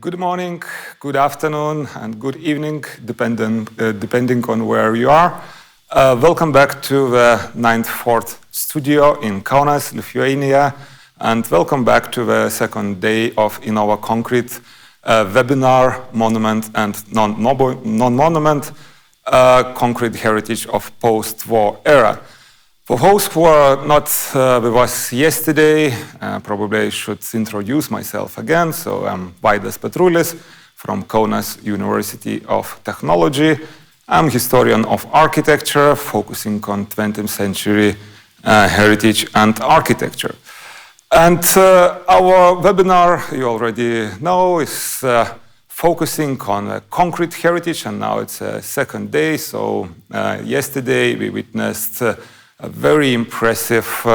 Good morning, good afternoon, and good evening, depending on where you are. Welcome back to the 9th Fort studio in KAUNAS, Lithuania, and welcome back to the second day of InnovaConcrete webinar, Monument and Non-Monument, Concrete Heritage of Post-War Era. For those who are not with us yesterday, probably I should introduce myself again. So I'm Vaidas Petrulis from KAUNAS University of Technology. I'm historian of architecture, focusing on 20th century heritage and architecture. And our webinar, you already know, is focusing on concrete heritage, and now it's a second day. So yesterday we witnessed a very impressive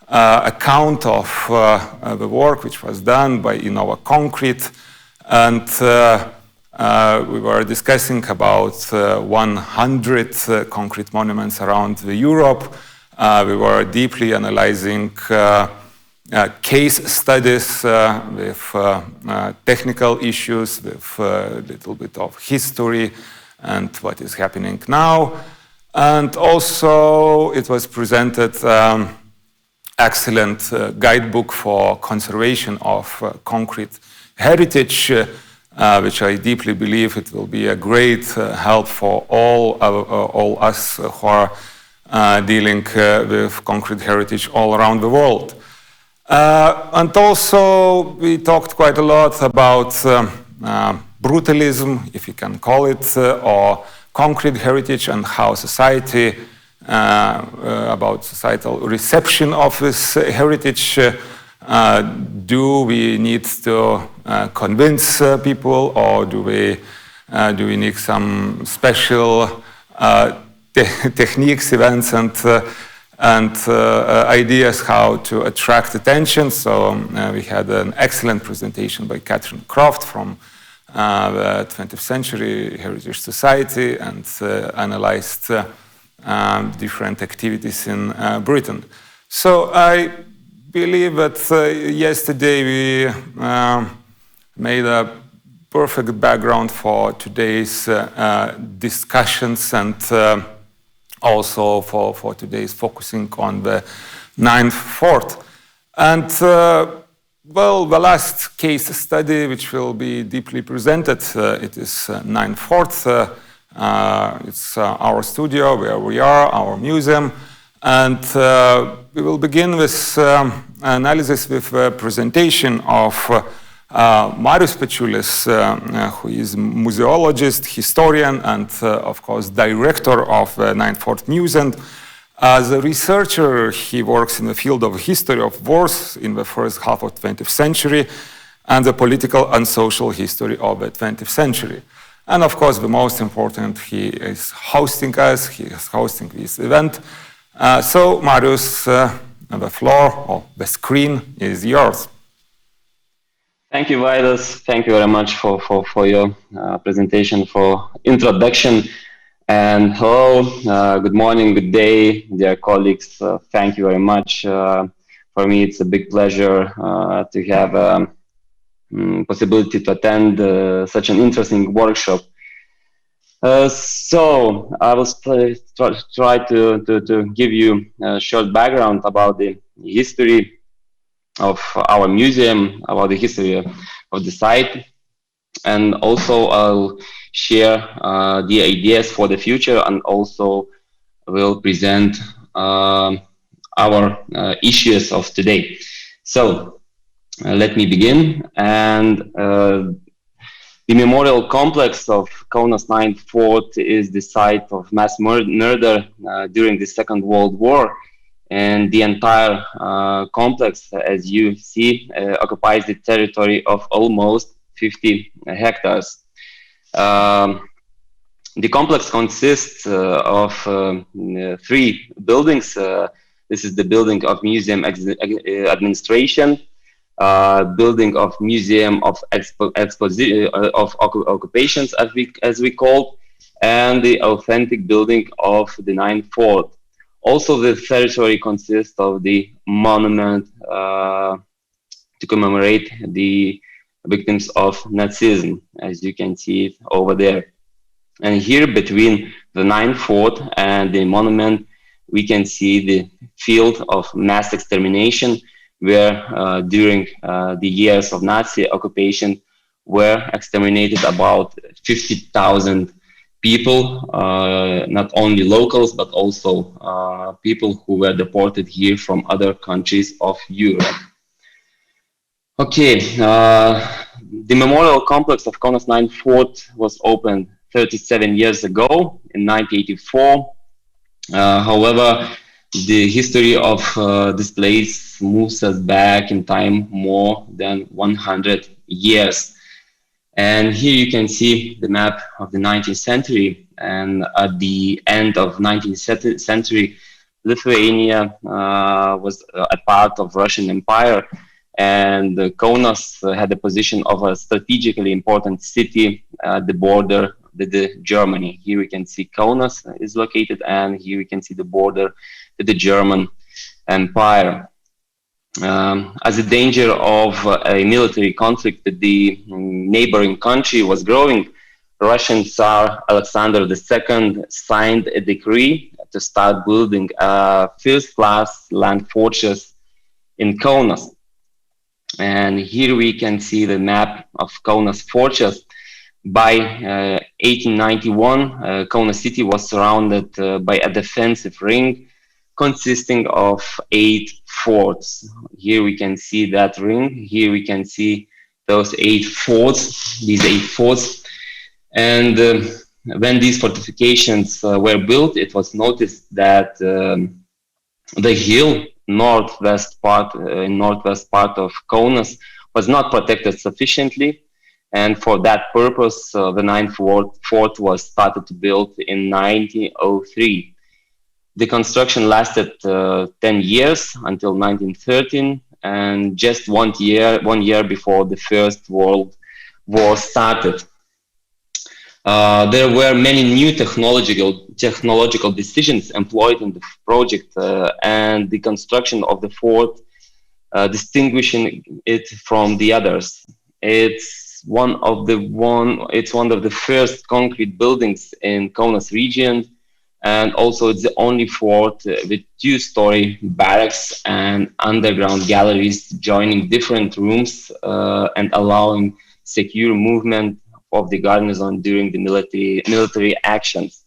account of the work which was done by InnovaConcrete, and we were discussing about 100 concrete monuments around Europe. We were deeply analyzing case studies with technical issues, with a little bit of history and what is happening now. And also it was presented excellent guidebook for conservation of concrete heritage, which I deeply believe it will be a great help for all us who are dealing with concrete heritage all around the world. And also we talked quite a lot about brutalism, if you can call it, or concrete heritage, and how society, about societal reception of this heritage. Do we need to convince people, or do we need some special techniques, events, and ideas how to attract attention? So we had an excellent presentation by Catherine Croft from the 20th Century Heritage Society, and analyzed different activities in Britain. So I believe that yesterday we made a perfect background for today's discussions, and also for today's focusing on the 9th Fort. And well, the last case study, which will be deeply presented, it is 9th Fort. It's our studio where we are, our museum. And we will begin with analysis with a presentation of Marius Pečiulis, who is museologist, historian, and of course director of the 9th Fort Museum. As a researcher, he works in the field of history of wars in the first half of 20th century and the political and social history of the 20th century. And of course, the most important, he is hosting us, he is hosting this event. So Marius, the floor or the screen is yours. Thank you, Vaidas. Thank you very much for your presentation, for introduction. And hello, good morning, good day, dear colleagues. Thank you very much. For me, it's a big pleasure to have possibility to attend such an interesting workshop. So I will try to give you a short background about the history of our museum, about the history of the site. And also I'll share the ideas for the future, and also will present our issues of today. So let me begin. And the memorial complex of KAUNAS 9th Fort is the site of mass murder during the Second World War. And the entire complex, as you see, occupies the territory of almost 50 hectares. The complex consists of 3 buildings. This is the building of museum administration, building of museum of occupations, as we call, and the authentic building of the 9th Fort. Also, the territory consists of the monument to commemorate the victims of Nazism, as you can see it over there. And here between the 9th fort and the monument, we can see the field of mass extermination, where during the years of Nazi occupation were exterminated about 50,000 people, not only locals, but also people who were deported here from other countries of Europe. Okay, the memorial complex of KAUNAS 9th Fort was opened 37 years ago in 1984. However, the history of this place moves us back in time more than 100 years. And here you can see the map of the 19th century. And at the end of 19th century, Lithuania was a part of Russian Empire, and KAUNAS had the position of a strategically important city at the border with Germany. Here we can see KAUNAS is located, and here we can see the border with the German Empire. As the danger of a military conflict with the neighboring country was growing, Russian Tsar Alexander II signed a decree to start building a first-class land fortress in KAUNAS. And here we can see the map of KAUNAS fortress. By 1891, KAUNAS city was surrounded by a defensive ring consisting of 8 forts. Here we can see that ring. Here we can see those 8 forts, these 8 forts. And when these fortifications were built, it was noticed that the hill northwest part of KAUNAS was not protected sufficiently. And for that purpose, the 9th fort was started to build in 1903. The construction lasted 10 years until 1913, and just one year before the First World War started. There were many new technological decisions employed in the project, and the construction of the fort distinguishing it from the others. It's one of the first concrete buildings in KAUNAS region. And also it's the only fort with 2-story barracks and underground galleries joining different rooms and allowing secure movement of the garrison during the military actions.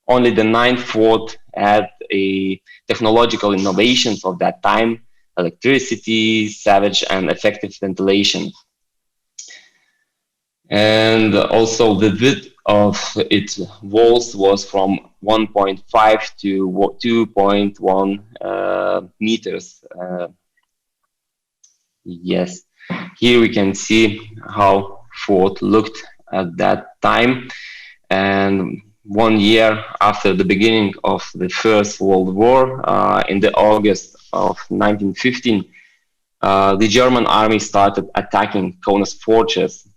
Only the 9th fort had a technological innovations of that time: electricity, savage and effective ventilation. And also the width of its walls was from 1.5 to 2.1 meters. Yes, here we can see how fort looked at that time. And 1 year after the beginning of the First World War, in the August of 1915, the German army started attacking KAUNAS fortress.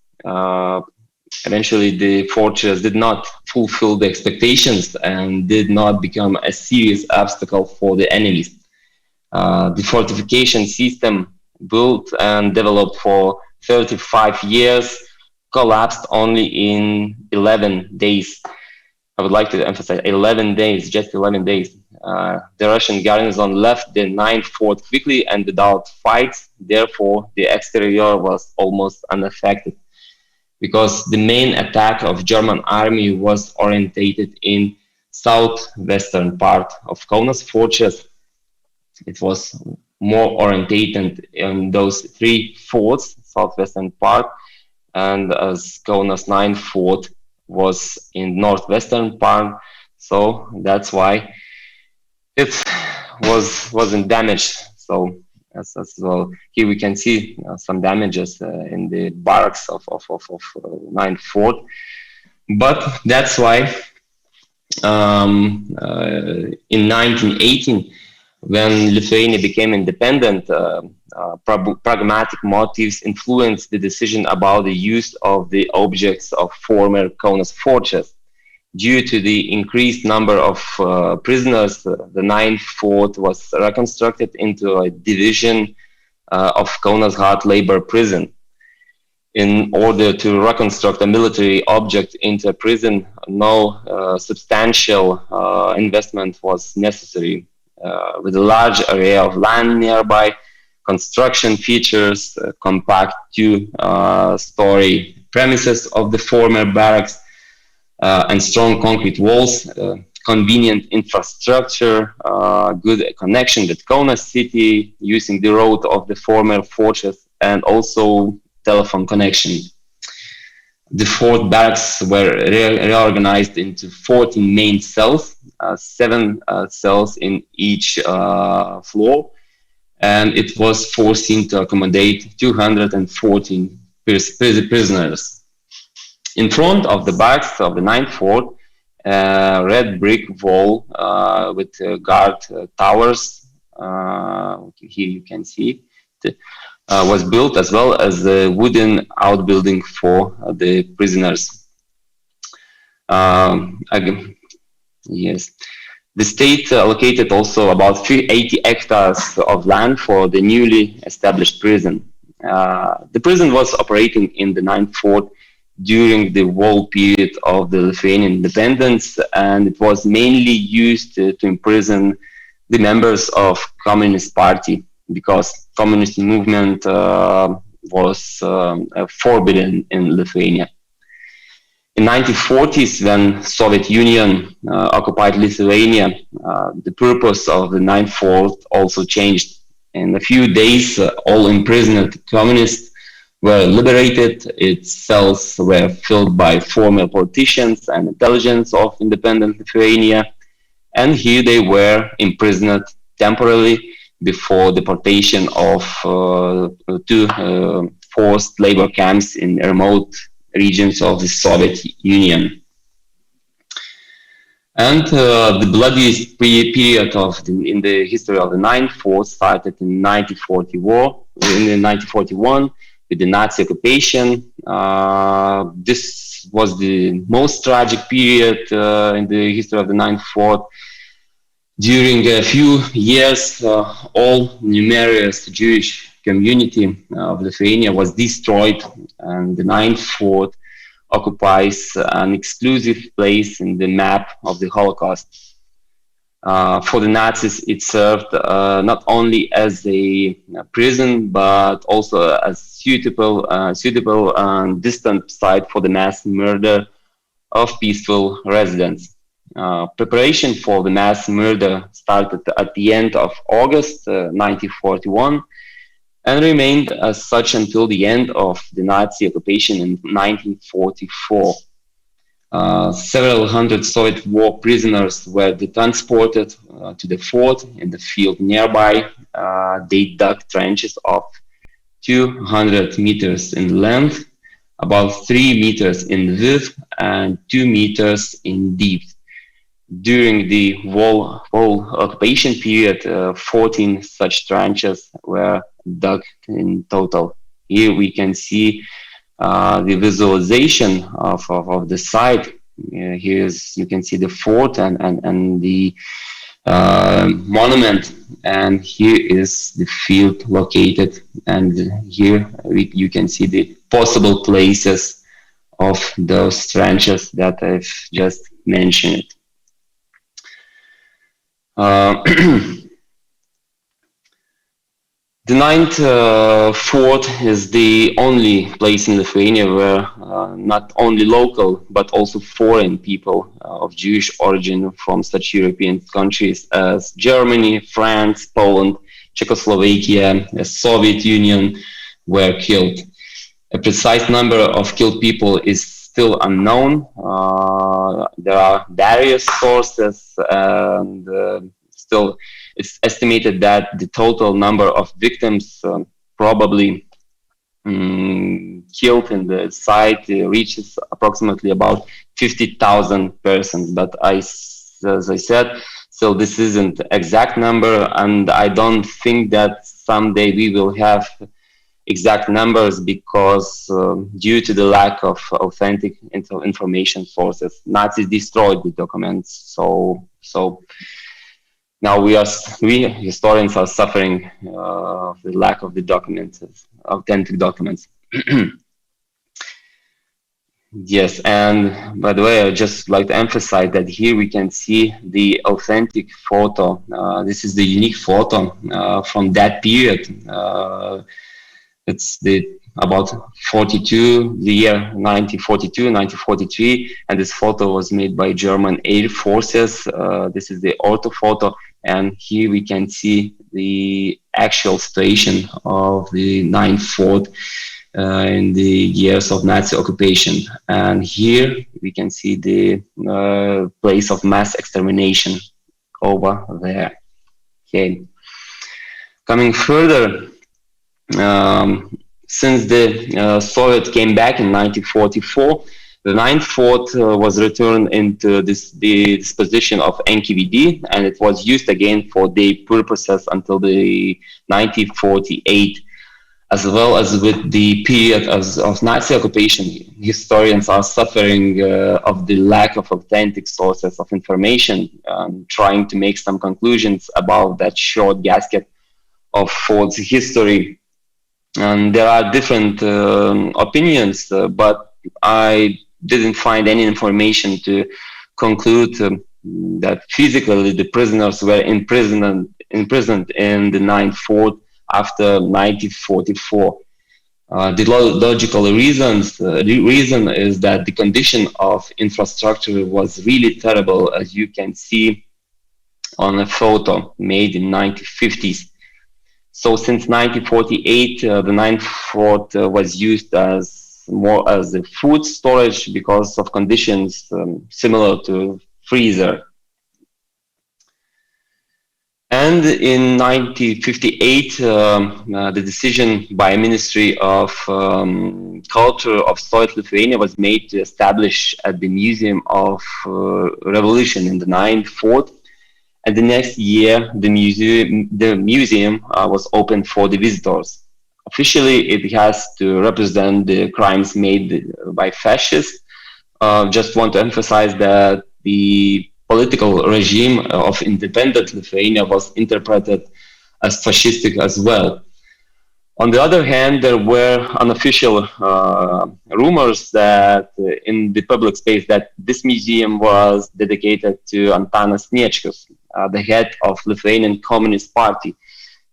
Eventually, the fortress did not fulfill the expectations and did not become a serious obstacle for the enemies. The fortification system, built and developed for 35 years, collapsed only in 11 days. I would like to emphasize 11 days, just 11 days. The Russian garrison left the 9th fort quickly and without fights. Therefore, the exterior was almost unaffected, because the main attack of German army was orientated in southwestern part of KAUNAS fortress. It was more orientated in those 3 forts, southwestern part, and as KAUNAS 9th fort was in northwestern part, so that's why it wasn't damaged. So as well, here we can see some damages in the barracks of 9th fort. But that's why in 1918, when Lithuania became independent, pragmatic motives influenced the decision about the use of the objects of former KAUNAS fortress. Due to the increased number of prisoners, the 9th fort was reconstructed into a division of KAUNAS hard labor prison. In order to reconstruct a military object into a prison, no substantial investment was necessary. With a large area of land nearby, construction features compact two-story premises of the former barracks and strong concrete walls, convenient infrastructure, good connection with KAUNAS city using the road of the former fortress, and also telephone connection. The fort barracks were reorganized into 14 main cells, 7 cells in each floor, and it was foreseen to accommodate 214 prisoners. In front of the barracks of the 9th fort, red brick wall with guard towers, here you can see, was built, as well as a wooden outbuilding for the prisoners. Again, yes. The state allocated also about 80 hectares of land for the newly established prison. The prison was operating in the 9th fort during the whole period of the Lithuanian independence, and it was mainly used to imprison the members of Communist Party, because communist movement was forbidden in Lithuania. In 1940s, when Soviet Union occupied Lithuania, the purpose of the 9th fort also changed. In a few days, all imprisoned communists were liberated. Its cells were filled by former politicians and intelligence of independent Lithuania, and here they were imprisoned temporarily before deportation of to forced labor camps in remote regions of the Soviet Union. And the bloodiest period in the history of the 9th fort started in 1941 with the Nazi occupation. This was the most tragic period in the history of the 9th fort. During a few years, all numerous Jewish community of Lithuania was destroyed, and the 9th fort occupies an exclusive place in the map of the Holocaust. For the Nazis, it served not only as a prison, but also as suitable and distant site for the mass murder of peaceful residents. Preparation for the mass murder started at the end of August 1941 and remained as such until the end of the Nazi occupation in 1944. Several hundred Soviet war prisoners were transported to the fort in the field nearby. They dug trenches of 200 meters in length, about 3 meters in width, and 2 meters in depth. During the whole occupation period, 14 such trenches were dug in total. Here we can see the visualization of the site. You can see the fort and the monument, and here is the field located, and here you can see the possible places of those trenches that I've just mentioned. The 9th fort is the only place in Lithuania where not only local but also foreign people of Jewish origin from such European countries as Germany, France, Poland, Czechoslovakia, the Soviet Union were killed. A precise number of killed people is still unknown. There are various sources, and still it's estimated that the total number of victims probably killed in the site reaches approximately about 50,000 persons. But as I said, so this isn't exact number, and I don't think that someday we will have exact numbers, because due to the lack of authentic information sources, Nazis destroyed the documents. So now we historians are suffering the lack of the documents, authentic documents. Yes, and by the way, I just like to emphasize that here we can see the authentic photo. This is the unique photo from that period. It's the about 42, the year 1942, 1943, and this photo was made by German Air Forces. This is the ortho photo, and here we can see the actual situation of the 9th Fort in the years of Nazi occupation. And here we can see the place of mass extermination over there. Okay. Coming further, since the Soviet came back in 1944, the 9th Fort was returned into this disposition of NKVD, and it was used again for their purposes until the 1948. As well as with the period of Nazi occupation, historians are suffering of the lack of authentic sources of information, trying to make some conclusions about that short gasket of Ford's history. And there are different opinions, but I didn't find any information to conclude that physically the prisoners were imprisoned in the 9th Fort after 1944. The logical reason is that the condition of infrastructure was really terrible, as you can see on a photo made in 1950s. So since 1948, the 9th Fort was used as more as a food storage because of conditions similar to freezer. And in 1958, the decision by Ministry of Culture of Soviet Lithuania was made to establish at the Museum of Revolution in the 9th Fort. And the next year, the museum was opened for the visitors. Officially, it has to represent the crimes made by fascists. Just want to emphasize that the political regime of independent Lithuania was interpreted as fascistic as well. On the other hand, there were unofficial rumors that in the public space that this museum was dedicated to Antanas Sniečkus, the head of Lithuanian Communist Party,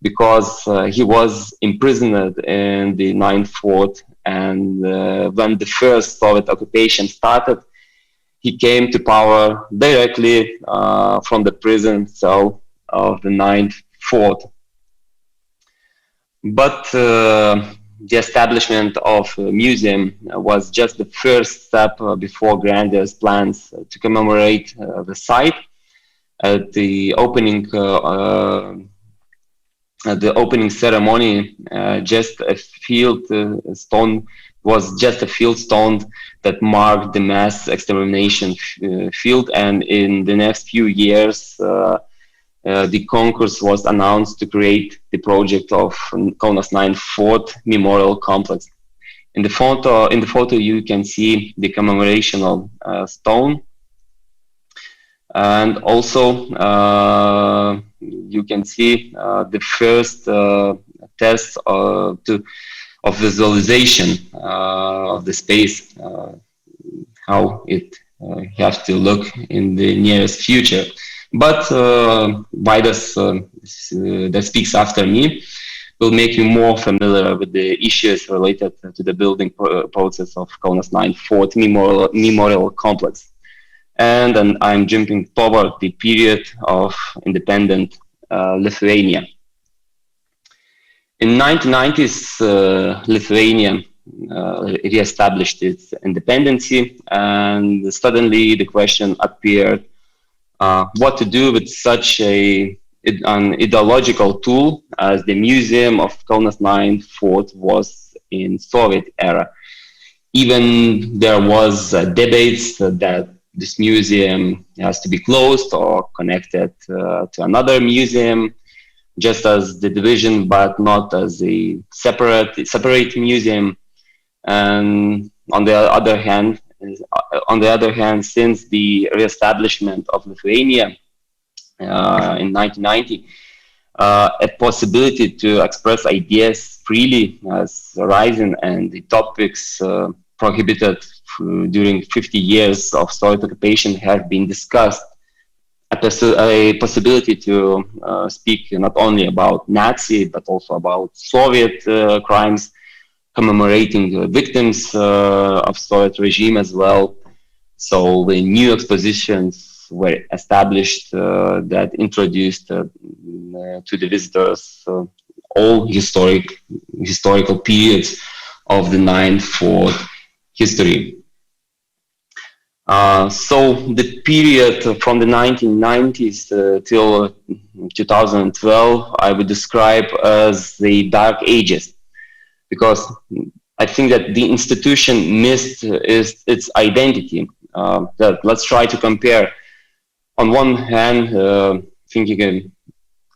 because he was imprisoned in the 9th Fort, and when the first Soviet occupation started, he came to power directly from the prison cell of the 9th Fort. But the establishment of a museum was just the first step before grandiose plans to commemorate the site. At the opening ceremony, just a field stone was just a field stone that marked the mass extermination field, and in the next few years, the concourse was announced to create the project of KAUNAS 9th Fort Memorial Complex. In the photo, you can see the commemorational stone, and also you can see the first test of visualization of the space, how it has to look in the nearest future. But Vaidas that speaks after me will make you more familiar with the issues related to the building process of KAUNAS 9th Fort Memorial Complex. And then I'm jumping toward the period of independent Lithuania. In 1990s, Lithuania re-established its independence, and suddenly the question appeared, what to do with such an ideological tool as the Museum of KAUNAS 9th Fort was in Soviet era. Even there was debates that this museum has to be closed or connected to another museum, just as the division, but not as a separate museum. And on the other hand, since the reestablishment of Lithuania in 1990, a possibility to express ideas freely has arisen, and the topics prohibited during 50 years of Soviet occupation have been discussed. A possibility to speak not only about Nazi but also about Soviet crimes, commemorating victims of Soviet regime as well. So the new expositions were established that introduced to the visitors all historical periods of the 9/4 history. So the period from the 1990s till 2012, I would describe as the dark ages, because I think that the institution missed its identity. Let's try to compare. On one hand, thinking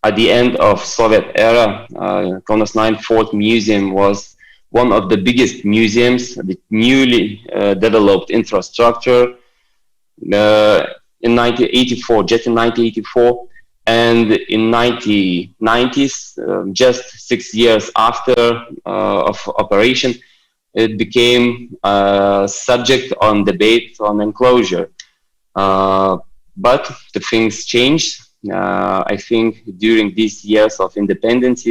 at the end of Soviet era, KAUNAS 9/4 Museum was one of the biggest museums with newly developed infrastructure in 1984, just in 1984, and in 1990s, just 6 years after of operation, it became a subject on debate on enclosure. But the things changed. I think during these years of independence,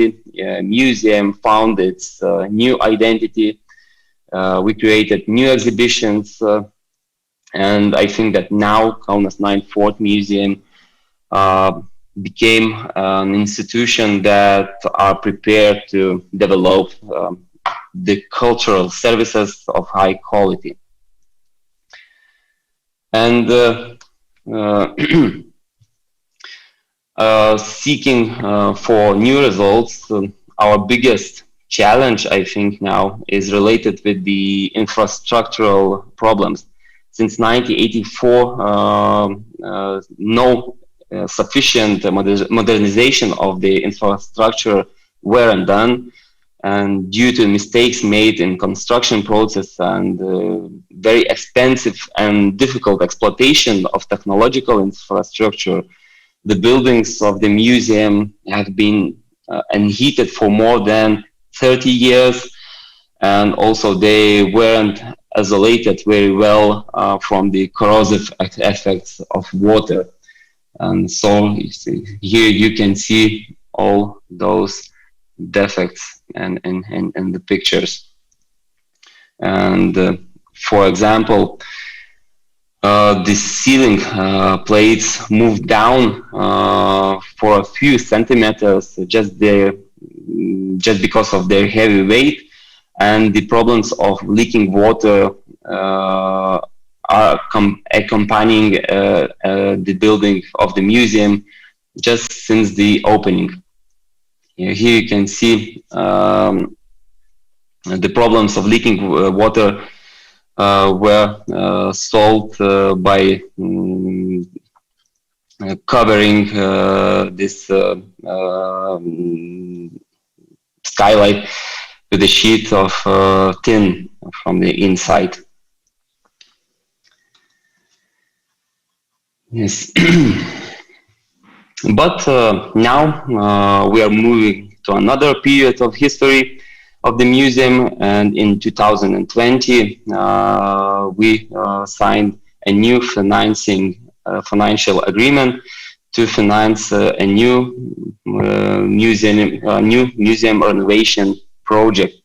museum found its new identity. We created new exhibitions, and I think that now KAUNAS 9/4 Museum became an institution that are prepared to develop the cultural services of high quality. And seeking for new results, our biggest challenge, I think now, is related with the infrastructural problems. Since 1984, no sufficient modernization of the infrastructure weren't done, and due to mistakes made in construction process and very expensive and difficult exploitation of technological infrastructure, the buildings of the museum have been unheated for more than 30 years, and also they weren't isolated very well from the corrosive effects of water. And so here you can see all those defects and in the pictures. And for example, the ceiling plates moved down for a few centimeters just because of their heavy weight, and the problems of leaking water are accompanying the building of the museum just since the opening. Here you can see the problems of leaking water were solved by covering this skylight with a sheet of tin from the inside. Yes. But now we are moving to another period of history of the museum, and in 2020 we signed a new financial agreement to finance a new museum renovation project.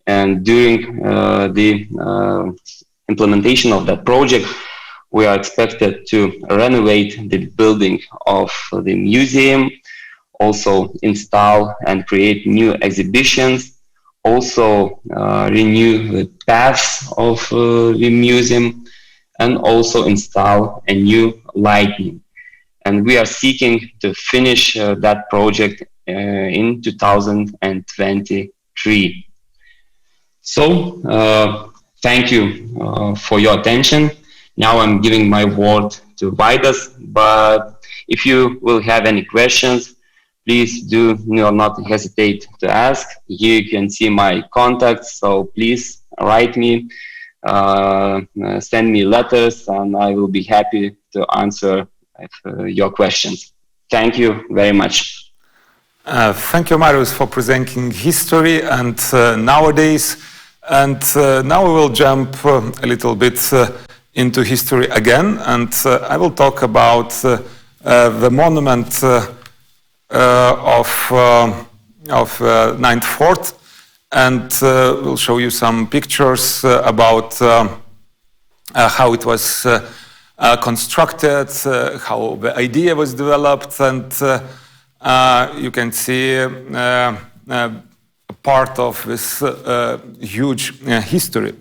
And during the implementation of that project, we are expected to renovate the building of the museum, also install and create new exhibitions, also renew the paths of the museum, and also install a new lighting. And we are seeking to finish that project in 2023. So, thank you for your attention. Now I'm giving my word to Vaidas, but if you will have any questions, please do not hesitate to ask. Here you can see my contacts, so please write me, send me letters, and I will be happy to answer your questions. Thank you very much. Thank you, Marius, for presenting history. And nowadays, And now we will jump a little bit into history again, and I will talk about the monument of 9th Fort, and we'll show you some pictures about how it was constructed, how the idea was developed, and you can see a part of this huge history.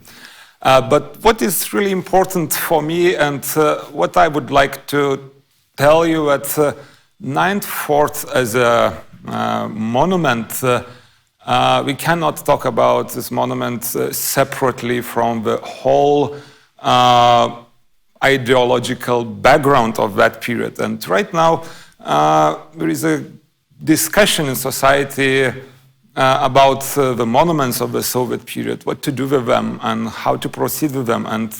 But what is really important for me, and what I would like to tell you, that 9th Fort as a monument, we cannot talk about this monument separately from the whole ideological background of that period. And right now, there is a discussion in society about the monuments of the Soviet period, what to do with them and how to proceed with them. And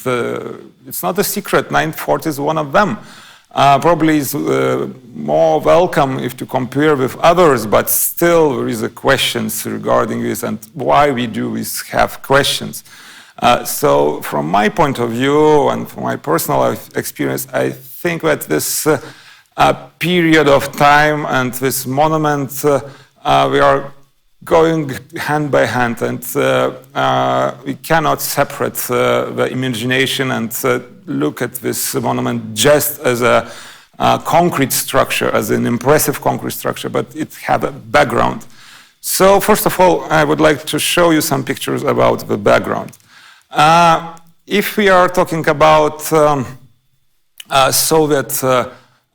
it's not a secret, 9th Fort is one of them. Probably is more welcome if to compare with others, but still there is a questions regarding this, and why we do is have questions. So from my point of view and from my personal experience, I think that this period of time and this monument, we are going hand by hand, and we cannot separate the imagination and look at this monument just as a concrete structure, as an impressive concrete structure, but it had a background. So first of all, I would like to show you some pictures about the background. If we are talking about Soviet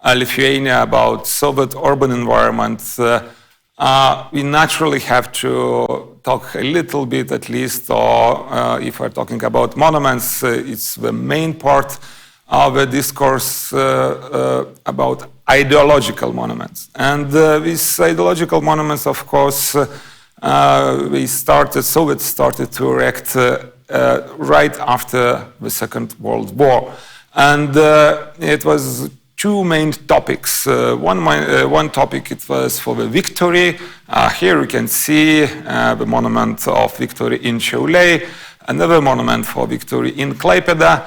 Lithuania, about Soviet urban environment, we naturally have to talk a little bit at least, or if we're talking about monuments, it's the main part of the discourse about ideological monuments. And these ideological monuments, of course, Soviets started to erect right after the Second World War. And it was two main topics. One topic, it was for the victory. Here you can see the monument of victory in Šiauliai, another monument for victory in Klaipėda.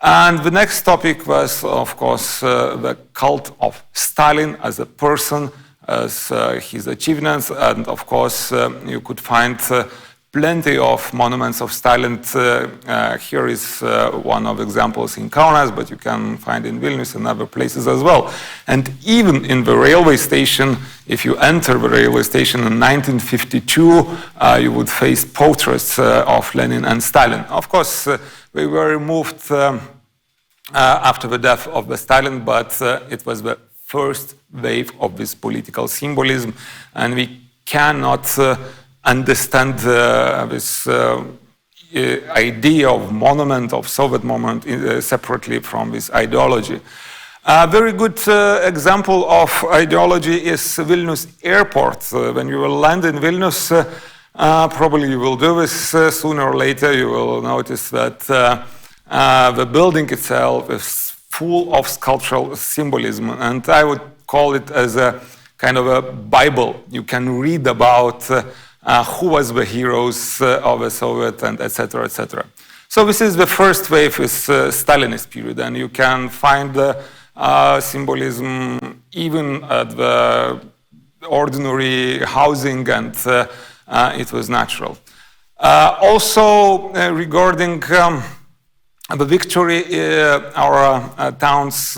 And the next topic was, of course, the cult of Stalin as a person, as his achievements. And of course, you could find plenty of monuments of Stalin. Here is one of the examples in KAUNAS, but you can find in Vilnius and other places as well. And even in the railway station, if you enter the railway station in 1952, you would face portraits of Lenin and Stalin. Of course, they were removed after the death of the Stalin, but it was the first wave of this political symbolism, and we cannot understand this idea of monument, of Soviet monument, separately from this ideology. A very good example of ideology is Vilnius airport. When you will land in Vilnius, probably you will do this sooner or later, you will notice that the building itself is full of sculptural symbolism, and I would call it as a kind of a Bible. You can read about who was the heroes of the Soviet, and etc., etc. So this is the first wave, is Stalinist period, and you can find symbolism even at the ordinary housing, and it was natural. Also, regarding the victory, our towns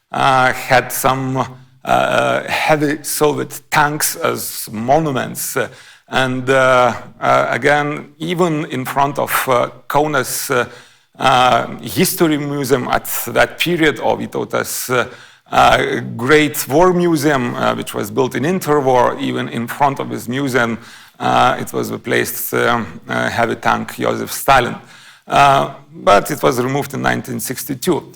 had some heavy Soviet tanks as monuments. And again, even in front of KAUNAS History Museum at that period, or Vytautas Great War Museum, which was built in interwar, even in front of this museum, it was placed heavy tank Joseph Stalin. But it was removed in 1962.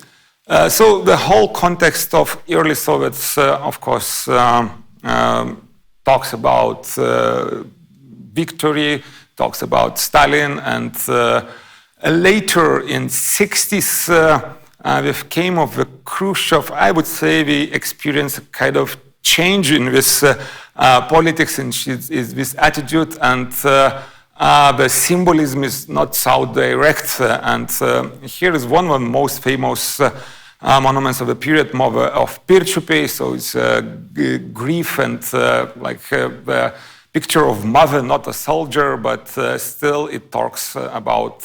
So the whole context of early Soviets, of course, talks about victory, talks about Stalin, and later in 60s, with came of the Khrushchev, I would say we experienced a kind of change in this politics and this attitude, and the symbolism is not so direct. And here is one of the most famous monuments of the period, of Pirčiupiai. So it's grief and like the picture of mother, not a soldier, but still it talks about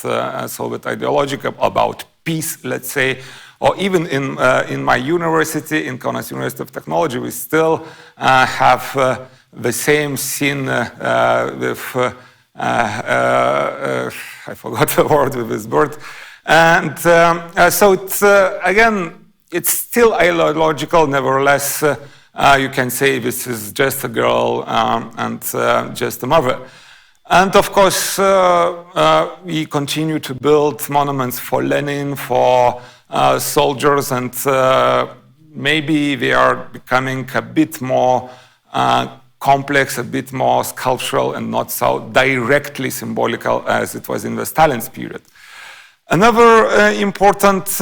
Soviet ideology, about peace, let's say. Or even in my university, in KAUNAS University of Technology, we still have the same scene with, I forgot the word with this bird. And so it's, again, it's still ideological, nevertheless, you can say this is just a girl and just a mother. And of course, we continue to build monuments for Lenin, for soldiers, and maybe they are becoming a bit more complex, a bit more sculptural, and not so directly symbolical as it was in the Stalin's period. Another important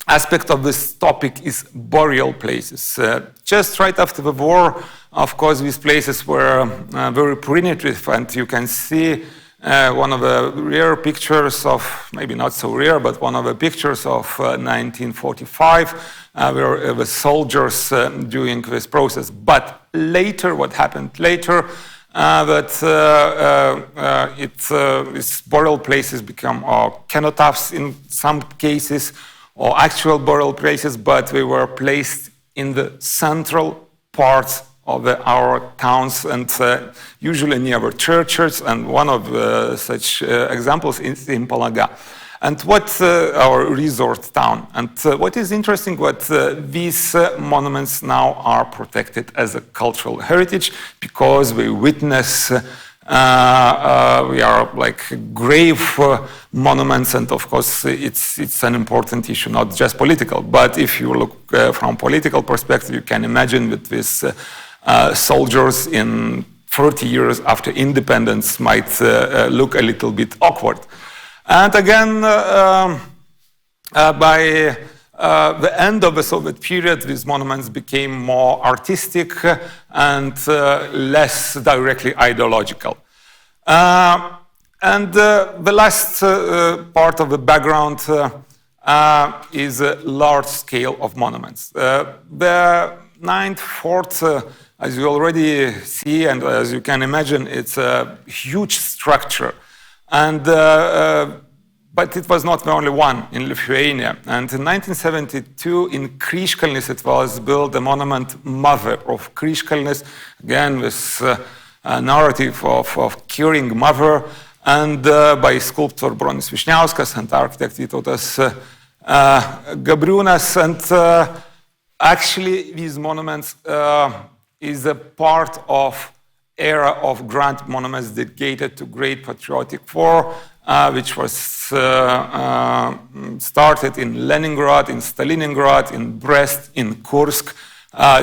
aspect of this topic is burial places. Just right after the war, of course, these places were very primitive, and you can see one of the rare pictures of, maybe not so rare, but one of the pictures of 1945, where the soldiers doing this process. But later, what happened later, these burial places become cenotaphs in some cases, or actual burial places, but they were placed in the central parts of our towns, and usually near our churches, and one of such examples is in Palaga. And what's our resort town? And what is interesting, these monuments now are protected as a cultural heritage because we witness, we are like grave monuments, and of course it's an important issue, not just political. But if you look from political perspective, you can imagine that this soldiers in 30 years after independence might look a little bit awkward. And again, by the end of the Soviet period, these monuments became more artistic and less directly ideological. And the last part of the background is a large scale of monuments. The 9th fort, as you already see and as you can imagine, it's a huge structure. And, but it was not the only one in Lithuania. And in 1972, in Kryžkalnis, it was built a monument, Mother of Kryžkalnis, again, with a narrative of curing mother, and by sculptor Bronis Vyšniauskas and architect Vytautas Gabriūnas. And actually, these monuments is a part of era of grand monuments dedicated to great patriotic war, which was started in Leningrad, in Stalingrad, in Brest, in Kursk.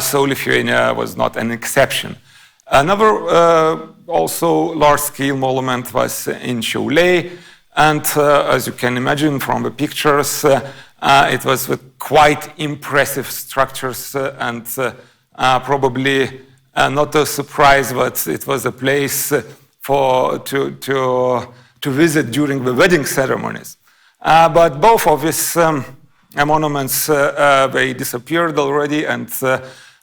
So Lithuania was not an exception. Another also large-scale monument was in Šiauliai, and as you can imagine from the pictures, it was with quite impressive structures, and probably not a surprise, but it was a place to visit during the wedding ceremonies. But both of these monuments, they disappeared already, and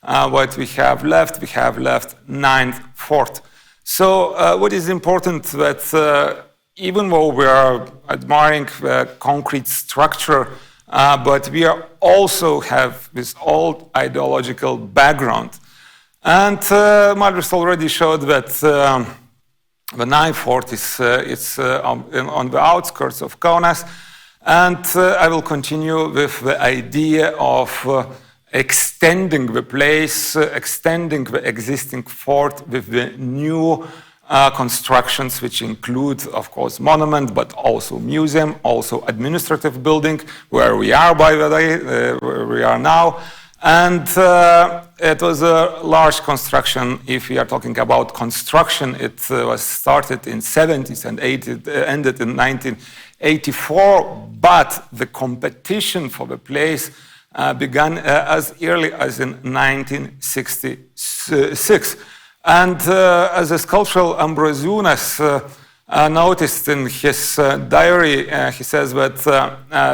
what we have left 9th fort. So what is important that even though we are admiring the concrete structure, but we are also have this old ideological background. And Marius already showed that the 9th fort is on the outskirts of KAUNAS, and I will continue with the idea of extending the place, extending the existing fort with the new constructions, which include, of course, monument, but also museum, also administrative building, where we are, by the way, where we are now. And it was a large construction. If we are talking about construction, it was started in 70s and ended in 1984, but the competition for the place began as early as in 1966. And as a sculptural Ambrosiūnas noticed in his diary. He says that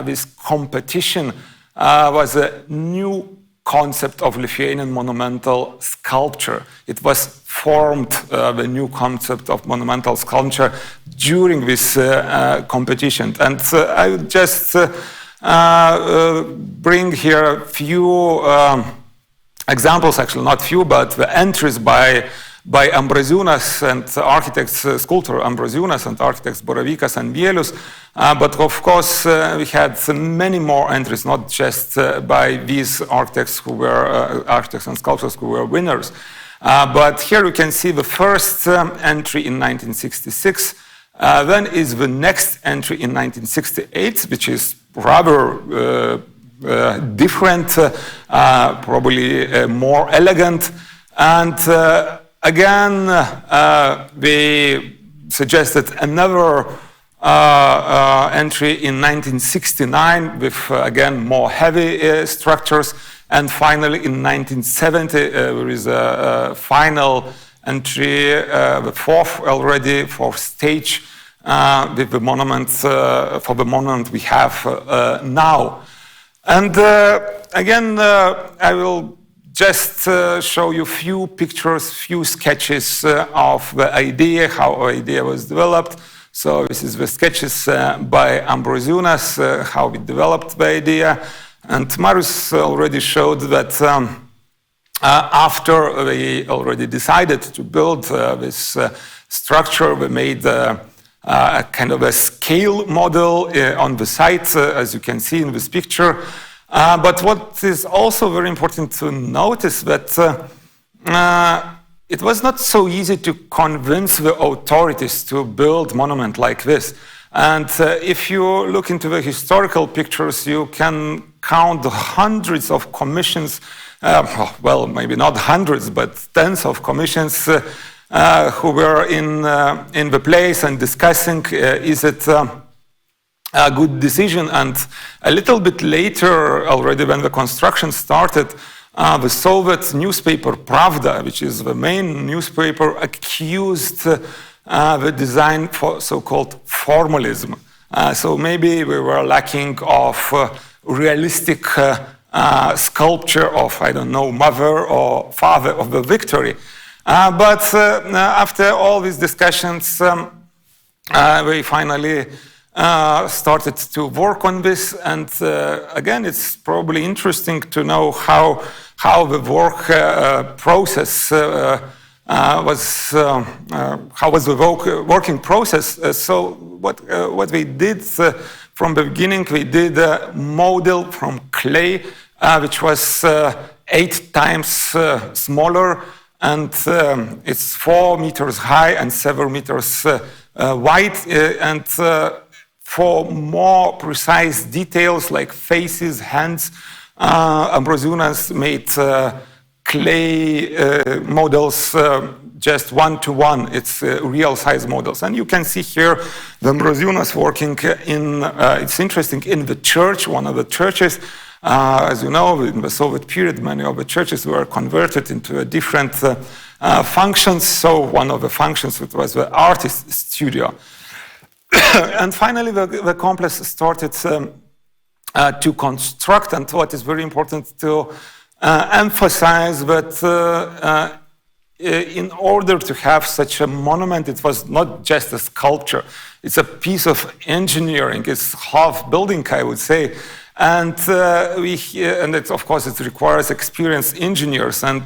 this competition was a new concept of Lithuanian monumental sculpture. It was formed, the new concept of monumental sculpture, during this competition. And I would just bring here a few examples, actually not few, but the entries by Ambraziūnas and architects, sculptor Ambraziūnas and architects Baravykas and Bielius. But of course, we had many more entries, not just by these architects who were architects and sculptors who were winners. But here you can see the first entry in 1966. Then is the next entry in 1968, which is rather different, probably more elegant. And again, we suggested another entry in 1969 with, again, more heavy structures. And finally, in 1970, there is a final entry, the fourth stage, with the monument, for the monument we have now. And again, I will just show you a few pictures, few sketches of the idea, how the idea was developed. So this is the sketches by Ambraziūnas, how we developed the idea. And Marius already showed that after we already decided to build this structure, we made a kind of a scale model on the site, as you can see in this picture. But what is also very important to notice that it was not so easy to convince the authorities to build a monument like this. And if you look into the historical pictures, you can count hundreds of commissions, well, maybe not hundreds, but tens of commissions who were in the place and discussing, is it a good decision? And a little bit later, already when the construction started, the Soviet newspaper Pravda, which is the main newspaper, accused the design for so-called formalism. So maybe we were lacking of realistic sculpture of, I don't know, mother or father of the victory. But after all these discussions, we finally started to work on this. And again, it's probably interesting to know how the work process was the working process. So what we did from the beginning, we did a model from clay, which was 8 times smaller, and it's 4 meters high and 7 meters wide. And for more precise details like faces, hands, Ambraziūnas made clay models just 1-to-1. It's real size models. And you can see here the Ambraziūnas working in, it's interesting, in the church, one of the churches. As you know, in the Soviet period, many of the churches were converted into a different functions. So one of the functions was the artist studio. And finally, the complex started to construct. And what is very important to emphasize that in order to have such a monument, it was not just a sculpture. It's a piece of engineering. It's half building, I would say. And of course, it requires experienced engineers. And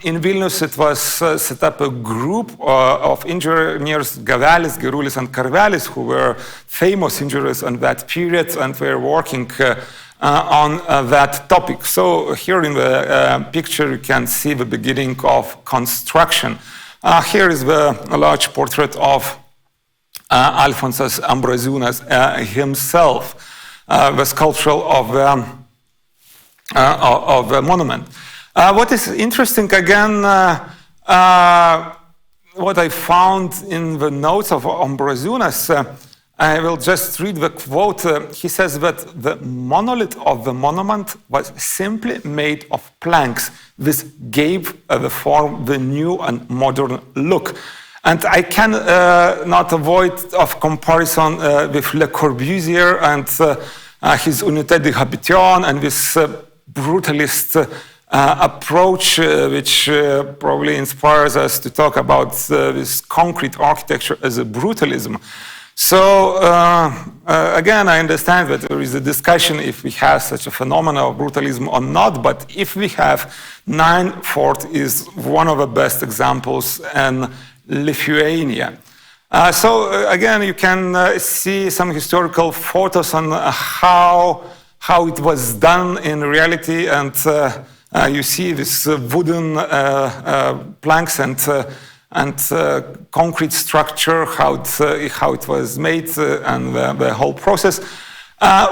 in Vilnius, it was set up a group of engineers, Gavelis, Gerulis, and Karvelis, who were famous engineers on that period, and were working on that topic. So here in the picture, you can see the beginning of construction. Here is the large portrait of Alfonsas Ambraziūnas himself, the sculpture of the monument. What is interesting, again, what I found in the notes of Ambraziūnas, I will just read the quote. He says that the monolith of the monument was simply made of planks. This gave the form the new and modern look. And I can not avoid of comparison with Le Corbusier and his Unité de Habitation and this brutalist approach, which probably inspires us to talk about this concrete architecture as a brutalism. So again, I understand that there is a discussion if we have such a phenomenon of brutalism or not, but if we have, 9/4 is one of the best examples in Lithuania. So again, you can see some historical photos on how it was done in reality, and you see this wooden planks and concrete structure, how it was made, and the whole process.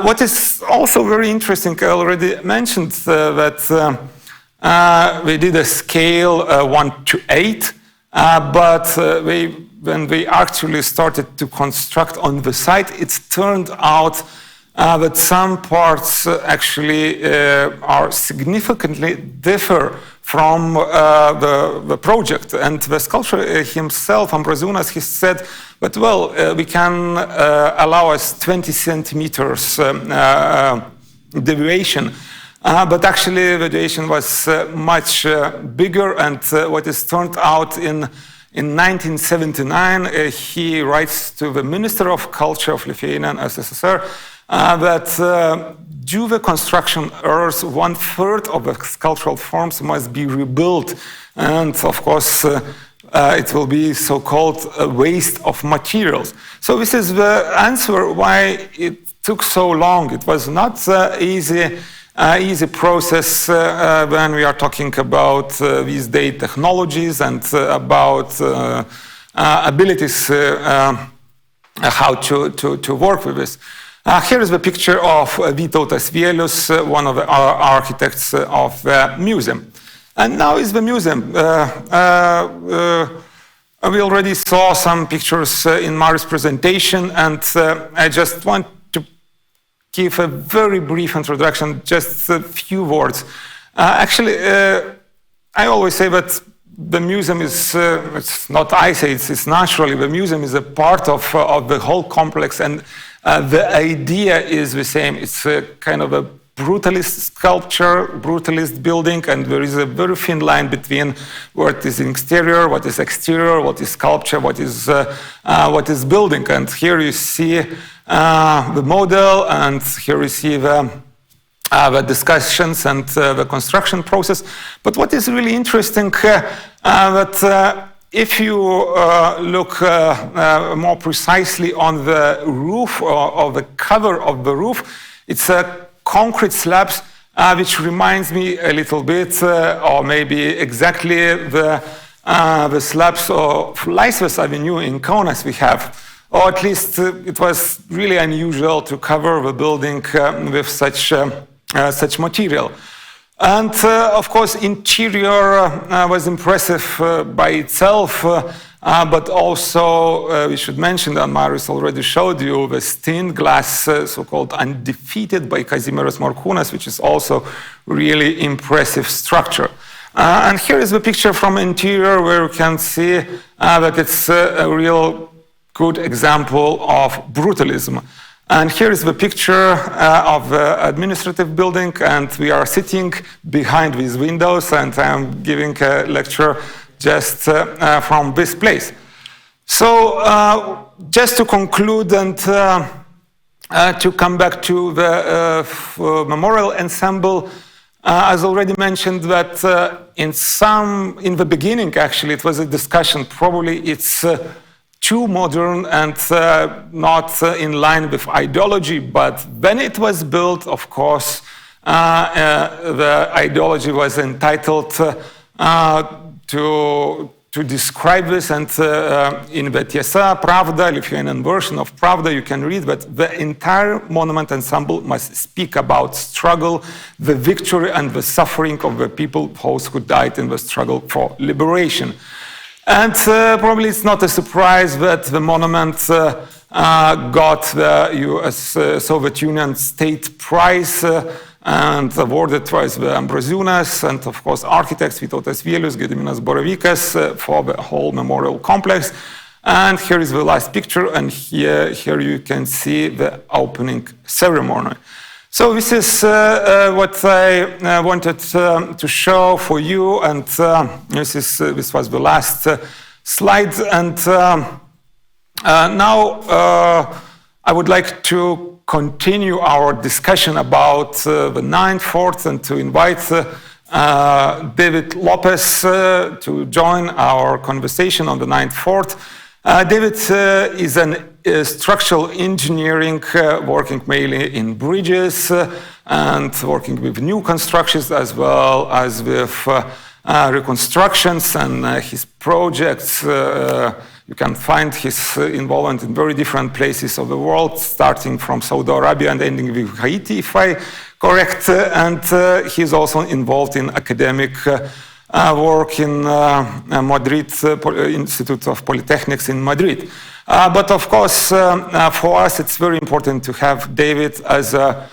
What is also very interesting, I already mentioned that we did a scale 1:8, but when we actually started to construct on the site, it turned out that some parts actually are significantly differ from the project. And the sculptor himself, Ambrazunas, he said, but well, we can allow us 20 centimeters deviation. But actually, the deviation was much bigger, and what is turned out in 1979, he writes to the Minister of Culture of Lithuania and SSSR that due to the construction errors, 1/3 of the sculptural forms must be rebuilt. And of course, it will be so-called a waste of materials. So this is the answer why it took so long. It was not easy process when we are talking about these day technologies and about abilities how to work with this. Here is the picture of Vytautas Vielius, one of the architects of the museum. And now is the museum. We already saw some pictures in Mari's presentation, and I just want to give a very brief introduction, just a few words. Actually, I always say that the museum is, it's not I say, it's naturally, the museum is a part of the whole complex, and the idea is the same. It's a kind of a brutalist sculpture, brutalist building, and there is a very thin line between what is exterior, what is exterior, what is sculpture, what is building. And here you see the model, and here you see the discussions and the construction process. But what is really interesting that if you look more precisely on the roof or the cover of the roof, it's a concrete slabs, which reminds me a little bit, or maybe exactly the slabs of Laisvės Avenue in KAUNAS we have. Or at least it was really unusual to cover the building with such material. And of course, interior was impressive by itself, but also we should mention that Marius already showed you the stained glass, so-called Undefeated by Kazimieras Morkūnas, which is also really impressive structure. And here is the picture from interior, where you can see that it's a real good example of brutalism. And here is the picture of the administrative building, and we are sitting behind these windows, and I'm giving a lecture just from this place. So just to conclude and to come back to the memorial ensemble, as already mentioned, that in the beginning, actually, it was a discussion. Probably it's too modern and not in line with ideology, but when it was built, of course, the ideology was entitled to describe this, and in the Tiesa, Pravda, Lithuanian version of Pravda, you can read that the entire monument ensemble must speak about struggle, the victory and the suffering of the people, those who died in the struggle for liberation. And probably it's not a surprise that the monument got the US Soviet Union State Prize and awarded twice the Ambrosiūnas, and of course architects Vytautas Vielius, Gediminas Baravykas for the whole memorial complex. And here is the last picture, and here you can see the opening ceremony. So this is what I wanted to show for you, and this was the last slide. And now I would like to continue our discussion about the 9th Fort, and to invite David Lopez to join our conversation on the 9th Fort. David is a structural engineering working mainly in bridges and working with new constructions as well as with reconstructions, and his projects, you can find his involvement in very different places of the world, starting from Saudi Arabia and ending with Haiti, if I correct, and he's also involved in academic work in Madrid, Institute of Polytechnics in Madrid. But of course, for us, it's very important to have David as a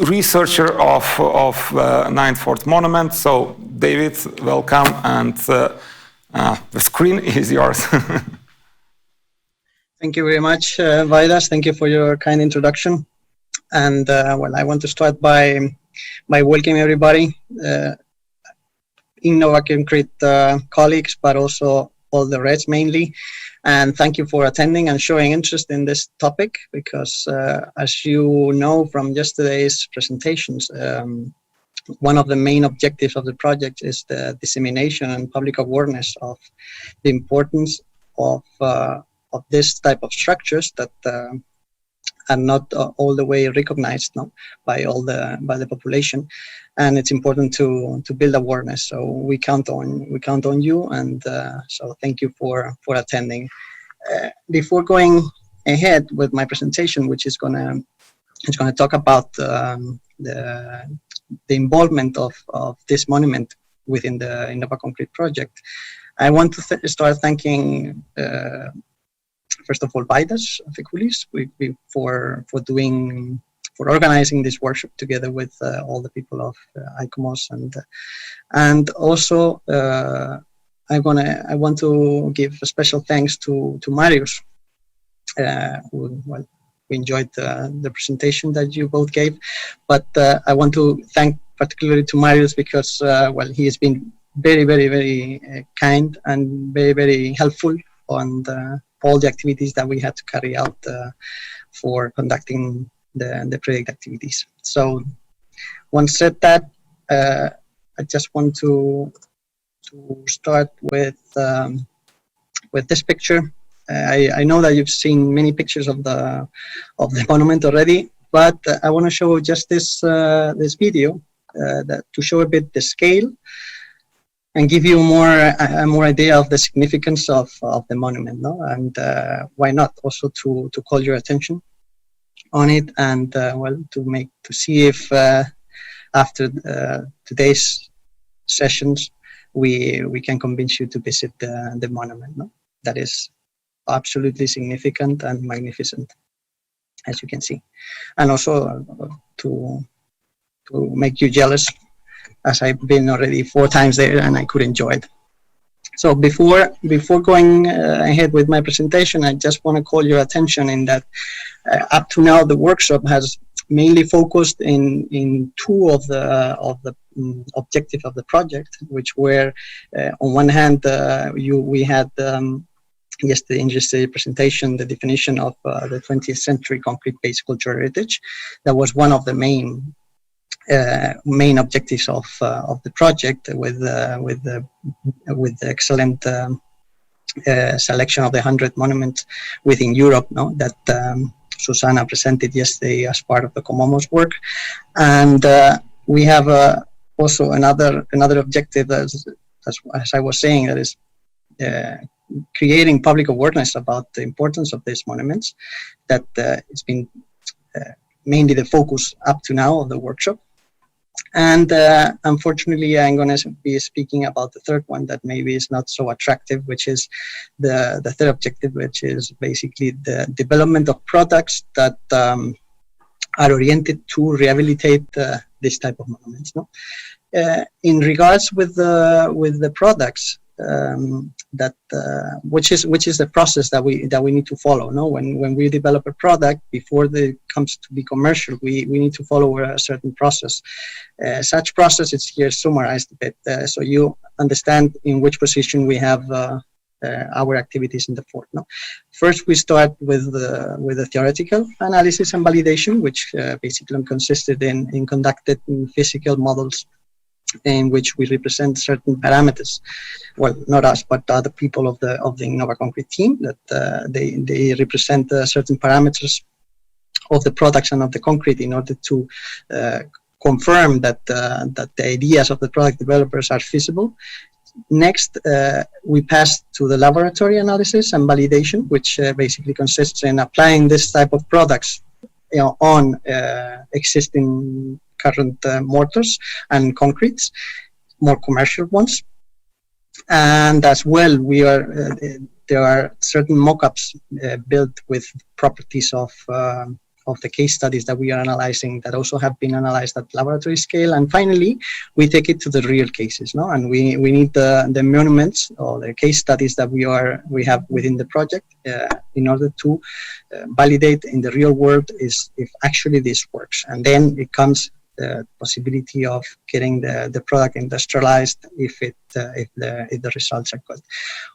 researcher of 9th Fort Monument. So, David, welcome, and the screen is yours. Thank you very much, Vaidas. Thank you for your kind introduction. And well, I want to start by welcoming everybody. InnovaConcrete colleagues, but also all the rest mainly. And thank you for attending and showing interest in this topic, because as you know from yesterday's presentations, one of the main objectives of the project is the dissemination and public awareness of the importance of this type of structures that are not all the way recognized by the population. And it's important to build awareness. So we count on you, and so thank you for attending. Before going ahead with my presentation, which is gonna talk about the involvement of this monument within the InnovaConcrete project, I want to start thanking first of all Vaidas Fikulis for organizing this workshop together with all the people of ICOMOS, and also I want to give a special thanks to Marius, who, well, we enjoyed the presentation that you both gave, but I want to thank particularly to Marius because well, he has been very, very, very kind and very, very helpful on all the activities that we had to carry out for conducting the project activities. So once said that, I just want to start with this picture. I know that you've seen many pictures of the monument already, but I want to show just this video to show a bit the scale and give you more idea of the significance of the monument, no? And why not also to call your attention on it, and well, to see if after today's sessions we can convince you to visit the monument, no? That is absolutely significant and magnificent, as you can see, and also to make you jealous, as I've been already 4 times there and I could enjoy it. So before going ahead with my presentation, I just want to call your attention in that up to now the workshop has mainly focused in 2 of the objectives of the project, which were on one hand we had yesterday in the presentation the definition of the 20th century concrete-based cultural heritage. That was one of the main objectives of the project, with the excellent selection of the 100 monuments within Europe, no, that Susanna presented yesterday as part of the Comomos work. And we have also another objective, as I was saying, that is creating public awareness about the importance of these monuments. That it's been mainly the focus up to now of the workshop. And unfortunately, I'm going to be speaking about the third one that maybe is not so attractive, which is the third objective, which is basically the development of products that are oriented to rehabilitate this type of monuments. No? In regards with the products, which is the process that we need to follow. No, when we develop a product, before it comes to be commercial, we need to follow a certain process. Such process is here summarized a bit, so you understand in which position we have our activities in the fort. No, first we start with the theoretical analysis and validation, which basically consisted in conducted physical models in which we represent certain parameters. Well, not us, but other people of the InnovaConcrete team, that they represent certain parameters of the products and of the concrete in order to confirm that the ideas of the product developers are feasible. Next, we pass to the laboratory analysis and validation, which basically consists in applying this type of products, on existing current mortars and concretes, more commercial ones. And as well, there are certain mock-ups built with properties of the case studies that we are analyzing that also have been analyzed at laboratory scale. And finally, we take it to the real cases, no? And we need the monuments or the case studies that we have within the project in order to validate in the real world if actually this works. And then it comes the possibility of getting the product industrialized if the results are good.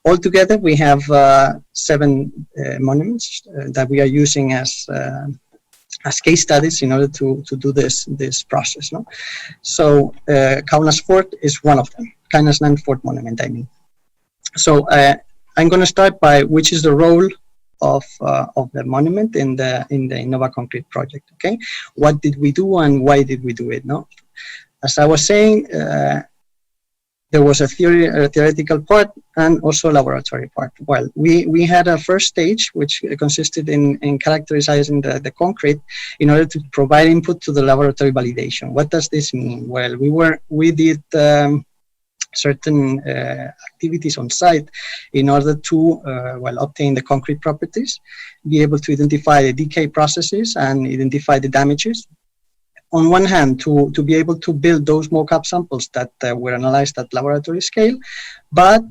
Altogether, we have 7 monuments that we are using as case studies in order to do this process. No, so KAUNAS Fort is one of them. KAUNAS 9 Fort Monument, I mean. So I'm going to start by which is the role of the monument in the InnovaConcrete project. Okay, what did we do and why did we do it? No, as I was saying, there was a theoretical part and also a laboratory part. Well, we had a first stage which consisted in characterizing the concrete in order to provide input to the laboratory validation. What does this mean? Well, we did certain activities on site in order to obtain the concrete properties, be able to identify the decay processes and identify the damages. On one hand, to be able to build those mock-up samples that were analyzed at laboratory scale, but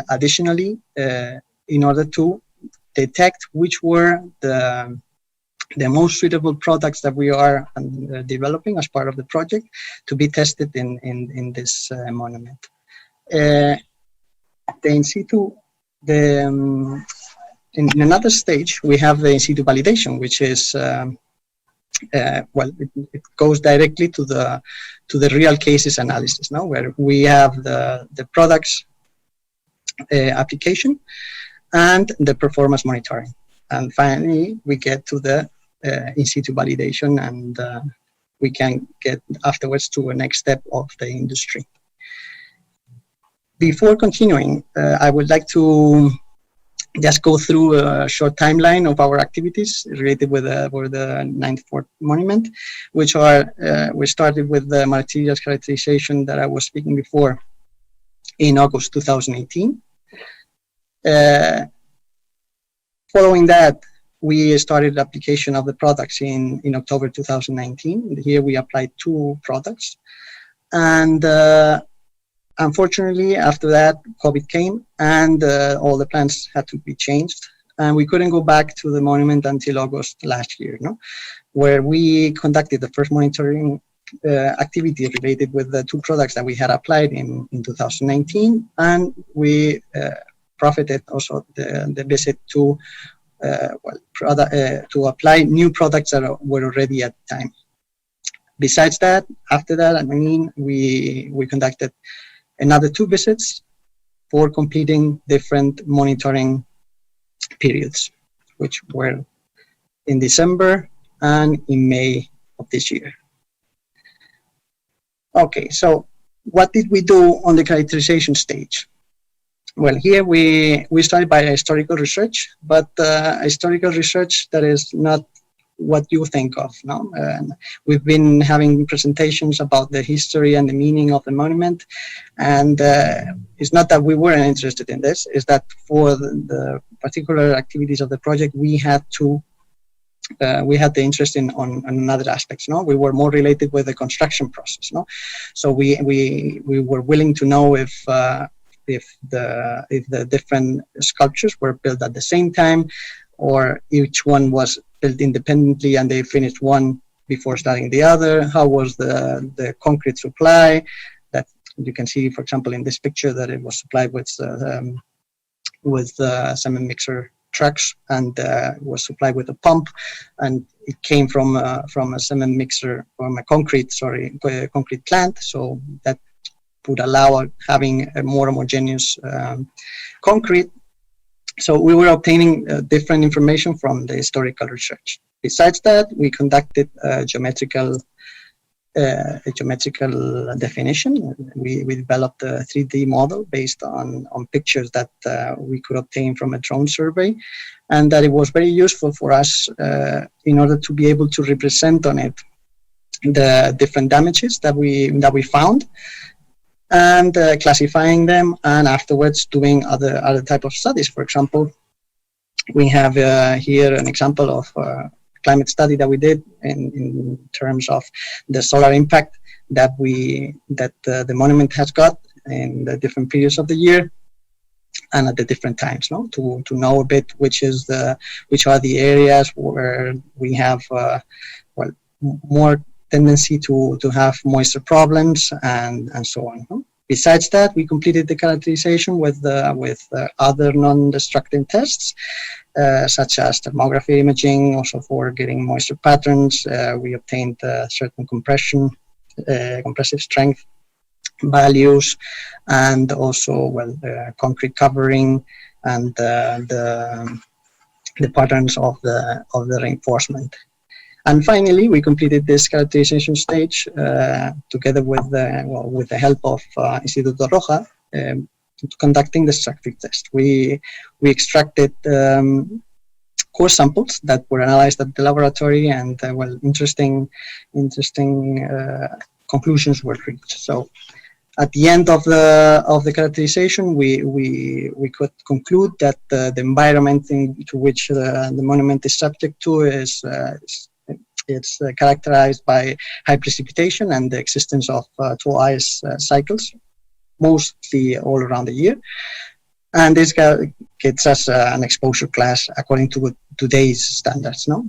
additionally, in order to detect which were the most suitable products that we are developing as part of the project to be tested in this monument. The in situ, in another stage, we have the in situ validation, which is it goes directly to the real cases analysis now, where we have the products application and the performance monitoring, and finally we get to the in situ validation, and we can get afterwards to a next step of the industry. Before continuing, I would like to just go through a short timeline of our activities related with the 9th Fort Monument, which are, we started with the materials characterization that I was speaking before in August 2018. Following that, we started the application of the products in October 2019. Here we applied 2 products. And unfortunately, after that, COVID came and all the plans had to be changed. And we couldn't go back to the monument until August last year, where we conducted the first monitoring activity related with the 2 products that we had applied in 2019. And we profited also the visit to apply new products that were already at the time. Besides that, after that, I mean, we conducted another 2 visits for completing different monitoring periods, which were in December and in May of this year. Okay, so what did we do on the characterization stage? Well, here we started by historical research, but historical research that is not what you think of. No, we've been having presentations about the history and the meaning of the monument, and it's not that we weren't interested in this. It's that for the particular activities of the project, we had to we had the interest on other aspects. No, we were more related with the construction process. No, so we were willing to know if the different sculptures were built at the same time, or each one was built independently and they finished one before starting the other. How was the concrete supply? That you can see, for example, in this picture, that it was supplied with cement mixer trucks, and was supplied with a pump, and it came from a cement mixer, from a concrete plant, so that would allow having a more homogeneous concrete. So we were obtaining different information from the historical research. Besides that, we conducted a geometrical definition. We developed a 3D model based on pictures that we could obtain from a drone survey, and that it was very useful for us in order to be able to represent on it the different damages that we found, and classifying them, and afterwards doing other type of studies. For example, we have here an example of climate study that we did in terms of the solar impact that the monument has got in the different periods of the year and at the different times, no? To know a bit which are the areas where we have more tendency to have moisture problems and so on. No? Besides that, we completed the characterization with other non-destructive tests, such as thermography imaging, also for getting moisture patterns. We obtained certain compressive strength values, and also concrete covering and the patterns of the reinforcement. And finally, we completed this characterization stage together with the help of Instituto Roja, conducting the structuring test. We extracted core samples that were analyzed at the laboratory, and interesting conclusions were reached. So at the end of the characterization, we could conclude that the environment into which the monument is subject to it's characterized by high precipitation and the existence of tall ice cycles, mostly all around the year. And this gets us an exposure class according to today's standards. No,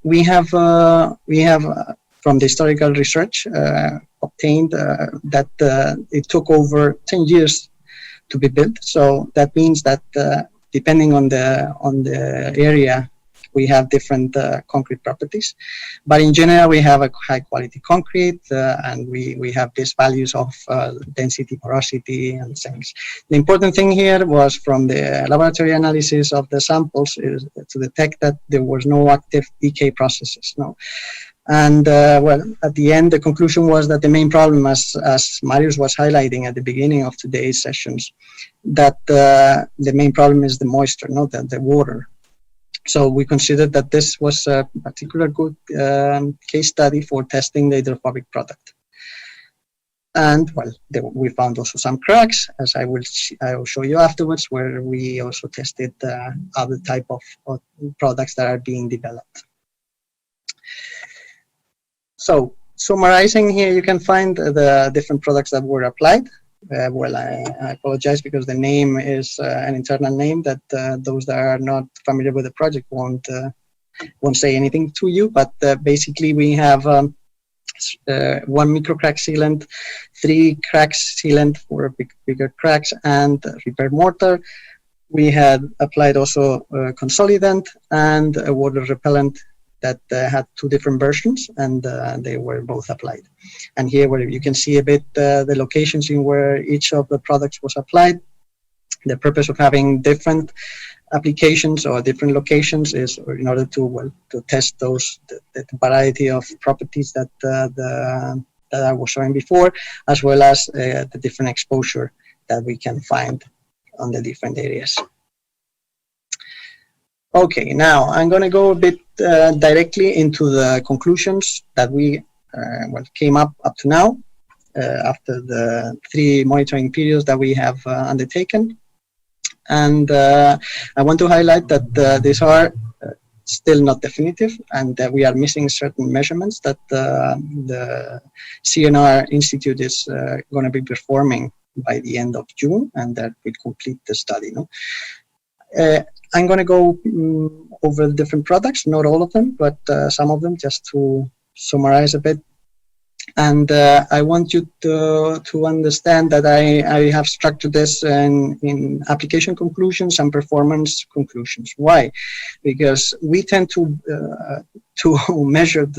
we have from the historical research obtained that it took over 10 years to be built. So that means that depending on the area, we have different concrete properties, but in general we have a high quality concrete, and we have these values of density, porosity, and things. The important thing here was, from the laboratory analysis of the samples, is to detect that there was no active decay processes. No. And at the end, the conclusion was that the main problem, as Marius was highlighting at the beginning of today's sessions, that the main problem is the moisture, not the water. So we considered that this was a particular good case study for testing the hydrophobic product. And we found also some cracks, as I will show you afterwards, where we also tested other type of products that are being developed. So summarizing here, you can find the different products that were applied. I apologize because the name is an internal name that those that are not familiar with the project won't say anything to you. But basically, we have 1 microcrack sealant, 3 cracks sealant for bigger cracks, and repair mortar. We had applied also consolidant and a water repellent that had 2 different versions, and they were both applied. And here, where you can see a bit the locations in where each of the products was applied. The purpose of having different applications or different locations is in order to test the variety of properties that I was showing before, as well as the different exposure that we can find on the different areas. Okay, now I'm going to go a bit directly into the conclusions that we came up to now after the 3 monitoring periods that we have undertaken. And I want to highlight that these are still not definitive, and we are missing certain measurements that the CNR Institute is going to be performing by the end of June, and that will complete the study. No? I'm going to go over the different products, not all of them, but some of them, just to summarize a bit. And I want you to understand that I have structured this in application conclusions and performance conclusions. Why? Because we tend to measure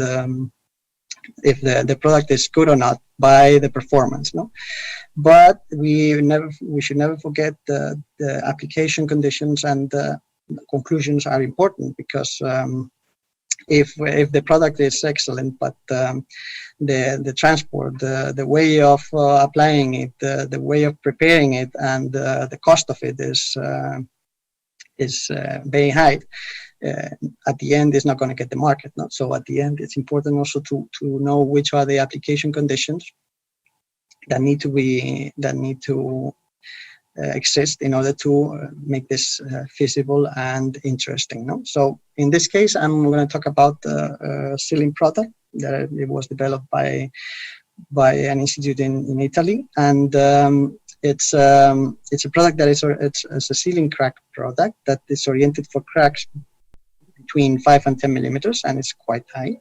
if the product is good or not by the performance, no? But we should never forget the application conditions, and the conclusions are important, because if the product is excellent, but the transport, the way of applying it, the way of preparing it, and the cost of it is very high, at the end is not going to get the market. No? So at the end, it's important also to know which are the application conditions that need to exist in order to make this feasible and interesting. No? So in this case, I'm going to talk about a sealing product that it was developed by an institute in Italy, and it's a product that it's a sealing crack product that is oriented for cracks between 5 and 10 millimeters, and it's quite high,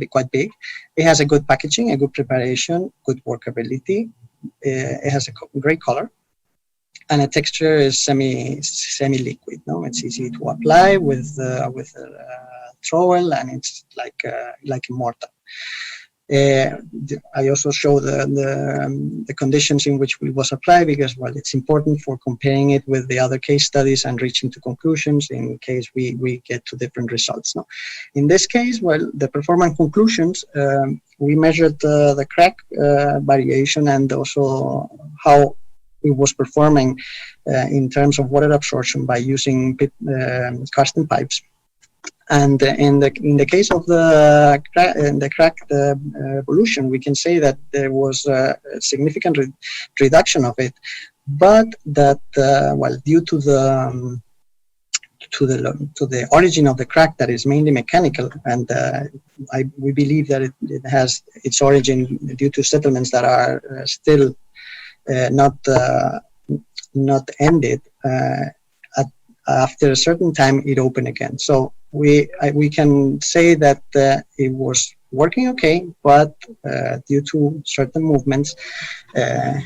quite big. It has a good packaging, a good preparation, good workability. It has a great color, and the texture is semi-liquid. No, it's easy to apply with a trowel, and it's like a mortar. I also show the conditions in which it was applied, because, well, it's important for comparing it with the other case studies and reaching to conclusions in case we get to different results. No? In this case, well, the performance conclusions, we measured the crack variation, and also how it was performing in terms of water absorption by using custom pipes. And in the case of the crack evolution, we can say that there was a significant reduction of it, but that well, due to the origin of the crack, that is mainly mechanical, and we believe that it has its origin due to settlements that are still not ended. After a certain time, it opened again. So we can say that it was working okay, but due to certain movements that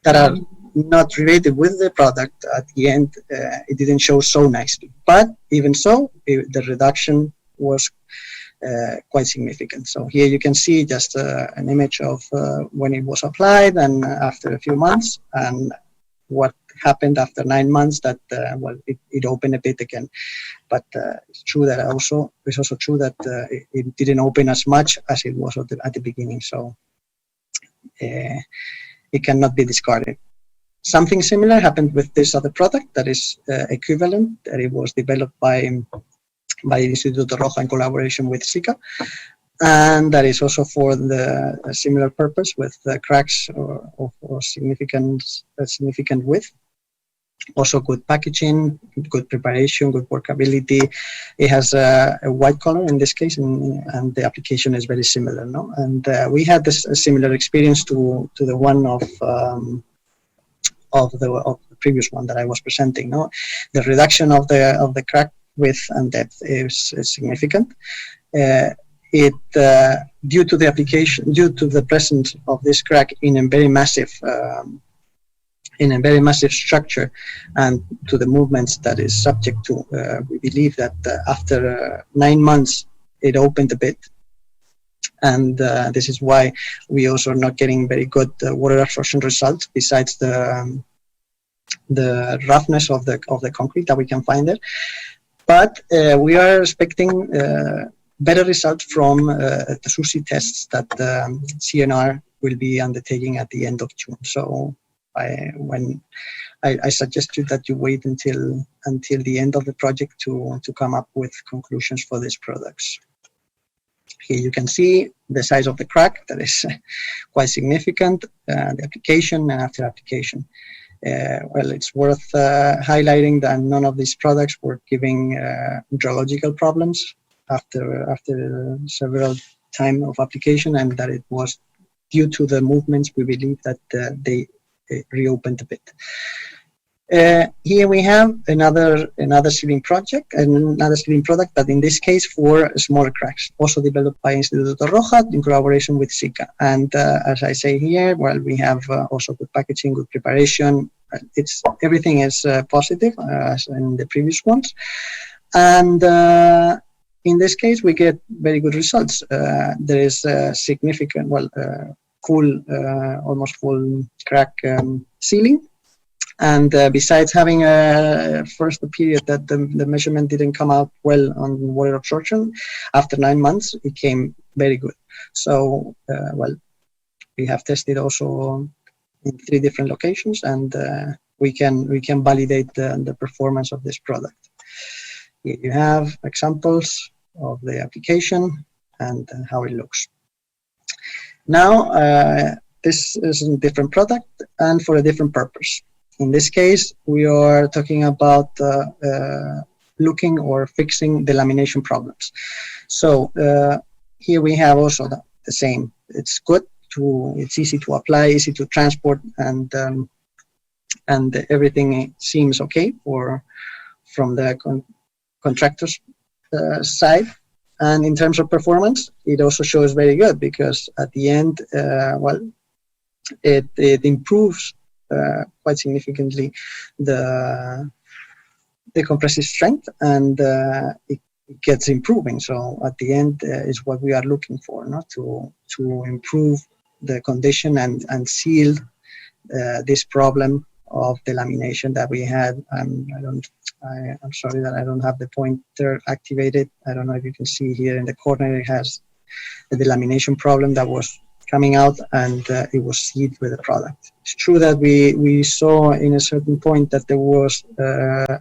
are not related with the product, at the end it didn't show so nicely. But even so, the reduction was quite significant. So here you can see just an image of when it was applied and after a few months, and what happened after 9 months, that well, it opened a bit again. But it's true that it's also true that it didn't open as much as it was at the beginning. So it cannot be discarded. Something similar happened with this other product that is equivalent, that it was developed by Instituto Roja in collaboration with SICA, and that is also for a similar purpose, with cracks or significant width. Also good packaging, good preparation, good workability. It has a white color in this case, and the application is very similar. No, and we had a similar experience to the one of the previous one that I was presenting. No, the reduction of the crack width and depth is significant. Due to the presence of this crack in a very massive structure, and to the movements that is subject to, we believe that after 9 months it opened a bit, and this is why we also are not getting very good water absorption results, besides the roughness of the concrete that we can find there. But we are expecting better results from the SUSI tests that CNR will be undertaking at the end of June. So I suggest you that you wait until the end of the project to come up with conclusions for these products. Here you can see the size of the crack, that is quite significant, the application and after application. Well, it's worth highlighting that none of these products were giving rheological problems after several time of application, and that it was due to the movements. We believe that they reopened a bit. Here we have another sealing project, another sealing product, but in this case for smaller cracks, also developed by Instituto Roja in collaboration with SICA. And as I say here, well, we have also good packaging, good preparation. Everything is positive as in the previous ones, and in this case we get very good results. There is significant, well, almost full crack sealing. And besides having first a period that the measurement didn't come out well on water absorption, after 9 months it came very good. So well, we have tested also in 3 different locations, and we can validate the performance of this product. Here you have examples of the application and how it looks. Now this is a different product and for a different purpose. In this case, we are talking about looking or fixing the lamination problems. So here we have also the same. It's good it's easy to apply, easy to transport, and everything seems okay from the contractor's side. And in terms of performance, it also shows very good, because at the end, well, it improves quite significantly the compressive strength, and it gets improving. So at the end is what we are looking for, to improve the condition and seal this problem of the lamination that we had. I'm sorry that I don't have the pointer activated. I don't know if you can see here in the corner, it has the lamination problem that was coming out, and it was sealed with the product. It's true that we saw in a certain point that there was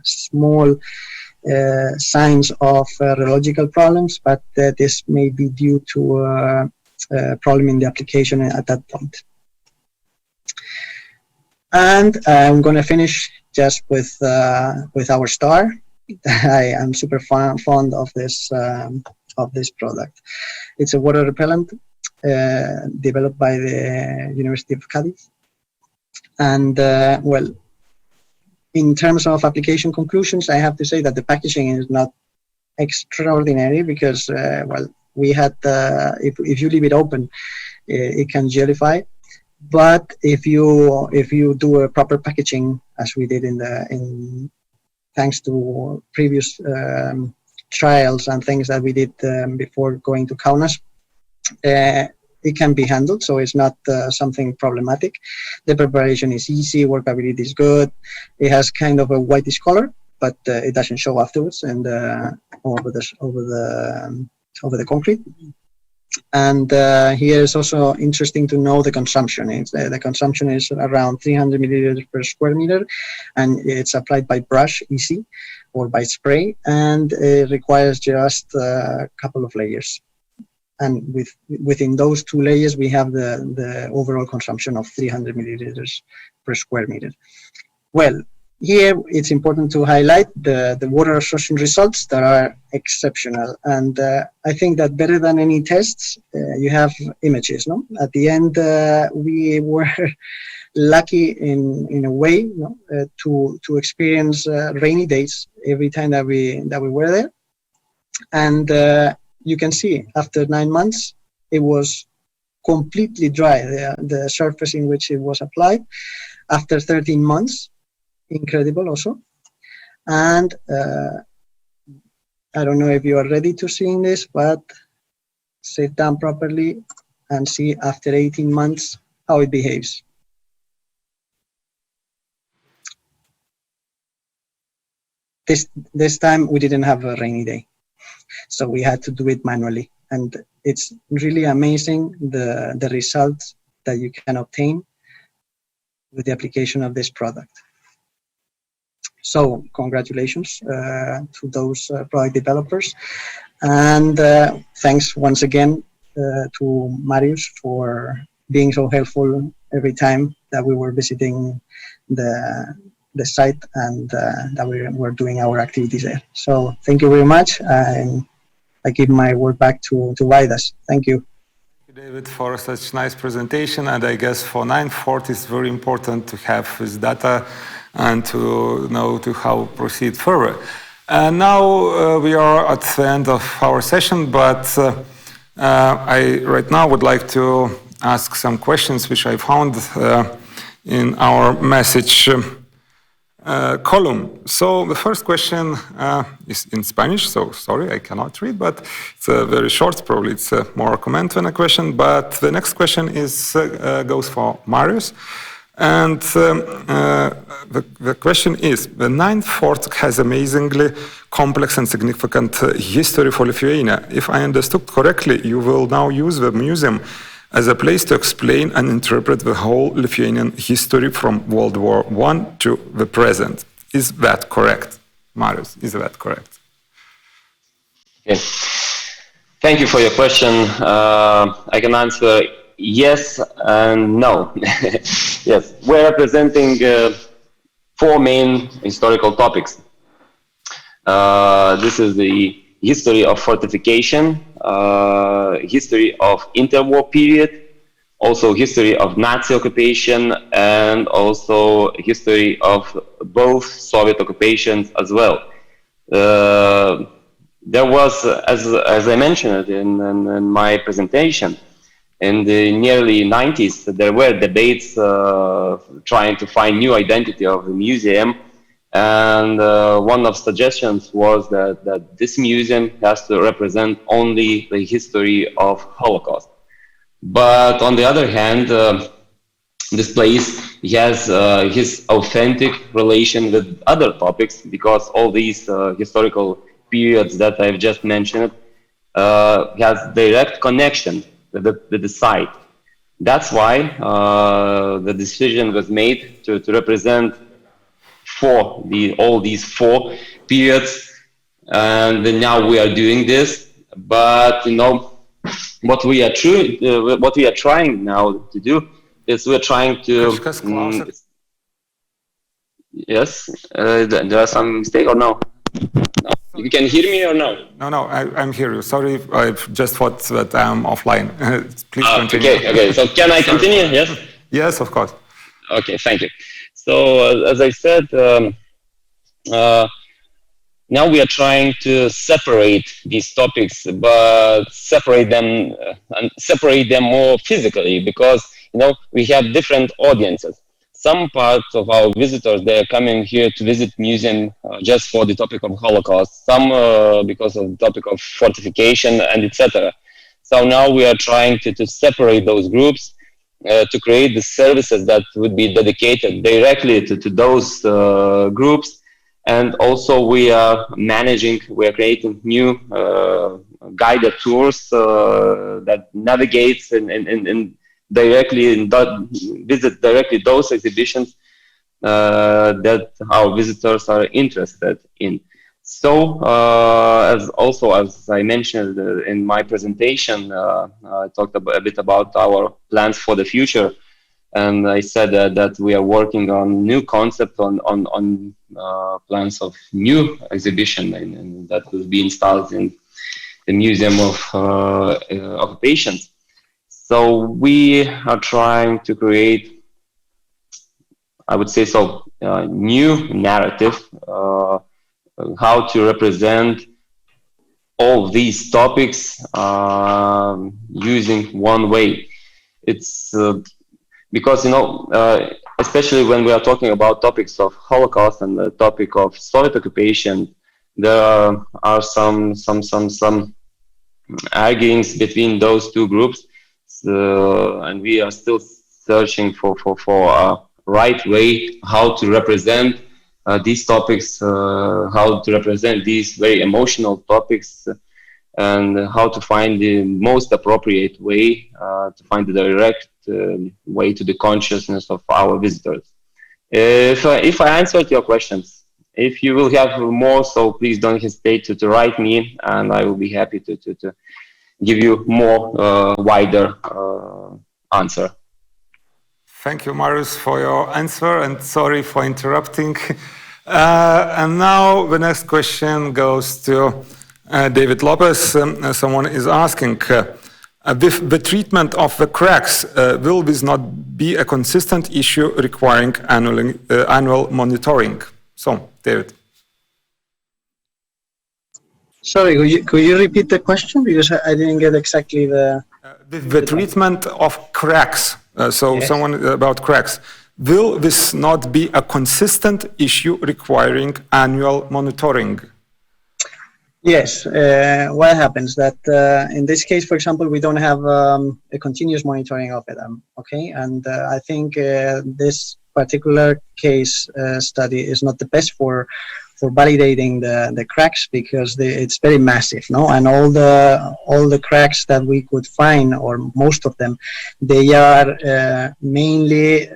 small signs of rheological problems, but this may be due to a problem in the application at that point. And I'm going to finish just with our star. I am super fond of this product. It's a water repellent developed by the University of Cadiz. And well, in terms of application conclusions, I have to say that the packaging is not extraordinary, because well, we had if you leave it open, it can gelify. But if you do a proper packaging, as we did thanks to previous trials and things that we did before going to KAUNAS, it can be handled, so it's not something problematic. The preparation is easy, workability is good. It has kind of a whitish color, but it doesn't show afterwards and over the concrete. And here is also interesting to know the consumption. The consumption is around 300 milliliters per square meter, and it's applied by brush, easy, or by spray, and it requires just a couple of layers. And within those 2 layers, we have the overall consumption of 300 milliliters per square meter. Well, here it's important to highlight the water absorption results that are exceptional. And I think that better than any tests, you have images, no? At the end, we were lucky in a way, to experience rainy days every time that we were there. And you can see after 9 months, it was completely dry, the surface in which it was applied. After 13 months, incredible also. And I don't know if you are ready to seeing this, but sit down properly and see after 18 months how it behaves. This time we didn't have a rainy day, so we had to do it manually, and it's really amazing the results that you can obtain with the application of this product. So congratulations to those product developers, and thanks once again to Marius for being so helpful every time that we were visiting the site, and that we're doing our activities there. So thank you very much, and I give my word back to Vaidas. Thank you. Thank you, David, for such nice presentation. And I guess for 9/4 it's very important to have this data and to know to how proceed further. And now we are at the end of our session, but I right now would like to ask some questions which I found in our message column. So the first question is in Spanish, so sorry, I cannot read, but it's very short, probably it's more a comment than a question, but the next question is goes for Marius. And the question is, the 9/4 has amazingly complex and significant history for Lithuania. If I understood correctly, you will now use the museum as a place to explain and interpret the whole Lithuanian history from World War I to the present. Is that correct? Marius, is that correct? Yes. Thank you for your question. I can answer yes and no. Yes, we're representing 4 main historical topics. This is the history of fortification, history of interwar period, also history of Nazi occupation, and also history of both Soviet occupations as well. There was, as I mentioned in my presentation, in the nearly 90s, there were debates trying to find new identity of the museum. And one of suggestions was that this museum has to represent only the history of Holocaust. But on the other hand, this place has his authentic relation with other topics, because all these historical periods that I've just mentioned has direct connection with the site. That's why the decision was made to represent all these 4 periods, and now we are doing this. But what we are trying now to do is we're trying to. Yes, there are some mistake or no? You can hear me or no? No, I'm here. Sorry, I just thought that I'm offline. Please continue. Okay. So can I continue? Yes. Yes, of course. Okay, thank you. So as I said, now we are trying to separate these topics, but separate them more physically, because we have different audiences. Some parts of our visitors, they are coming here to visit museum just for the topic of Holocaust, some because of the topic of fortification and etc. So now we are trying to separate those groups to create the services that would be dedicated directly to those groups. And also we are creating new guided tours that navigates and visit directly those exhibitions that our visitors are interested in. So, as I mentioned in my presentation, I talked a bit about our plans for the future, and I said that we are working on new concept on plans of new exhibition, and that will be installed in the Museum of Occupations. So we are trying to create, I would say so, new narrative, how to represent all these topics using one way. It's because, especially when we are talking about topics of Holocaust and the topic of Soviet occupation, there are some arguments between those 2 groups. And we are still searching for a right way how to represent these topics, how to represent these very emotional topics, and how to find the most appropriate way to find the direct way to the consciousness of our visitors. If I answered your questions, if you will have more, so please don't hesitate to write me, and I will be happy to give you more wider answer. Thank you, Marius, for your answer, and sorry for interrupting. And now the next question goes to David Lopez. Someone is asking, with the treatment of the cracks, will this not be a consistent issue requiring annual monitoring? So, David. Sorry, could you repeat the question? Because I didn't get exactly the treatment of cracks. Yes. Someone about cracks. Will this not be a consistent issue requiring annual monitoring? Yes. What happens that in this case, for example, we don't have a continuous monitoring of it. Okay, and I think this particular case study is not the best for validating the cracks, because it's very massive, no? And all the cracks that we could find, or most of them, they are mainly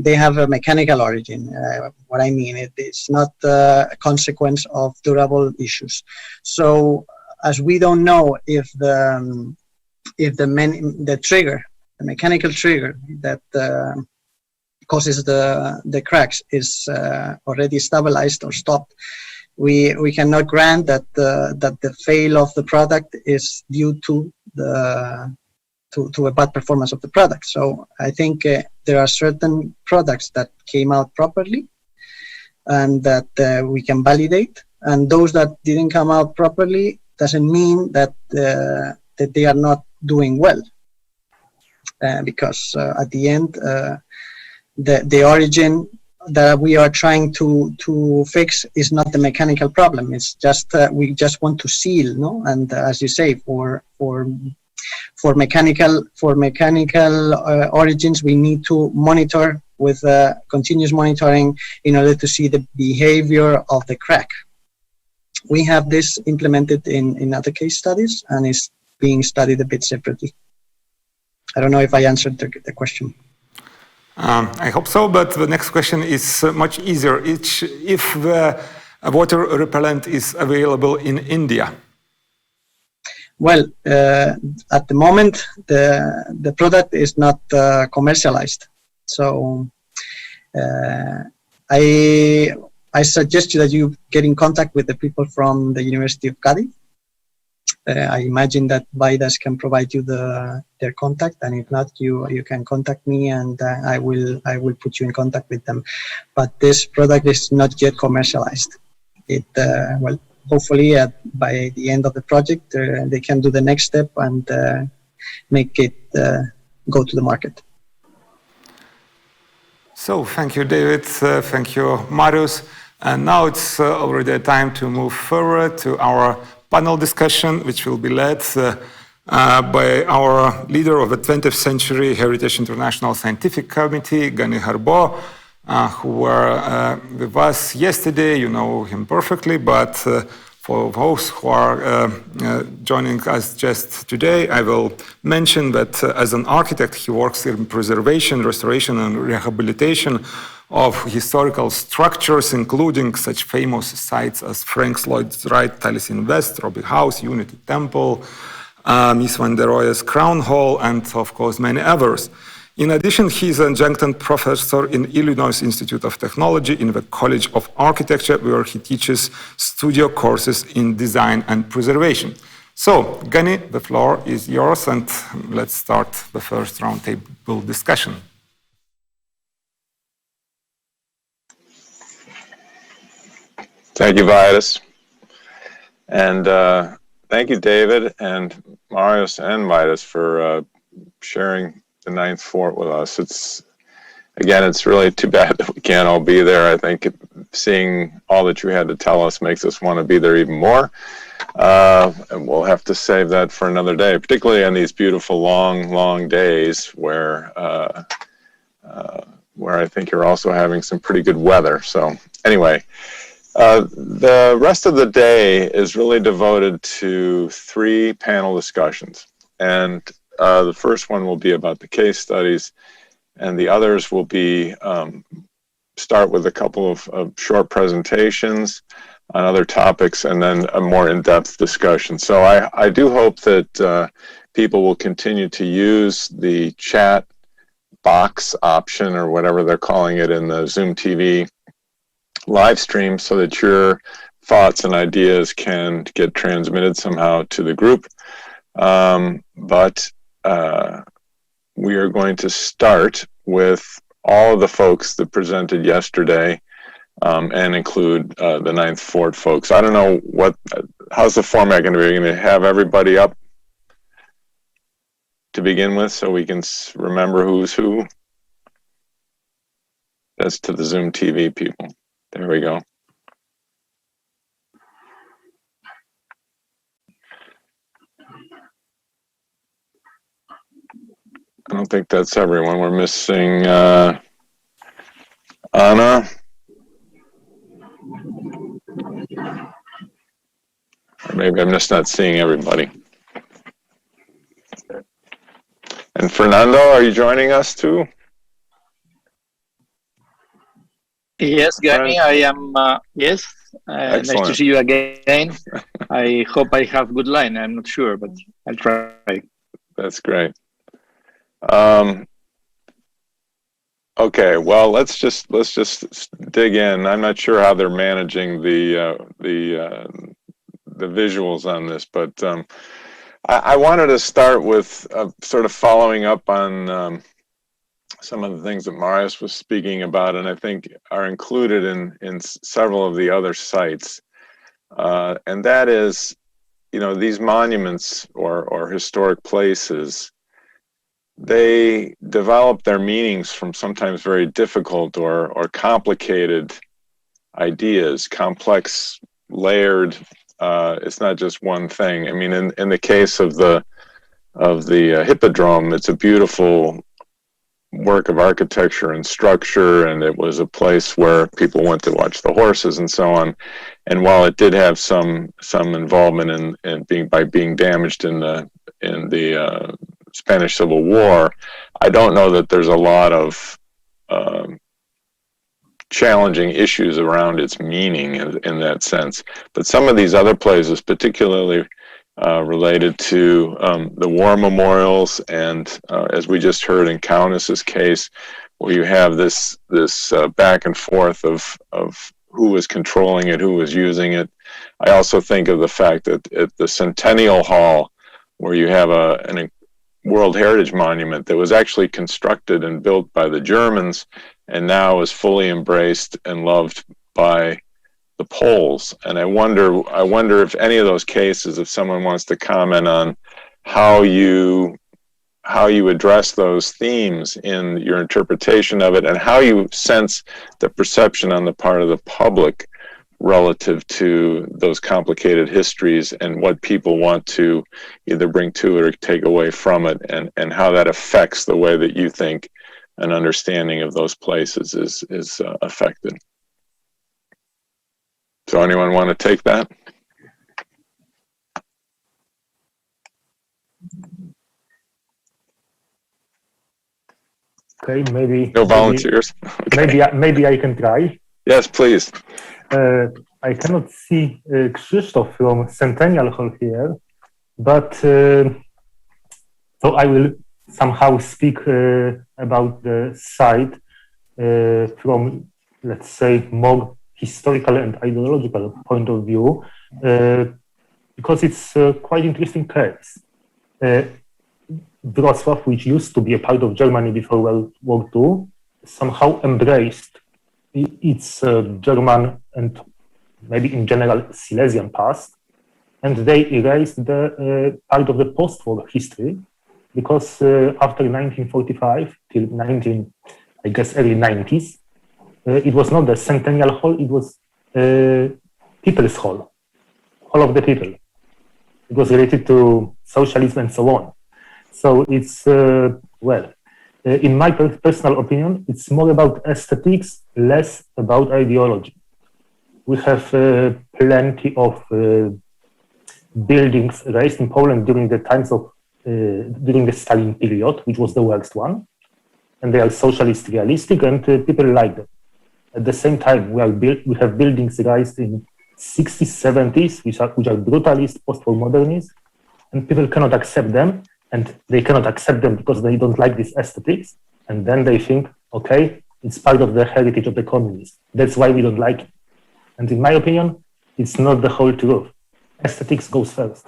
they have a mechanical origin. What I mean, it's not a consequence of durable issues. So as we don't know if the trigger, the mechanical trigger that causes the cracks is already stabilized or stopped, we cannot grant that the fail of the product is due to a bad performance of the product. So I think there are certain products that came out properly and that we can validate, and those that didn't come out properly doesn't mean that they are not doing well, because at the end the origin that we are trying to fix is not the mechanical problem. It's just we just want to seal, no? And as you say, for mechanical origins, we need to monitor with continuous monitoring in order to see the behavior of the crack. We have this implemented in other case studies, and it's being studied a bit separately. I don't know if I answered the question. I hope so, but the next question is much easier. If the water repellent is available in India? Well, at the moment, the product is not commercialized. So I suggest you that you get in contact with the people from the University of Cadiz. I imagine that Vidas can provide you their contact, and if not, you can contact me, and I will put you in contact with them. But this product is not yet commercialized. Well, hopefully by the end of the project, they can do the next step and make it go to the market. So thank you, David. Thank you, Marius. And now it's already time to move forward to our panel discussion, which will be led by our leader of the 20th Century Heritage International Scientific Committee, Gani Harbo, who were with us yesterday. You know him perfectly, but for those who are joining us just today, I will mention that as an architect, he works in preservation, restoration, and rehabilitation of historical structures, including such famous sites as Frank Lloyd Wright Taliesin West, Robbie House, Unity Temple, Miss Van der Rohe's Crown Hall, and of course many others. In addition, he is an adjunct professor in Illinois Institute of Technology in the College of Architecture, where he teaches studio courses in design and preservation. So, Gani, the floor is yours, and let's start the first roundtable discussion. Thank you, Vidas. And thank you, David and Marius and Vidas, for sharing the Ninth Fort with us. It's really too bad that we can't all be there. I think seeing all that you had to tell us makes us want to be there even more. And we'll have to save that for another day, particularly on these beautiful long days where I think you're also having some pretty good weather. So anyway, the rest of the day is really devoted to 3 panel discussions. And the first one will be about the case studies, and the others will be start with a couple of short presentations on other topics, and then a more in-depth discussion. So I do hope that people will continue to use the chat box option or whatever they're calling it in the Zoom TV live stream so that your thoughts and ideas can get transmitted somehow to the group. But we are going to start with all of the folks that presented yesterday and include the Ninth Fort folks. I don't know how's the format going to be? Are you going to have everybody up to begin with so we can remember who's who? That's to the Zoom TV people. There we go. I don't think that's everyone. We're missing Anna. Or maybe I'm just not seeing everybody. And Fernando, are you joining us too? Yes, Gani, I am. Yes, nice to see you again. I hope I have good line. I'm not sure, but I'll try. That's great. Okay, well, let's just dig in. I'm not sure how they're managing the visuals on this, but I wanted to start with sort of following up on some of the things that Marius was speaking about, and I think are included in several of the other sites. And that is, these monuments or historic places, they develop their meanings from sometimes very difficult or complicated ideas, complex, layered. It's not just one thing. I mean, in the case of the Hippodrome, it's a beautiful work of architecture and structure, and it was a place where people went to watch the horses and so on. And while it did have some involvement in being damaged in the Spanish Civil War, I don't know that there's a lot of challenging issues around its meaning in that sense. But some of these other places, particularly related to the war memorials, and as we just heard in KAUNAS's case, where you have this back and forth of who was controlling it, who was using it. I also think of the fact that at the Centennial Hall, where you have a World Heritage Monument that was actually constructed and built by the Germans and now is fully embraced and loved by the Poles. And I wonder if any of those cases, if someone wants to comment on how you address those themes in your interpretation of it, and how you sense the perception on the part of the public relative to those complicated histories and what people want to either bring to it or take away from it, and how that affects the way that you think an understanding of those places is affected. So anyone want to take that? Okay, maybe. No volunteers? Okay. Maybe I can try. Yes, please. I cannot see Krzysztof from Centennial Hall here, but so I will somehow speak about the site from, let's say, more historical and ideological point of view, because it's a quite interesting case. Wrocław, which used to be a part of Germany before World War II, somehow embraced its German and maybe in general Silesian past, and they erased the part of the post-war history, because after 1945 till early 90s, it was not the Centennial Hall, it was People's Hall, Hall of the People. It was related to socialism and so on. So it's, in my personal opinion, it's more about aesthetics, less about ideology. We have plenty of buildings raised in Poland during the times of, during the Stalin period, which was the worst one. And they are socialist realistic, and people like them. At the same time, we have buildings raised in 60s, 70s, which are brutalist, post-war modernist, and people cannot accept them, and they cannot accept them because they don't like these aesthetics, and then they think, okay, it's part of the heritage of the communists. That's why we don't like it. And in my opinion, it's not the whole truth. Aesthetics goes first.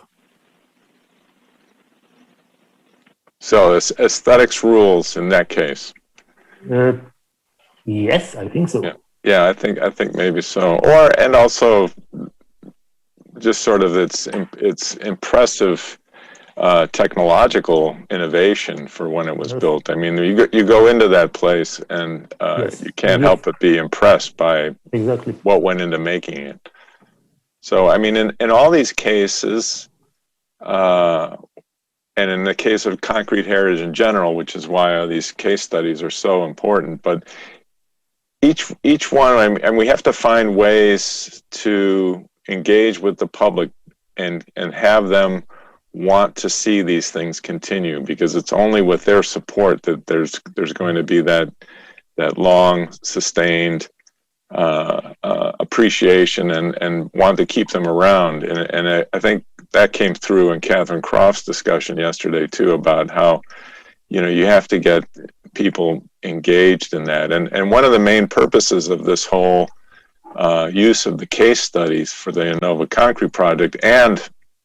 So aesthetics rules in that case. Yes, I think so. Yeah, I think maybe so. And also just sort of its impressive technological innovation for when it was built. I mean, you go into that place and you can't help but be impressed by what went into making it. So, I mean, in all these cases, and in the case of concrete heritage in general, which is why these case studies are so important, but each one, and we have to find ways to engage with the public and have them want to see these things continue, because it's only with their support that there's going to be that long sustained appreciation and want to keep them around. And I think that came through in Catherine Croft's discussion yesterday too, about how, you have to get people engaged in that. And one of the main purposes of this whole use of the case studies for the InnovaConcrete project, and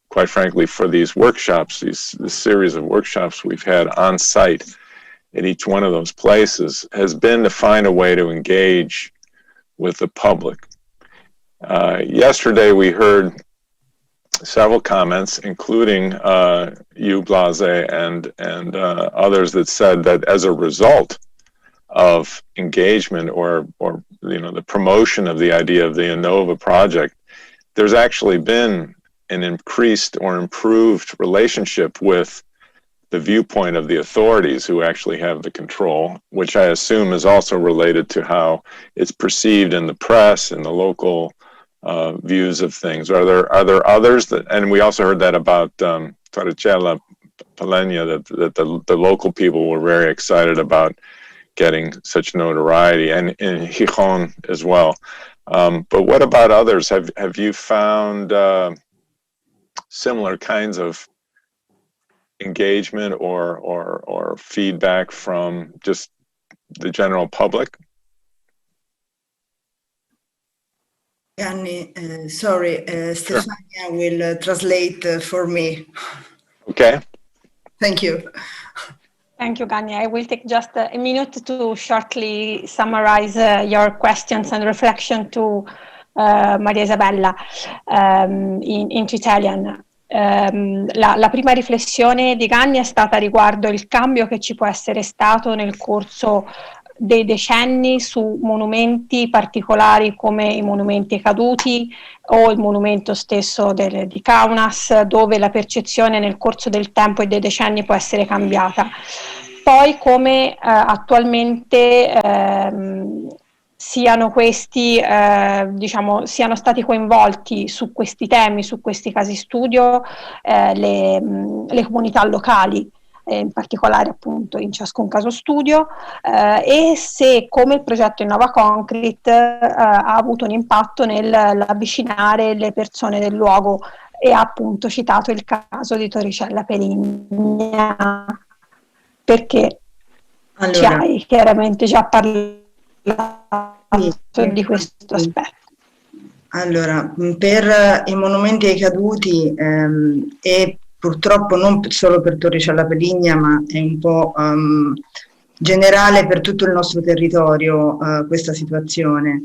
quite frankly for these workshops, this series of workshops we've had on site at each one of those places, has been to find a way to engage with the public. Yesterday we heard several comments, including you, Blase, and others, that said that as a result of engagement or the promotion of the idea of the Innova project, there's actually been an increased or improved relationship with the viewpoint of the authorities who actually have the control, which I assume is also related to how it's perceived in the press and the local views of things. Are there others that, and we also heard that about Torricella Palenia, that the local people were very excited about getting such notoriety, and in Gijón as well. But what about others? Have you found similar kinds of engagement or feedback from just the general public? Gianni, sorry, Stefania will translate for me. Okay. Thank you. Thank you, Gianni. I will take just a minute to shortly summarize your questions and reflection to Maria Isabella into Italian. La prima riflessione di Gianni è stata riguardo il cambio che ci può essere stato nel corso dei decenni su monumenti particolari come i monumenti ai caduti o il monumento stesso di KAUNAS, dove la percezione nel corso del tempo e dei decenni può essere cambiata. Poi come attualmente siano questi, siano stati coinvolti su questi temi, su questi casi studio, le comunità locali, in particolare appunto in ciascun caso studio, e se come il progetto InnovaConcrete ha avuto un impatto nell'avvicinare le persone del luogo, e ha appunto citato il caso di Torricella Peligna, perché ci hai chiaramente già parlato di questo aspetto. Allora, per i monumenti ai caduti e purtroppo non solo per Torricella Peligna, ma è un po' generale per tutto il nostro territorio questa situazione.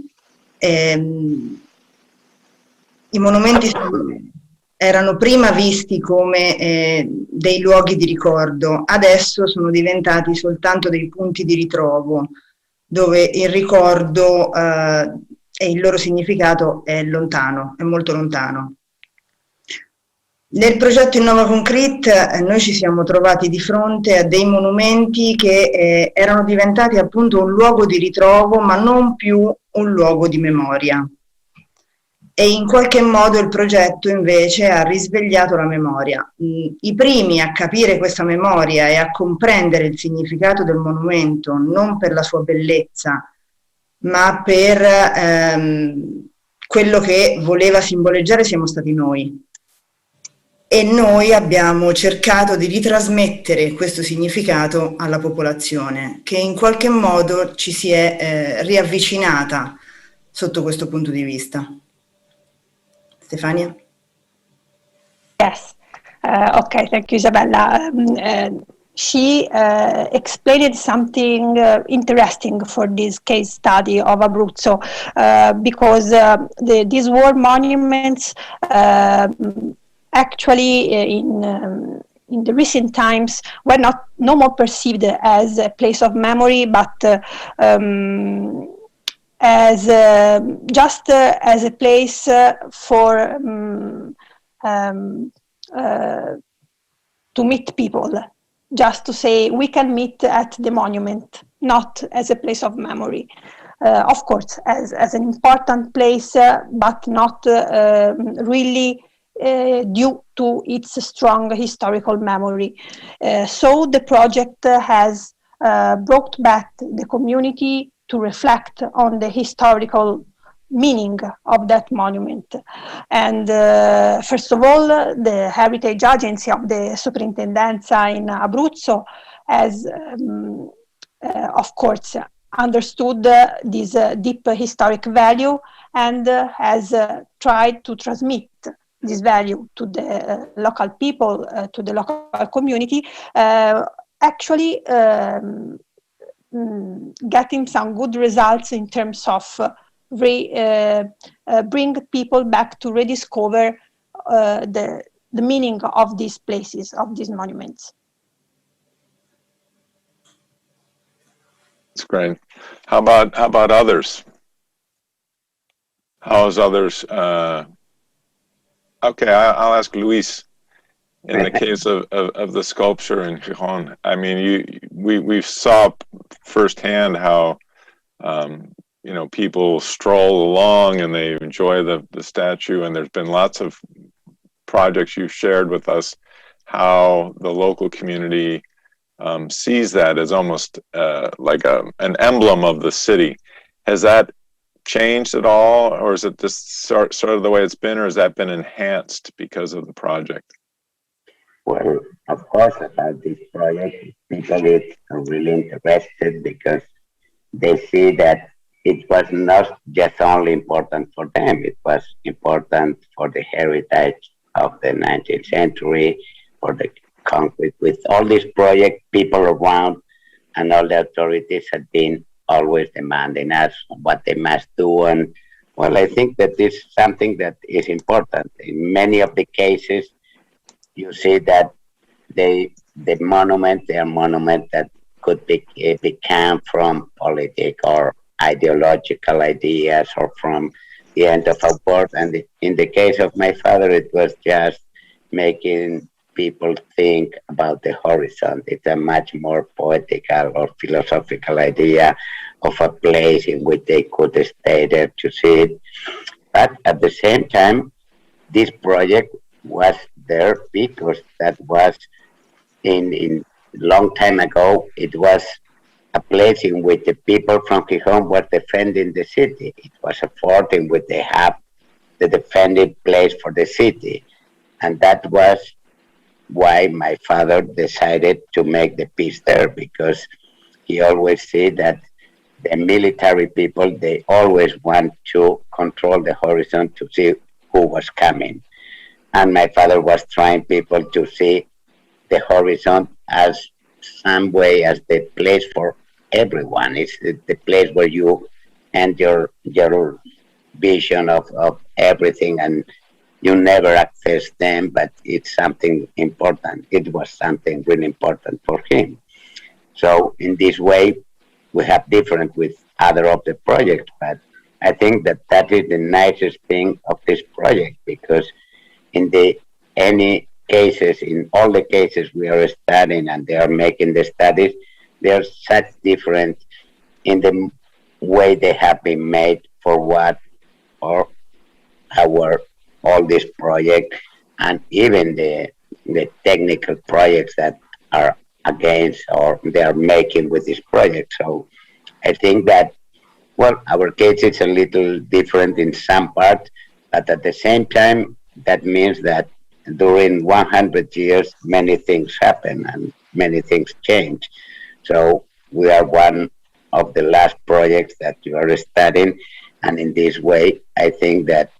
I monumenti erano prima visti come dei luoghi di ricordo, adesso sono diventati soltanto dei punti di ritrovo, dove il ricordo e il loro significato è lontano, è molto lontano. Nel progetto InnovaConcrete noi ci siamo trovati di fronte a dei monumenti che erano diventati appunto un luogo di ritrovo, ma non più un luogo di memoria. E in qualche modo il progetto invece ha risvegliato la memoria. I primi a capire questa memoria e a comprendere il significato del monumento, non per la sua bellezza, ma per quello che voleva simboleggiare, siamo stati noi. e noi abbiamo cercato di ritrasmettere questo significato alla popolazione, che in qualche modo ci si è riavvicinata sotto questo punto di vista. Stefania? Yes. Okay, thank you, Isabella. She explained something interesting for this case study of Abruzzo, because these war monuments actually in the recent times were no more perceived as a place of memory, but as just as a place for to meet people, just to say we can meet at the monument, not as a place of memory. Of course, as an important place, but not really due to its strong historical memory. So the project has brought back the community to reflect on the historical meaning of that monument. And first of all, the Heritage Agency of the Superintendenza in Abruzzo has, of course, understood this deep historic value and has tried to transmit this value to the local people, to the local community, actually getting some good results in terms of bring people back to rediscover the meaning of these places, of these monuments. That's great. How about others? How's others? Okay, I'll ask Luis. In the case of the sculpture in Gijón, I mean, we saw firsthand how people stroll along and they enjoy the statue, and there's been lots of projects you've shared with us how the local community sees that as almost like an emblem of the city. Has that changed at all, or is it just sort of the way it's been, or has that been enhanced because of the project? Well, of course, about this project, people are really interested because they see that it was not just only important for them, it was important for the heritage of the 19th century, for the concrete. With all these projects, people around and all the authorities have been always demanding us what they must do. And well, I think that this is something that is important. In many of the cases, you see that the monuments, they are monuments that could become from political or ideological ideas or from the end of a world. And in the case of my father, it was just making people think about the horizon. It's a much more poetical or philosophical idea of a place in which they could stay there to see it. But at the same time, this project was there because that was in long time ago, it was a place in which the people from Gijón were defending the city. It was a fort in which they have the defending place for the city. And that was why my father decided to make the peace there, because he always said that the military people, they always want to control the horizon to see who was coming. And my father was trying people to see the horizon as some way as the place for everyone. It's the place where you end your vision of everything, and you never access them, but it's something important. It was something really important for him. So in this way, we have different with other of the projects, but I think that that is the nicest thing of this project, because in all the cases we are studying and they are making the studies, they are such different in the way they have been made for what or all these projects, and even the technical projects that are against or they are making with this project. So I think that, well, our case is a little different in some parts, but at the same time, that means that during 100 years, many things happen and many things change. So we are one of the last projects that you are studying. And in this way, I think that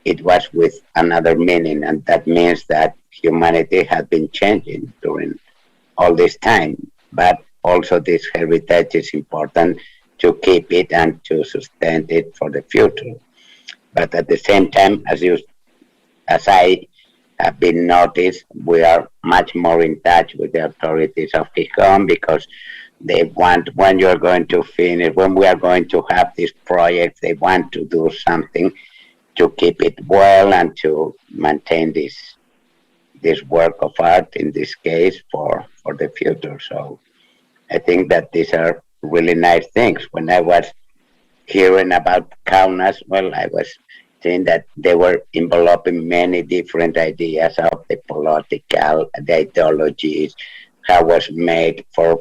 it was with another meaning. And that means that humanity has been changing during all this time. But also this heritage is important to keep it and to sustain it for the future. But at the same time, as I have been noticed, we are much more in touch with the authorities of Gijón because they want, when you are going to finish, when we are going to have this project, they want to do something to keep it well and to maintain this work of art, in this case, for the future. So I think that these are really nice things. When I was hearing about KAUNAS, well, I was saying that they were enveloping many different ideas of the political, the ideologies, how was made for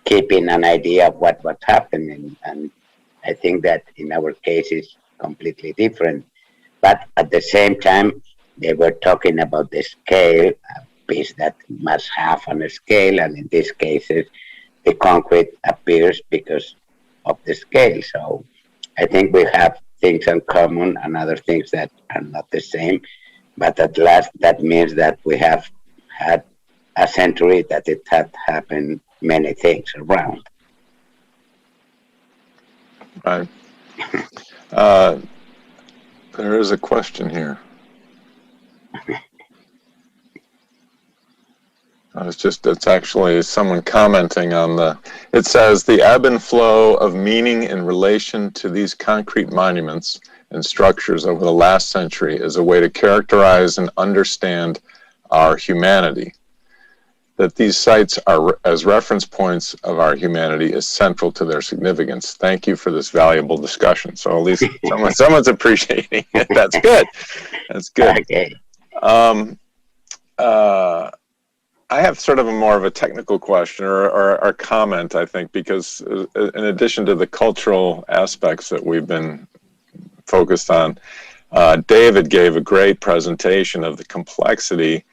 keeping an idea of what was happening. And I think that in our case is completely different. But at the same time, they were talking about the scale, a piece that must have on a scale, and in this case, the concrete appears because of the scale. So I think we have things in common and other things that are not the same. But at last, that means that we have had a century that it had happened many things around. Right. There is a question here. It's actually someone commenting on it says the ebb and flow of meaning in relation to these concrete monuments and structures over the last century is a way to characterize and understand our humanity. That these sites are as reference points of our humanity is central to their significance. Thank you for this valuable discussion. So at least someone's appreciating it. That's good. That's good. Okay. I have sort of more of a technical question or comment, I think, because in addition to the cultural aspects that we've been focused on, David gave a great presentation of the complexity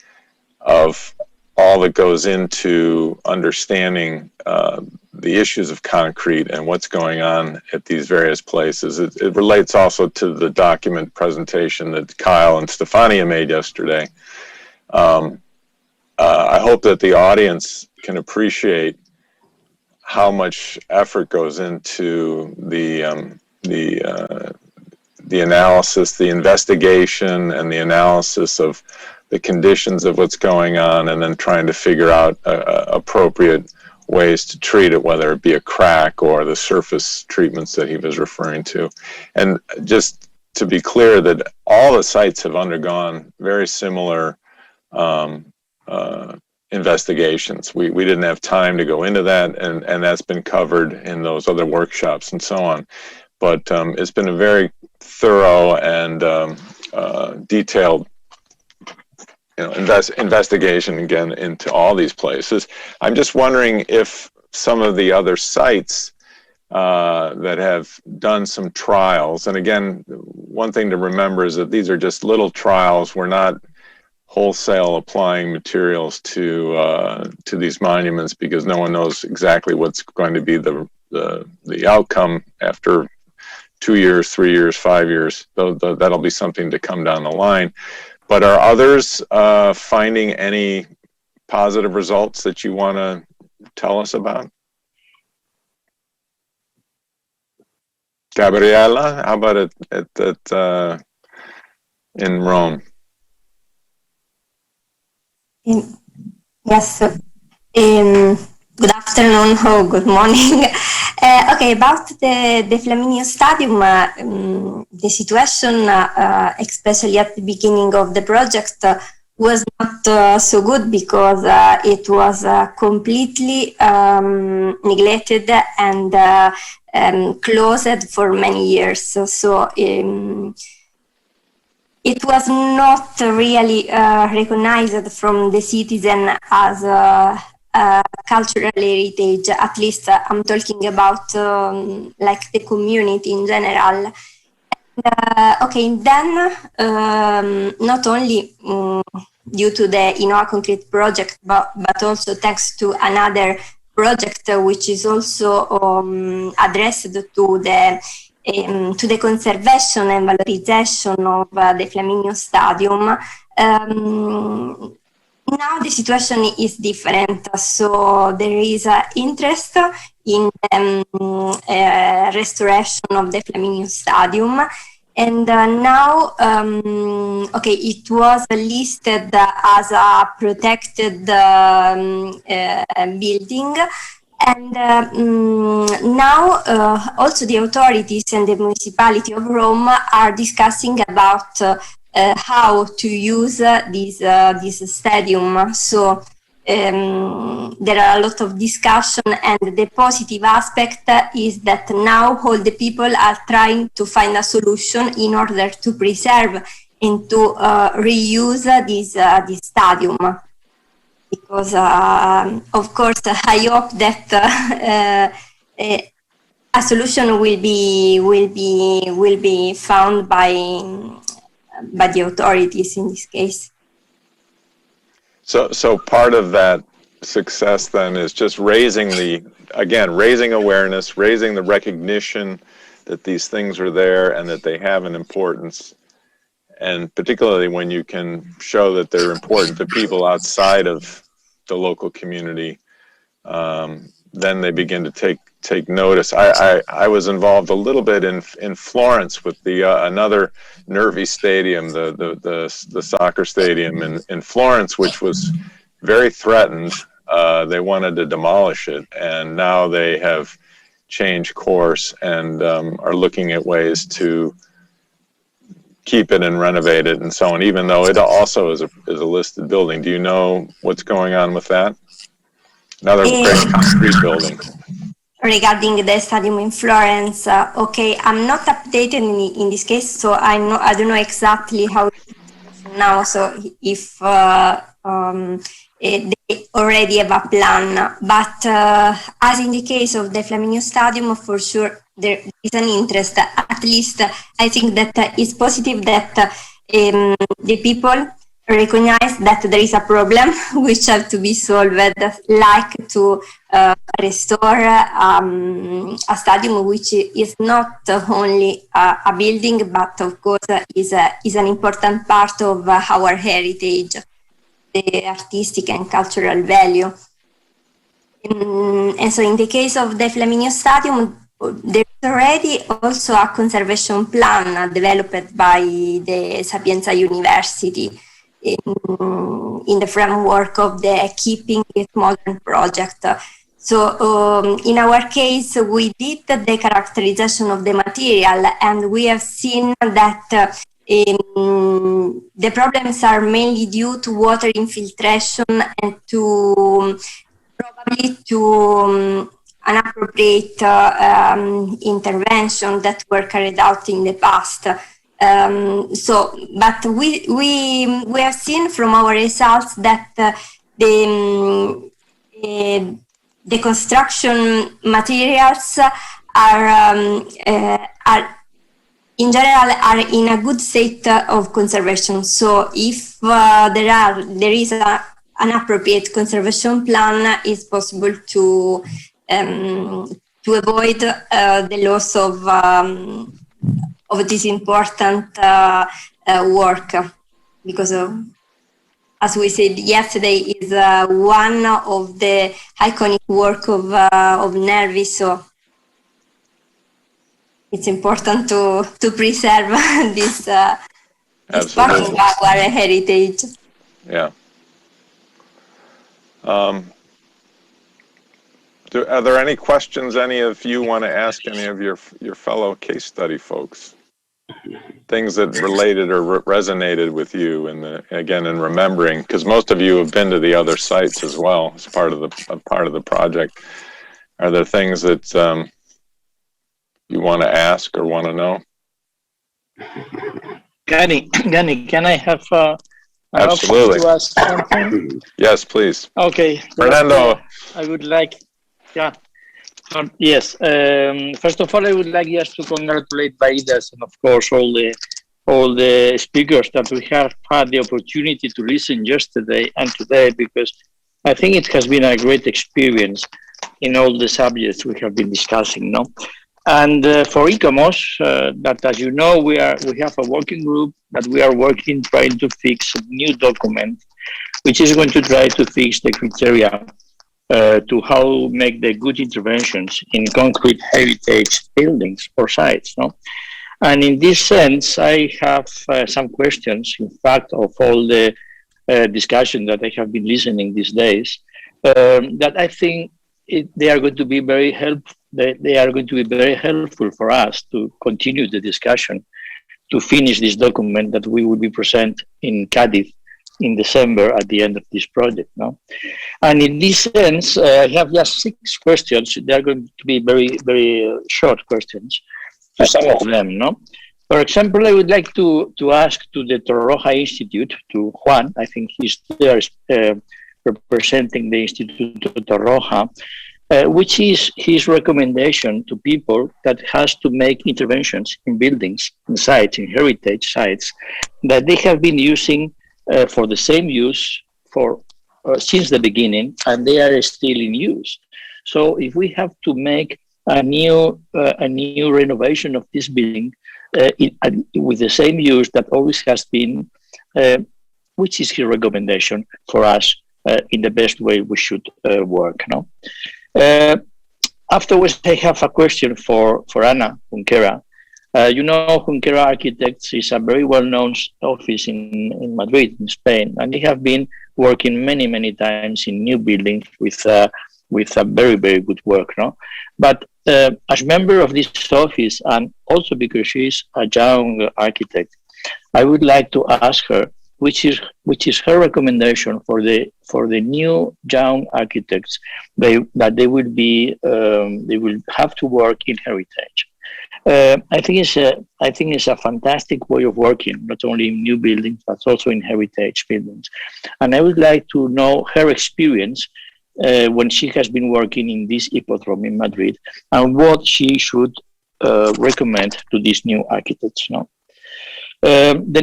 of all that goes into understanding the issues of concrete and what's going on at these various places. It relates also to the document presentation that Kyle and Stefania made yesterday. I hope that the audience can appreciate how much effort goes into the analysis, the investigation, and the analysis of the conditions of what's going on, and then trying to figure out appropriate ways to treat it, whether it be a crack or the surface treatments that he was referring to. And just to be clear that all the sites have undergone very similar investigations. We didn't have time to go into that, and that's been covered in those other workshops and so on. But it's been a very thorough and detailed investigation, again, into all these places. I'm just wondering if some of the other sites that have done some trials, and again, one thing to remember is that these are just little trials. We're not wholesale applying materials to these monuments because no one knows exactly what's going to be the outcome after 2 years, 3 years, 5 years. That'll be something to come down the line. But are others finding any positive results that you want to tell us about? Gabriella, how about in Rome? Yes. Good afternoon or good morning. Okay, about the Flaminio Stadium, the situation, especially at the beginning of the project, was not so good because it was completely neglected and closed for many years. So it was not really recognized from the citizen as a cultural heritage. At least I'm talking about like the community in general. Okay, then not only due to the InnovaConcrete project, but also thanks to another project which is also addressed to the conservation and valorization of the Flaminio Stadium. Now the situation is different, so there is interest in restoration of the Flaminio Stadium, and now, okay, it was listed as a protected building, and now also the authorities and the municipality of Rome are discussing about how to use this stadium. So there are a lot of discussion, and the positive aspect is that now all the people are trying to find a solution in order to preserve and to reuse this stadium. Because of course I hope that a solution will be found by the authorities in this case. So part of that success then is just raising awareness, raising the recognition that these things are there and that they have an importance. And particularly when you can show that they're important to people outside of the local community, then they begin to take notice. I was involved a little bit in Florence with the another Nervi stadium, the soccer stadium in Florence, which was very threatened. They wanted to demolish it, and now they have changed course and are looking at ways to keep it and renovate it and so on, even though it also is a listed building. Do you know what's going on with that? Another great concrete building. Regarding the stadium in Florence, okay, I'm not updated in this case, so I don't know exactly how it is now. So if they already have a plan, but as in the case of the Flaminio Stadium, for sure there is an interest. At least I think that it's positive that the people recognize that there is a problem which has to be solved, like to restore a stadium which is not only a building, but of course is an important part of our heritage, the artistic and cultural value. And so in the case of the Flaminio Stadium, there's already also a conservation plan developed by the Sapienza University in the framework of the Keeping It Modern project. So in our case, we did the characterization of the material, and we have seen that the problems are mainly due to water infiltration and to probably to inappropriate intervention that were carried out in the past. But we have seen from our results that the construction materials are in general are in a good state of conservation. So if there is an appropriate conservation plan, it's possible to avoid the loss of this important work, because as we said yesterday, is one of the iconic work of Nervi, so it's important to preserve this part of our heritage. Yeah. Are there any questions any of you want to ask any of your fellow case study folks? Things that related or resonated with you, and again in remembering, because most of you have been to the other sites as well as part of the project. Are there things that you want to ask or want to know? Gani, can I have absolutely to ask something? Yes, please. Okay, Fernando. I would like, yes. First of all, I would like just to congratulate Vaidas and of course all the all the speakers that we have had the opportunity to listen yesterday and today, because I think it has been a great experience in all the subjects we have been discussing. No? And for ICOMOS, that, as you know, we have a working group that we are working, trying to fix a new document, which is going to try to fix the criteria to how make the good interventions in concrete heritage buildings or sites. No? And in this sense, I have some questions, in fact, of all the discussion that I have been listening these days, that I think they are going to be very helpful. They are going to be very helpful for us to continue the discussion, to finish this document that we will be present in Cadiz in December at the end of this project. No? And in this sense, I have just 6 questions. They are going to be very, very short questions, some of them. No? For example, I would like to ask to the Torroja Institute, to Juan, I think he's there representing the Institute of Torroja, which is his recommendation to people that has to make interventions in buildings, in sites, in heritage sites, that they have been using for the same use for since the beginning, and they are still in use. So if we have to make a new renovation of this building with the same use that always has been, which is his recommendation for us in the best way we should work. No? Afterwards, I have a question for Ana Junquera. You know, Junquera Architects is a very well-known office in Madrid, in Spain, and they have been working many, many times in new buildings with a very, very good work. No? But as member of this office, and also because she is a young architect, I would like to ask her which is her recommendation for the new young architects that they will have to work in heritage. I think it's a fantastic way of working, not only in new buildings but also in heritage buildings. And I would like to know her experience when she has been working in this hippodrome in Madrid, and what she should recommend to these new architects. No? The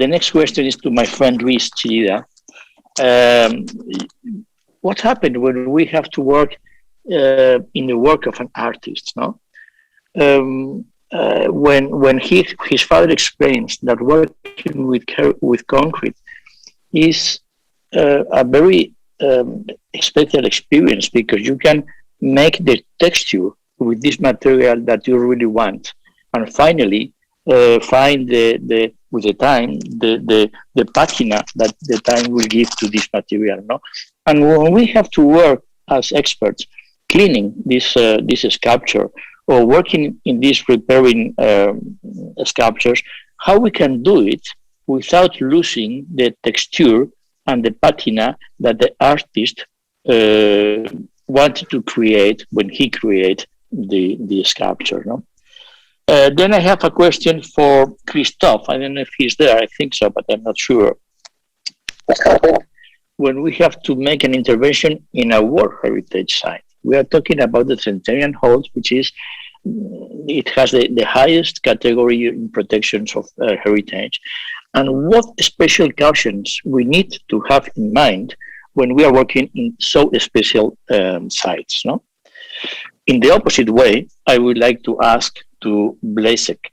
next question is to my friend Luis Chillida. What happened when we have to work in the work of an artist? No, when his father explains that working with concrete is a very special experience, because you can make the texture with this material that you really want, and finally find with the time the patina that the time will give to this material. No, and when we have to work as experts cleaning this sculpture, or working in these repairing sculptures, how we can do it without losing the texture and the patina that the artist wanted to create when he created the sculpture. No? Then I have a question for Christophe. I don't know if he's there. I think so, but I'm not sure. When we have to make an intervention in a World Heritage Site, we are talking about the Centennial Hall, which it has the highest category in protections of heritage. And what special cautions we need to have in mind when we are working in so special sites. No? In the opposite way, I would like to ask to Blazek,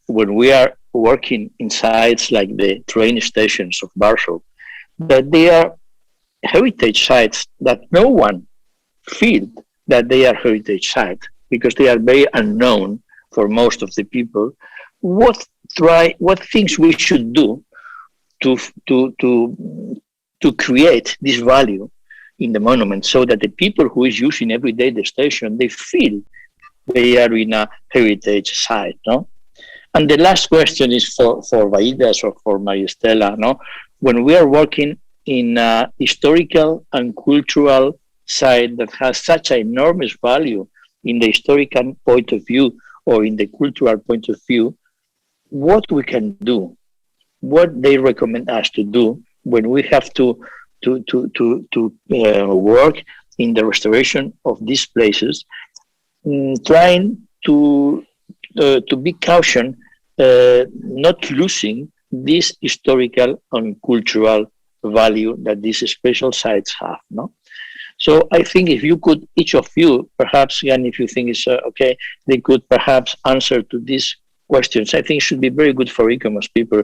when we are working in sites like the train stations of Warsaw, that they are heritage sites that no one feels that they are heritage sites, because they are very unknown for most of the people. What things we should do to create this value in the monument, so that the people who is using every day the station, they feel they are in a heritage site. No? And the last question is for Vaidas or for Maristela. No? When we are working in a historical and cultural site that has such an enormous value in the historical point of view or in the cultural point of view, what we can do, what they recommend us to do when we have to work in the restoration of these places, trying to be cautious not losing this historical and cultural value that these special sites have. No. So I think if you could, each of you, perhaps, Jan, if you think it's okay, they could perhaps answer to these questions. I think it should be very good for e-commerce people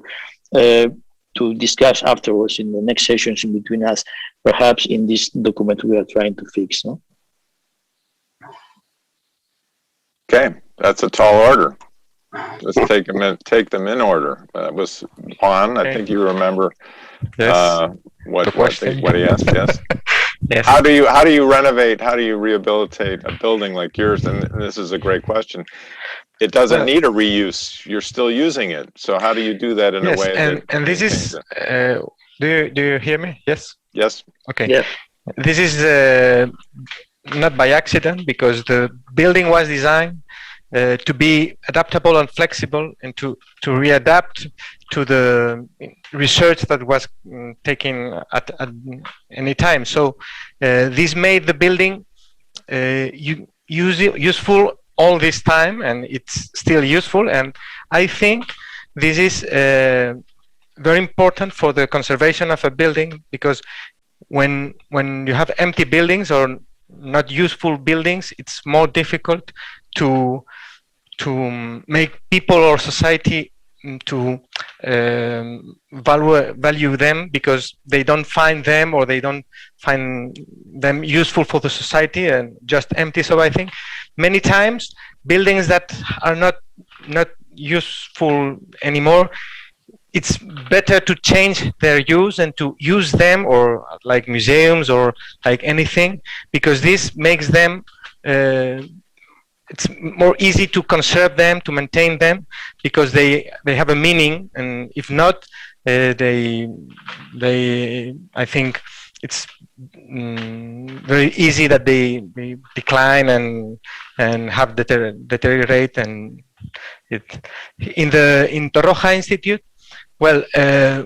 to discuss afterwards in the next sessions in between us, perhaps in this document we are trying to fix. No? Okay, that's a tall order. Let's take them in order. That was Juan. I think you remember what he asked. Yes. Yes. How do you renovate? How do you rehabilitate a building like yours? And this is a great question. It doesn't need a reuse. You're still using it. So how do you do that in a way and this is do you hear me? Yes. Yes. Okay. Yeah. This is not by accident, because the building was designed to be adaptable and flexible, and to readapt to the research that was taken at any time. So this made the building useful all this time, and it's still useful. And I think this is very important for the conservation of a building, because when you have empty buildings or not useful buildings, it's more difficult to make people or society to value them, because they don't find them, or they don't find them useful for the society and just empty. So I think many times buildings that are not useful anymore, it's better to change their use and to use them, or like museums or like anything, because this makes them it's more easy to conserve them, to maintain them, because they have a meaning. And if not, I think it's very easy that they decline and have deteriorate. And in the Torroja Institute, well,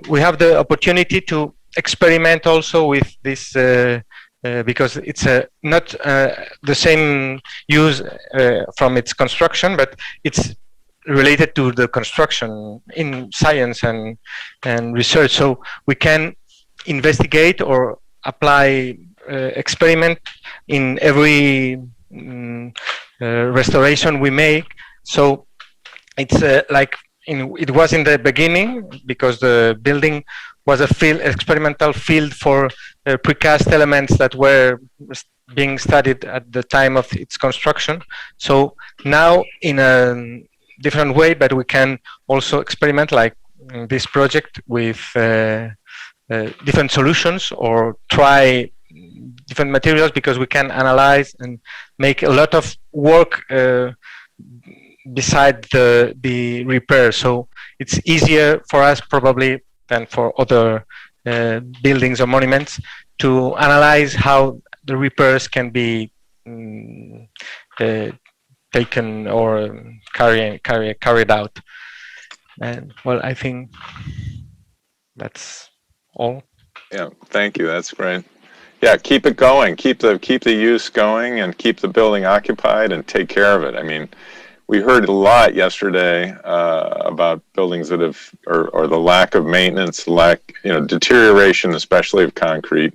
we have the opportunity to experiment also with this, because it's not the same use from its construction, but it's related to the construction in science and research. So we can investigate or apply experiment in every restoration we make. So it's it was in the beginning, because the building was a experimental field for precast elements that were being studied at the time of its construction. So now in a different way, but we can also experiment, like in this project, with different solutions, or try different materials, because we can analyze and make a lot of work beside the repair. So it's easier for us probably than for other buildings or monuments to analyze how the repairs can be taken or carried out. And well, I think that's all. Yeah, thank you. That's great. Yeah, keep it going. Keep the use going, and keep the building occupied, and take care of it. I mean, we heard a lot yesterday about buildings that have, or the lack of maintenance, deterioration, especially of concrete,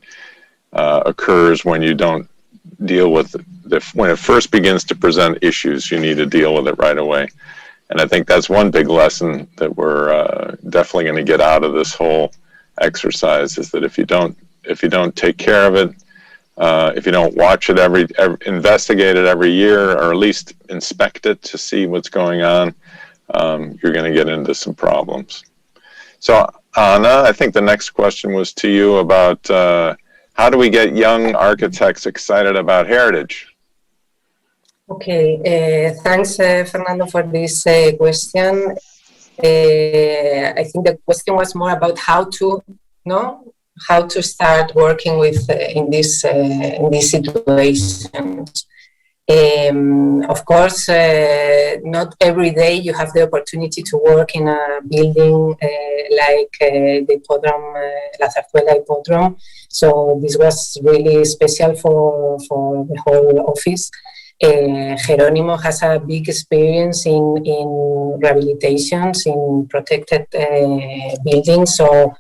occurs when you don't deal with when it first begins to present issues. You need to deal with it right away. And I think that's one big lesson that we're definitely going to get out of this whole exercise, is that if you don't take care of it, if you don't watch it investigate it every year, or at least inspect it to see what's going on, you're going to get into some problems. So Anna, I think the next question was to you about how do we get young architects excited about heritage? Okay, thanks, Fernando, for this question. I think the question was more about how to start working with in these situations. Of course, not every day you have the opportunity to work in a building like the Hippodrome, La Zarzuela Hippodrome. So this was really special for the whole office. Jerónimo has a big experience in rehabilitations, in protected buildings, so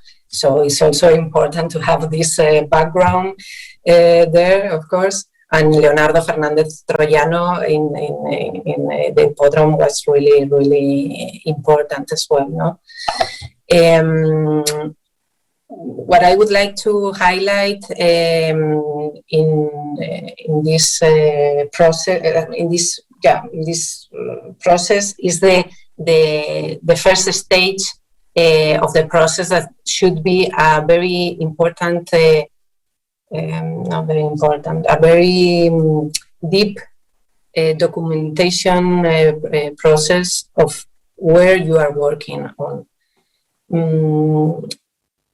it's also important to have this background there, of course. And Leonardo Fernández Troyano in the Hippodrome was really important as well, no? What I would like to highlight in this process is the first stage of the process, that should be a very important, not very important, a very deep documentation process of where you are working on.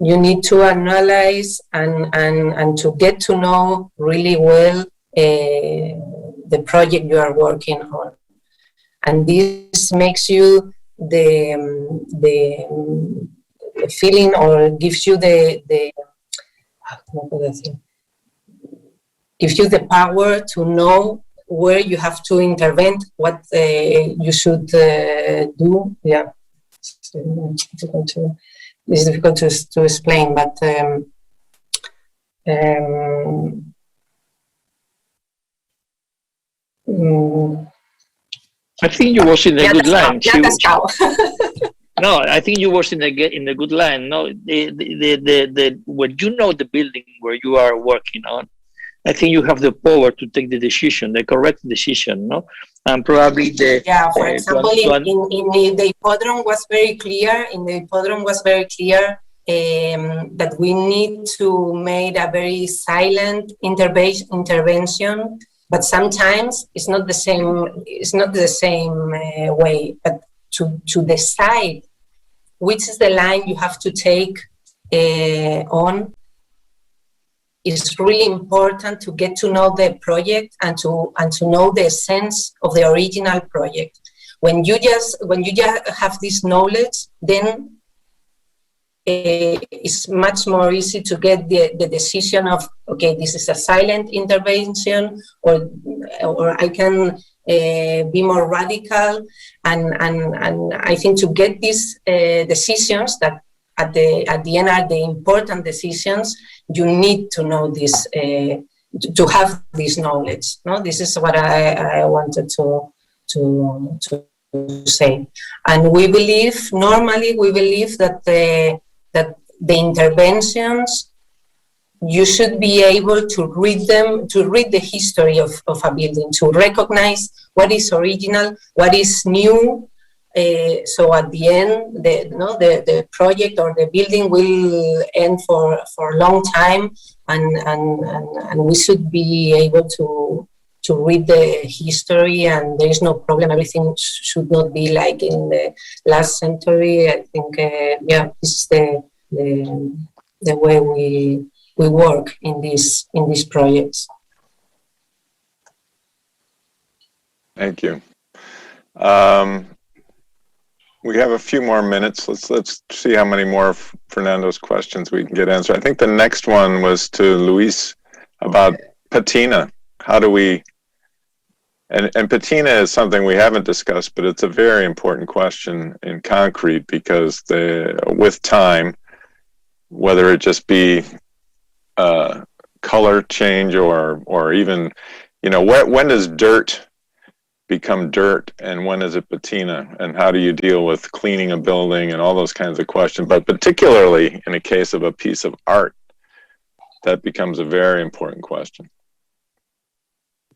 You need to analyze and to get to know really well the project you are working on. And this makes you the feeling, or gives you gives you the power to know where you have to intervene, what you should do. Yeah. It's difficult to explain, but I think you was in a good line. No, I think you was in a good line. No, when you know the building where you are working on, I think you have the power to take the decision, the correct decision, no? And probably for example, in the Hippodrome was very clear. That we need to make a very silent intervention, but sometimes it's not the same. It's not the same way. But to decide which is the line you have to take on, it's really important to get to know the project and to know the essence of the original project. When you just have this knowledge, then it's much more easy to get the decision of, okay, this is a silent intervention, or I can be more radical, and I think to get these decisions that at the end are the important decisions, you need to know this, to have this knowledge. No, this is what I wanted to say. And normally we believe that the interventions, you should be able to read them, to read the history of a building, to recognize what is original, what is new. So at the end, the project or the building will end for a long time, and we should be able to read the history, and there is no problem. Everything should not be like in the last century. I think, this is the way we work in these projects. Thank you. We have a few more minutes. Let's see how many more of Fernando's questions we can get answered. I think the next one was to Luis about patina. How do we, and patina is something we haven't discussed, but it's a very important question in concrete, because with time, whether it just be color change or even, when does dirt become dirt, and when is it patina, and how do you deal with cleaning a building and all those kinds of questions? But particularly in a case of a piece of art, that becomes a very important question.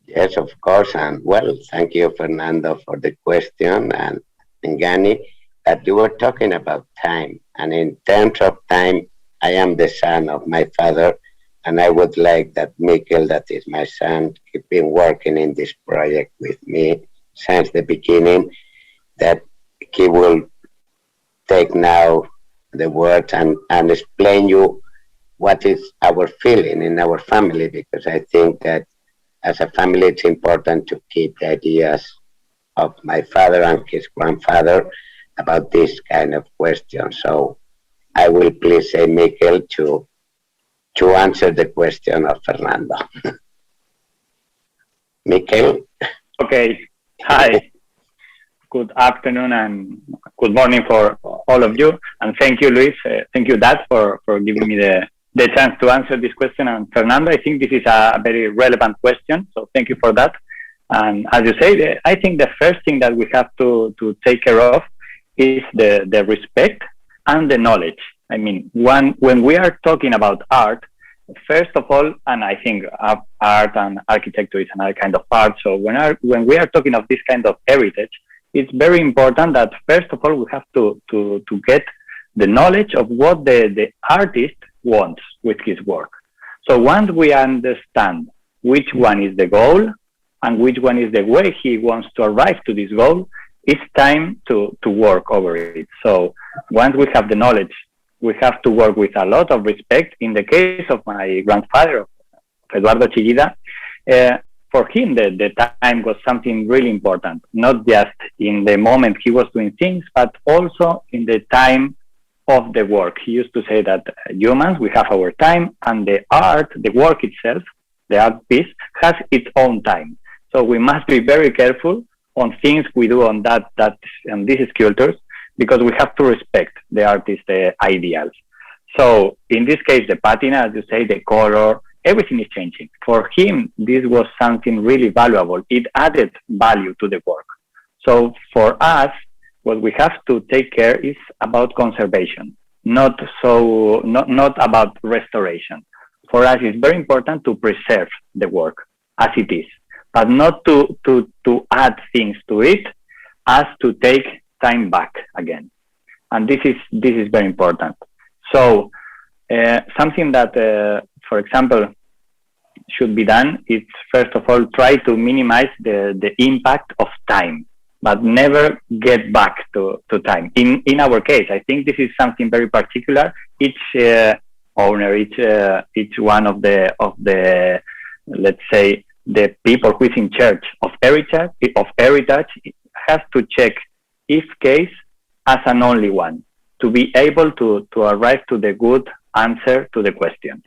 Yes, of course. And well, thank you, Fernando, for the question. And Gani, that you were talking about time. And in terms of time, I am the son of my father, and I would like that Mikel, that is my son, he's been working in this project with me since the beginning, that he will take now the words and explain you what is our feeling in our family, because I think that as a family it's important to keep the ideas of my father and his grandfather about this kind of question. So I will please say Mikel to answer the question of Fernando. Michael. Okay. Hi. Good afternoon and good morning for all of you. And thank you, Luis. Thank you, Dad, for giving me the chance to answer this question. And Fernando, I think this is a very relevant question. So thank you for that. And as you say, I think the first thing that we have to take care of is the respect and the knowledge. I mean, when we are talking about art, first of all, and I think art and architecture is another kind of art. So when we are talking of this kind of heritage, it's very important that first of all, we have to get the knowledge of what the artist wants with his work. So once we understand which one is the goal and which one is the way he wants to arrive to this goal, it's time to work over it. So once we have the knowledge, we have to work with a lot of respect. In the case of my grandfather, Eduardo Chillida, for him, the time was something really important, not just in the moment he was doing things, but also in the time of the work. He used to say that humans, we have our time, and the art, the work itself, the art piece, has its own time. So we must be very careful on things we do on and these sculptures, because we have to respect the artist's ideals. So in this case, the patina, as you say, the color, everything is changing. For him, this was something really valuable. It added value to the work. So for us, what we have to take care is about conservation, not about restoration. For us, it's very important to preserve the work as it is, but not to add things to it as to take time back again. And this is very important. So something that, for example, should be done is, first of all, try to minimize the impact of time, but never get back to time. In our case, I think this is something very particular. Each owner, each one of the let's say, the people who is in charge of heritage has to check each case as an only one to be able to arrive to the good answer to the question.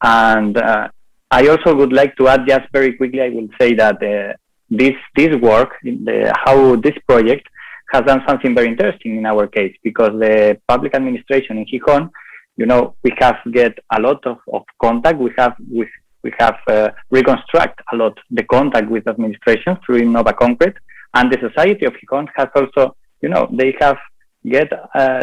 And I also would like to add just very quickly, I will say that this work, how this project has done something very interesting in our case, because the public administration in Gijón, we have get a lot of contact. We have reconstruct a lot the contact with administration through InnovaConcrete, and the society of Gijón has also, they have get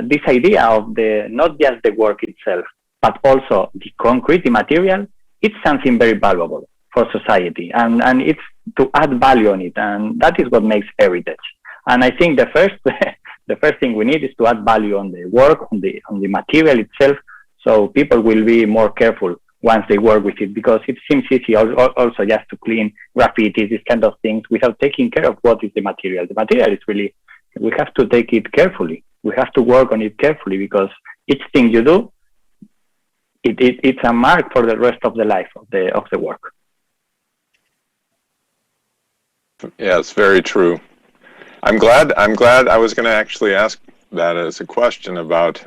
this idea of not just the work itself, but also the concrete, the material. It's something very valuable for society, and it's to add value on it, and that is what makes heritage. And I think the first thing we need is to add value on the work, on the material itself, so people will be more careful once they work with it, because it seems easy also just to clean graffiti, these kind of things, without taking care of what is the material. The material is really, we have to take it carefully. We have to work on it carefully, because each thing you do, it's a mark for the rest of the life of the work. Yeah, it's very true. I'm glad I was going to actually ask that as a question about,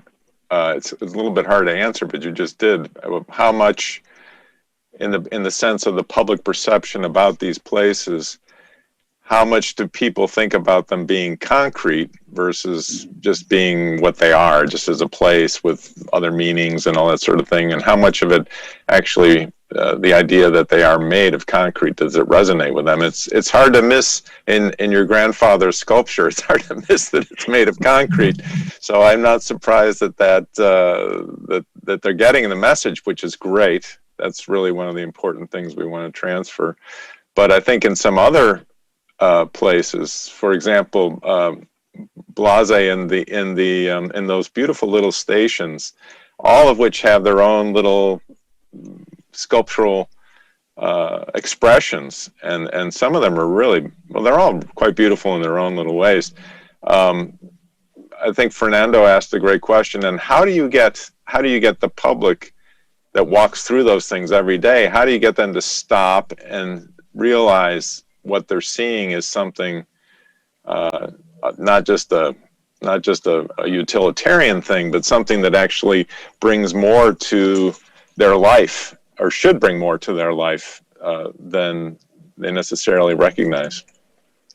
it's a little bit hard to answer, but you just did. How much, in the sense of the public perception about these places, how much do people think about them being concrete versus just being what they are, just as a place with other meanings and all that sort of thing? And how much of it actually, the idea that they are made of concrete, does it resonate with them? It's hard to miss in your grandfather's sculpture. It's hard to miss that it's made of concrete. So I'm not surprised that they're getting the message, which is great. That's really one of the important things we want to transfer. But I think in some other places, for example, Blase in those beautiful little stations, all of which have their own little sculptural expressions, and some of them are really, well, they're all quite beautiful in their own little ways. I think Fernando asked a great question, and how do you get the public that walks through those things every day, how do you get them to stop and realize what they're seeing is something, not just a utilitarian thing, but something that actually brings more to their life, or should bring more to their life than they necessarily recognize?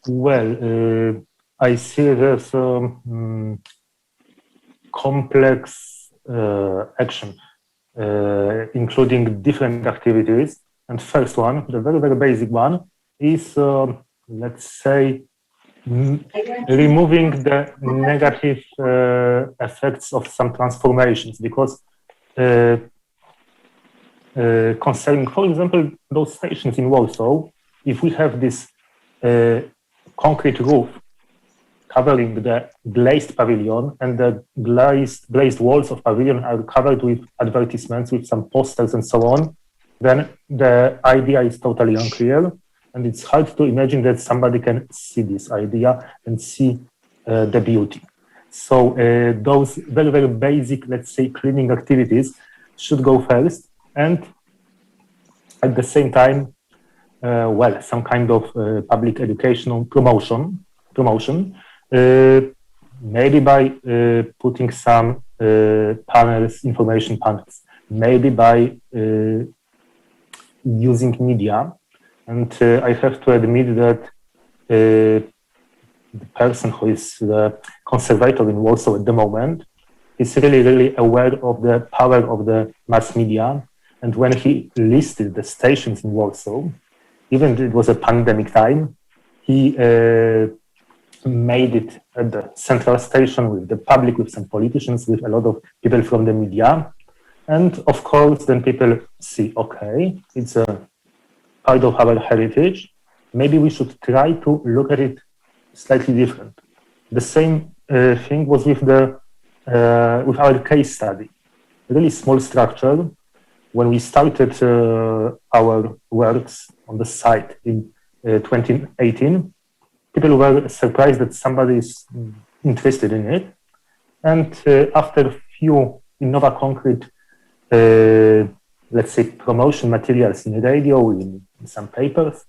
Well, I see there's complex action, including different activities. And first one, the very, very basic one, is, let's say, removing the negative effects of some transformations, because concerning, for example, those stations in Warsaw, if we have this concrete roof covering the glazed pavilion, and the glazed walls of pavilion are covered with advertisements, with some posters and so on, then the idea is totally unclear, and it's hard to imagine that somebody can see this idea and see the beauty. So those very, very basic, let's say, cleaning activities should go first, and at the same time, well, some kind of public educational promotion, maybe by putting some panels, information panels, maybe by using media. And I have to admit that the person who is the conservator in Warsaw at the moment is really, really aware of the power of the mass media. And when he listed the stations in Warsaw, even if it was a pandemic time, he made it at the central station with the public, with some politicians, with a lot of people from the media. And of course, then people see, okay, it's a part of our heritage. Maybe we should try to look at it slightly different. The same thing was with the with our case study. A really small structure. When we started our works on the site in 2018, people were surprised that somebody is interested in it. And after a few InnovaConcrete, let's say, promotion materials in radio, in some papers,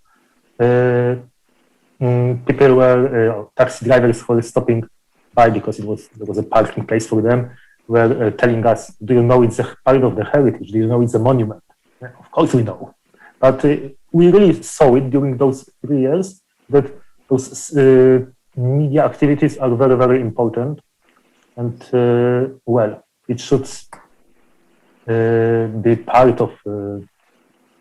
people were, taxi drivers were stopping by because there was a parking place for them, were telling us, do you know it's a part of the heritage? Do you know it's a monument? Yeah, of course we know. But we really saw it during those 3 years that those media activities are very, very important. And well, it should be part of,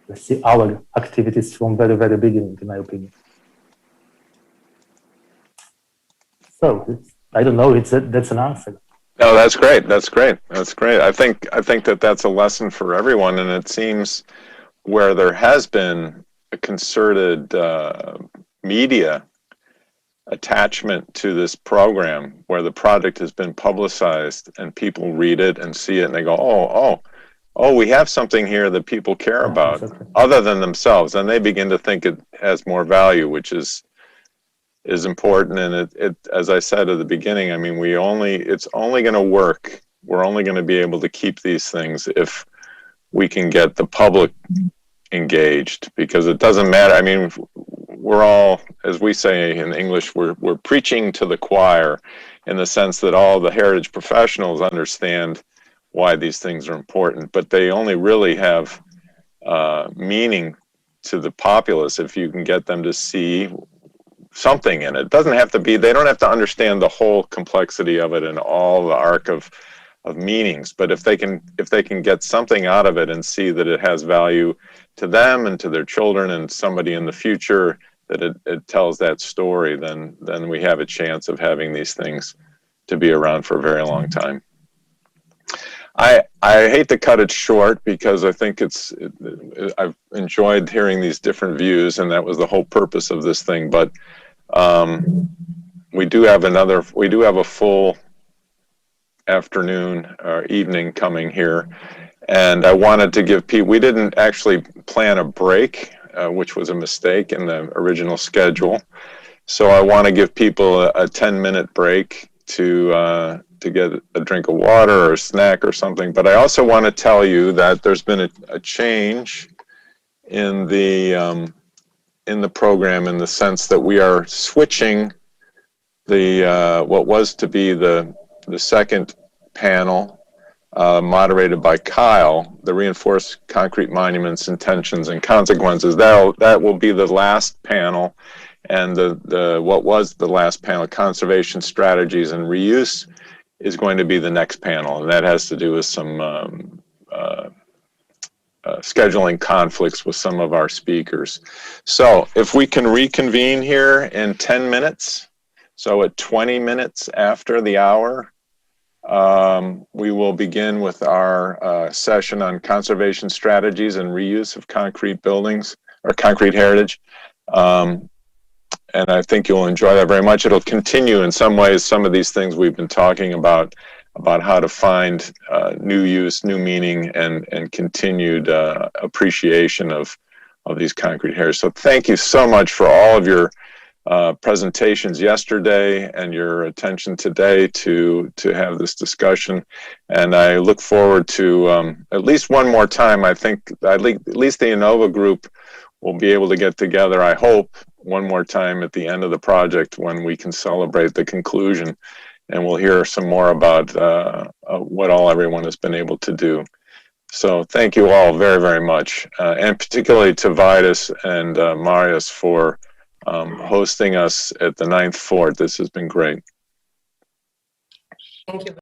let's say, our activities from very, very beginning, in my opinion. So I don't know if that's an answer. No, that's great. That's great. That's great. I think that that's a lesson for everyone, and it seems where there has been a concerted media attachment to this program, where the project has been publicized and people read it and see it and they go, oh, we have something here that people care about other than themselves, and they begin to think it has more value, which is important. And it as I said at the beginning, I mean, it's only going to work. We're only going to be able to keep these things if we can get the public engaged, because it doesn't matter. I mean, we're all, as we say in English, we're preaching to the choir, in the sense that all the heritage professionals understand why these things are important, but they only really have meaning to the populace if you can get them to see something in it. It doesn't have to be, they don't have to understand the whole complexity of it and all the arc of meanings, but if they can get something out of it and see that it has value to them and to their children and somebody in the future, that it tells that story, then we have a chance of having these things to be around for a very long time. I hate to cut it short, because I think I've enjoyed hearing these different views, and that was the whole purpose of this thing. But we do have a full afternoon or evening coming here, and I wanted to give people, we didn't actually plan a break, which was a mistake in the original schedule. So I want to give people a 10-minute break to get a drink of water or a snack or something. But I also want to tell you that there's been a change in the program, in the sense that we are switching the what was to be the second panel moderated by Kyle, the Reinforced Concrete Monuments, Intentions, and Consequences. That will be the last panel, and what was the last panel, Conservation Strategies and Reuse, is going to be the next panel, and that has to do with some scheduling conflicts with some of our speakers. So if we can reconvene here in 10 minutes, so at 20 minutes after the hour, we will begin with our session on conservation strategies and reuse of concrete buildings or concrete heritage. And I think you'll enjoy that very much. It'll continue in some ways some of these things we've been talking about how to find new use, new meaning, and continued appreciation of these concrete heritage. So thank you so much for all of your presentations yesterday and your attention today to have this discussion. And I look forward to at least one more time. I think at least the Innova group will be able to get together, I hope, one more time at the end of the project when we can celebrate the conclusion, and we'll hear some more about what all everyone has been able to do. So thank you all very, very much, and particularly to Vidas and Marius for hosting us at the 9th Fort. This has been great. Thank you.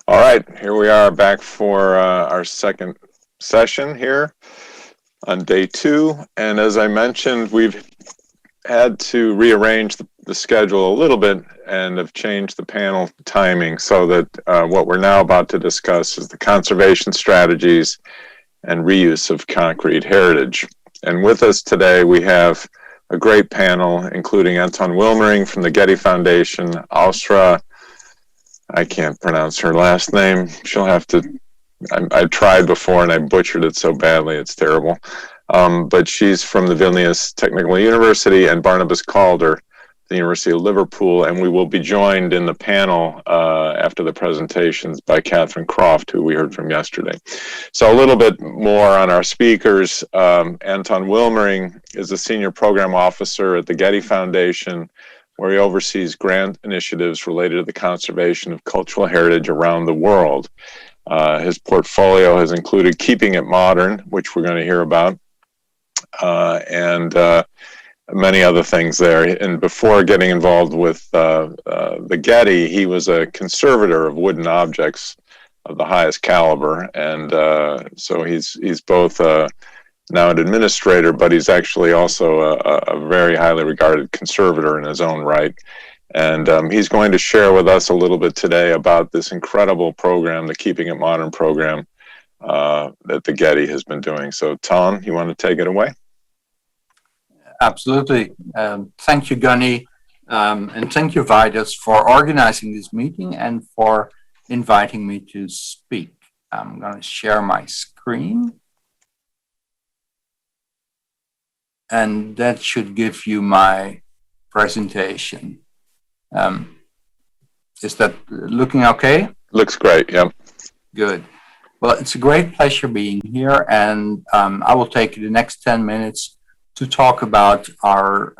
All right, here we are back for our second session here on day 2. And as I mentioned, we've had to rearrange the schedule a little bit and have changed the panel timing so that what we're now about to discuss is the conservation strategies and reuse of concrete heritage. And with us today, we have a great panel, including Anton Wilmering from the Getty Foundation, Austra, I can't pronounce her last name. She'll have to, I tried before and I butchered it so badly, it's terrible. But she's from the Vilnius Technical University, and Barnabas Calder, the University of Liverpool, and we will be joined in the panel after the presentations by Catherine Croft, who we heard from yesterday. So a little bit more on our speakers. Anton Wilmering is a senior program officer at the Getty Foundation, where he oversees grant initiatives related to the conservation of cultural heritage around the world. His portfolio has included Keeping It Modern, which we're going to hear about, and many other things there. And before getting involved with the Getty, he was a conservator of wooden objects of the highest caliber, and so he's both now an administrator, but he's actually also a very highly regarded conservator in his own right. And he's going to share with us a little bit today about this incredible program, the Keeping It Modern program that the Getty has been doing. So Tom, you want to take it away? Absolutely. Thank you, Gunny. And thank you, Vidas, for organizing this meeting and for inviting me to speak. I'm going to share my screen. And that should give you my presentation. Is that looking okay? Looks great, yeah. Good. Well, it's a great pleasure being here, and I will take the next 10 minutes to talk about our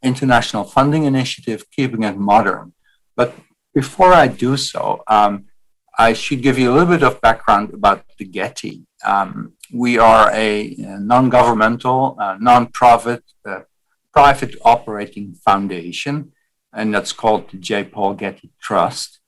international funding initiative, Keeping It Modern. But before I do so, I should give you a little bit of background about the Getty. We are a non-governmental, non-profit, private operating foundation, and that's called the J. Paul Getty Trust.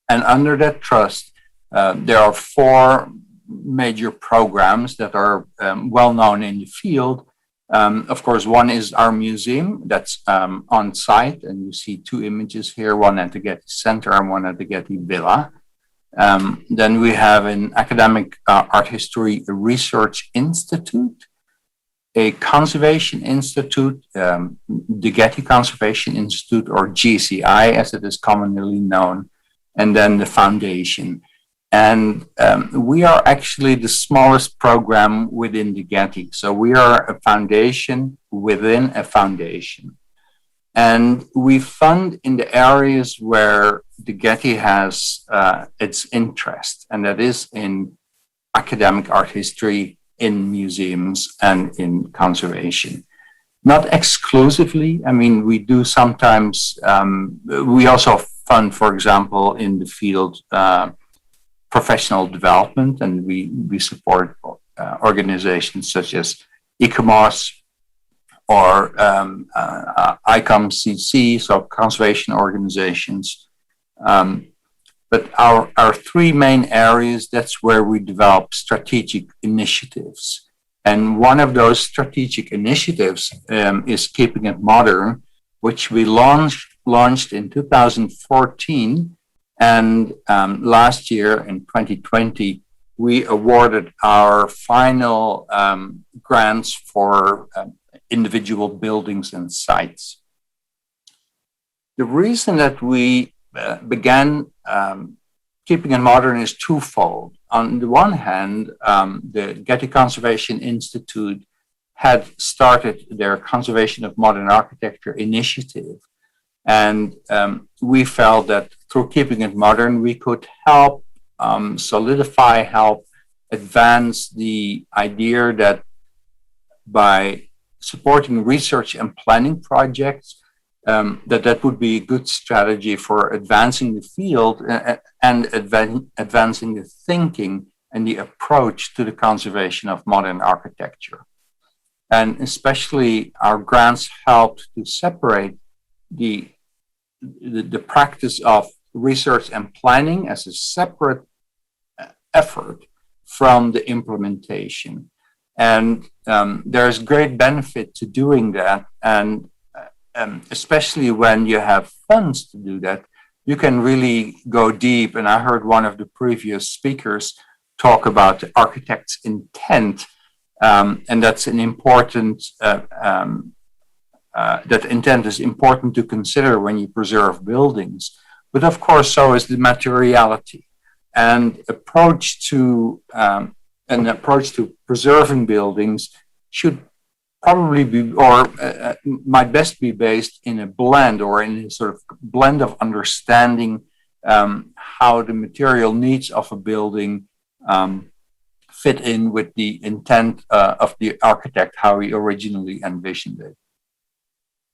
And under that trust, there are 4 major programs that are well known in the field. Of course, one is our museum that's on site, and you see 2 images here, one at the Getty Center and one at the Getty Villa. Then we have an academic art history research institute, a conservation institute, the Getty Conservation Institute, or GCI as it is commonly known, and then the foundation. And we are actually the smallest program within the Getty. So we are a foundation within a foundation. And we fund in the areas where the Getty has its interest, and that is in academic art history, in museums, and in conservation. Not exclusively. I mean, we do sometimes, we also fund, for example, in the field, professional development, and we support organizations such as ICOMOS or ICOM-CC, so conservation organizations. But our 3 main areas, that's where we develop strategic initiatives. And one of those strategic initiatives is Keeping It Modern, which we launched in 2014. And last year, in 2020, we awarded our final grants for individual buildings and sites. The reason that we began Keeping It Modern is twofold. On the one hand, the Getty Conservation Institute had started their Conservation of Modern Architecture initiative. And we felt that through Keeping It Modern, we could help solidify, help advance the idea that by supporting research and planning projects, that would be a good strategy for advancing the field and advancing the thinking and the approach to the conservation of modern architecture. And especially our grants helped to separate the practice of research and planning as a separate effort from the implementation. And there's great benefit to doing that. And especially when you have funds to do that, you can really go deep. And I heard one of the previous speakers talk about the architect's intent. And that's an important, that intent is important to consider when you preserve buildings. But of course, so is the materiality. And an approach to preserving buildings should probably be, or might best be based in a blend, or in a sort of blend of understanding how the material needs of a building fit in with the intent of the architect, how he originally envisioned it.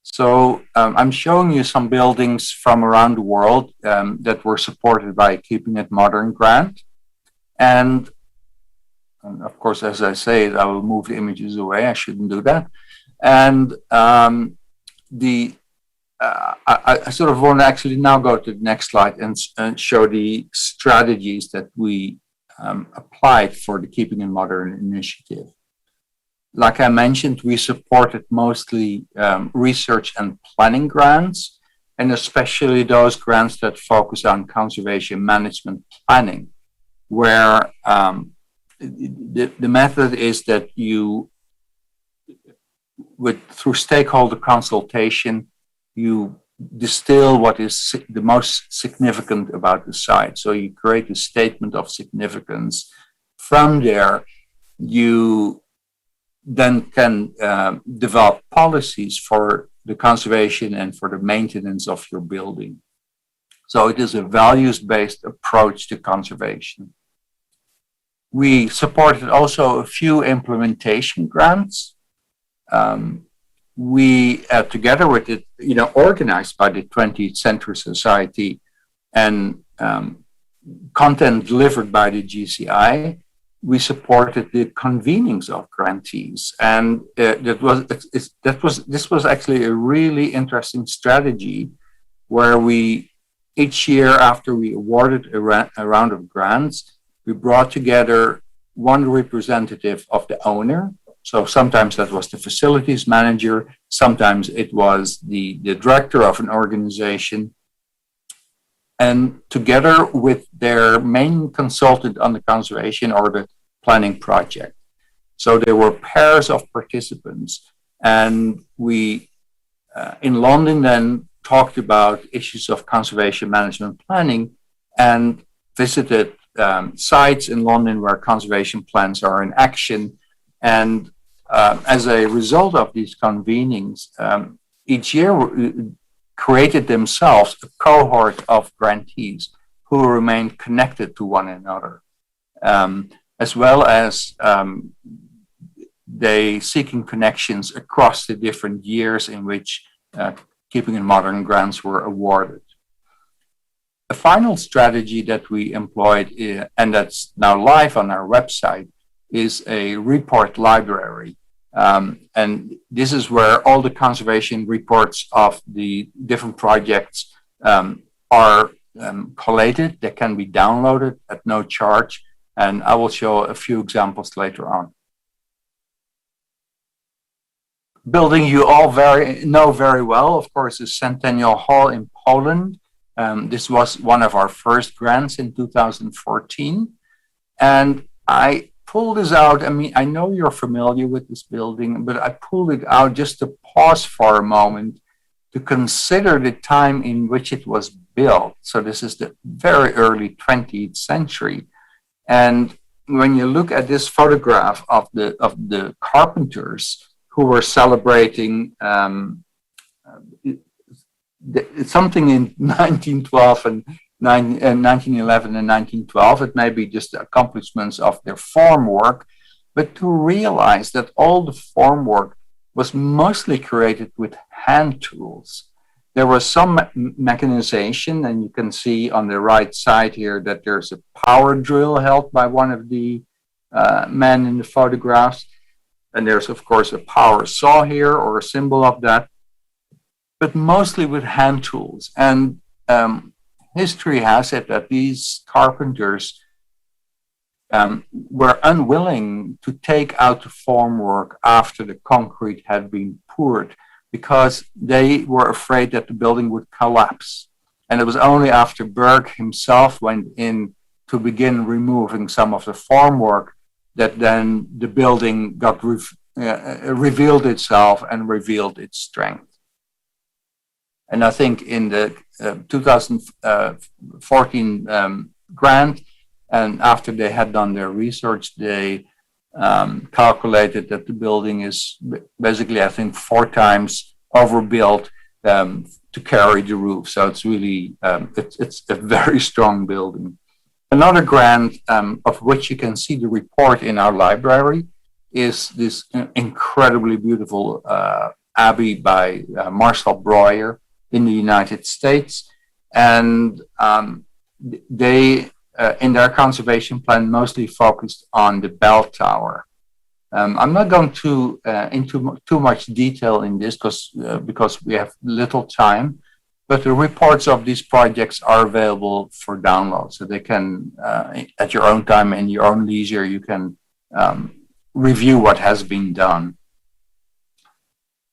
So I'm showing you some buildings from around the world that were supported by a Keeping It Modern grant. And of course, as I say, I will move the images away. I shouldn't do that. And I sort of want to actually now go to the next slide and show the strategies that we applied for the Keeping It Modern initiative. Like I mentioned, we supported mostly research and planning grants, and especially those grants that focus on conservation management planning, where the method is that you, through stakeholder consultation, you distill what is the most significant about the site. So you create a statement of significance. From there, you then can develop policies for the conservation and for the maintenance of your building. So it is a values-based approach to conservation. We supported also a few implementation grants. We, together with it, organized by the 20th Century Society and content delivered by the GCI, we supported the convenings of grantees, and this was actually a really interesting strategy, where we each year after we awarded a round of grants, we brought together one representative of the owner. So sometimes that was the facilities manager, sometimes it was the director of an organization, and together with their main consultant on the conservation or the planning project. So there were pairs of participants, and we in London then talked about issues of conservation management planning and visited sites in London where conservation plans are in action. And as a result of these convenings, each year created themselves a cohort of grantees who remained connected to one another, as well as they seeking connections across the different years in which Keeping in Modern grants were awarded. A final strategy that we employed, and that's now live on our website, is a report library. And this is where all the conservation reports of the different projects are collated. They can be downloaded at no charge, and I will show a few examples later on. Building you all know very well, of course, is Centennial Hall in Poland. This was one of our first grants in 2014. And I pulled this out. I mean, I know you're familiar with this building, but I pulled it out just to pause for a moment to consider the time in which it was built. So this is the very early 20th century. And when you look at this photograph of the carpenters who were celebrating something in 1912 and 1911 and 1912, it may be just the accomplishments of their formwork, but to realize that all the formwork was mostly created with hand tools. There was some mechanization, and you can see on the right side here that there's a power drill held by one of the men in the photographs. And there's, of course, a power saw here, or a symbol of that, but mostly with hand tools. And history has it that these carpenters were unwilling to take out the formwork after the concrete had been poured, because they were afraid that the building would collapse. And it was only after Berg himself went in to begin removing some of the formwork that then the building got revealed itself and revealed its strength. And I think in the 2014 grant, and after they had done their research, they calculated that the building is basically, I think, 4 times overbuilt to carry the roof. So it's really, it's a very strong building. Another grant of which you can see the report in our library is this incredibly beautiful abbey by Marcel Breuer in the United States. And they, in their conservation plan, mostly focused on the bell tower. I'm not going to into too much detail in this because we have little time. But the reports of these projects are available for download, so they can, at your own time and your own leisure, you can review what has been done.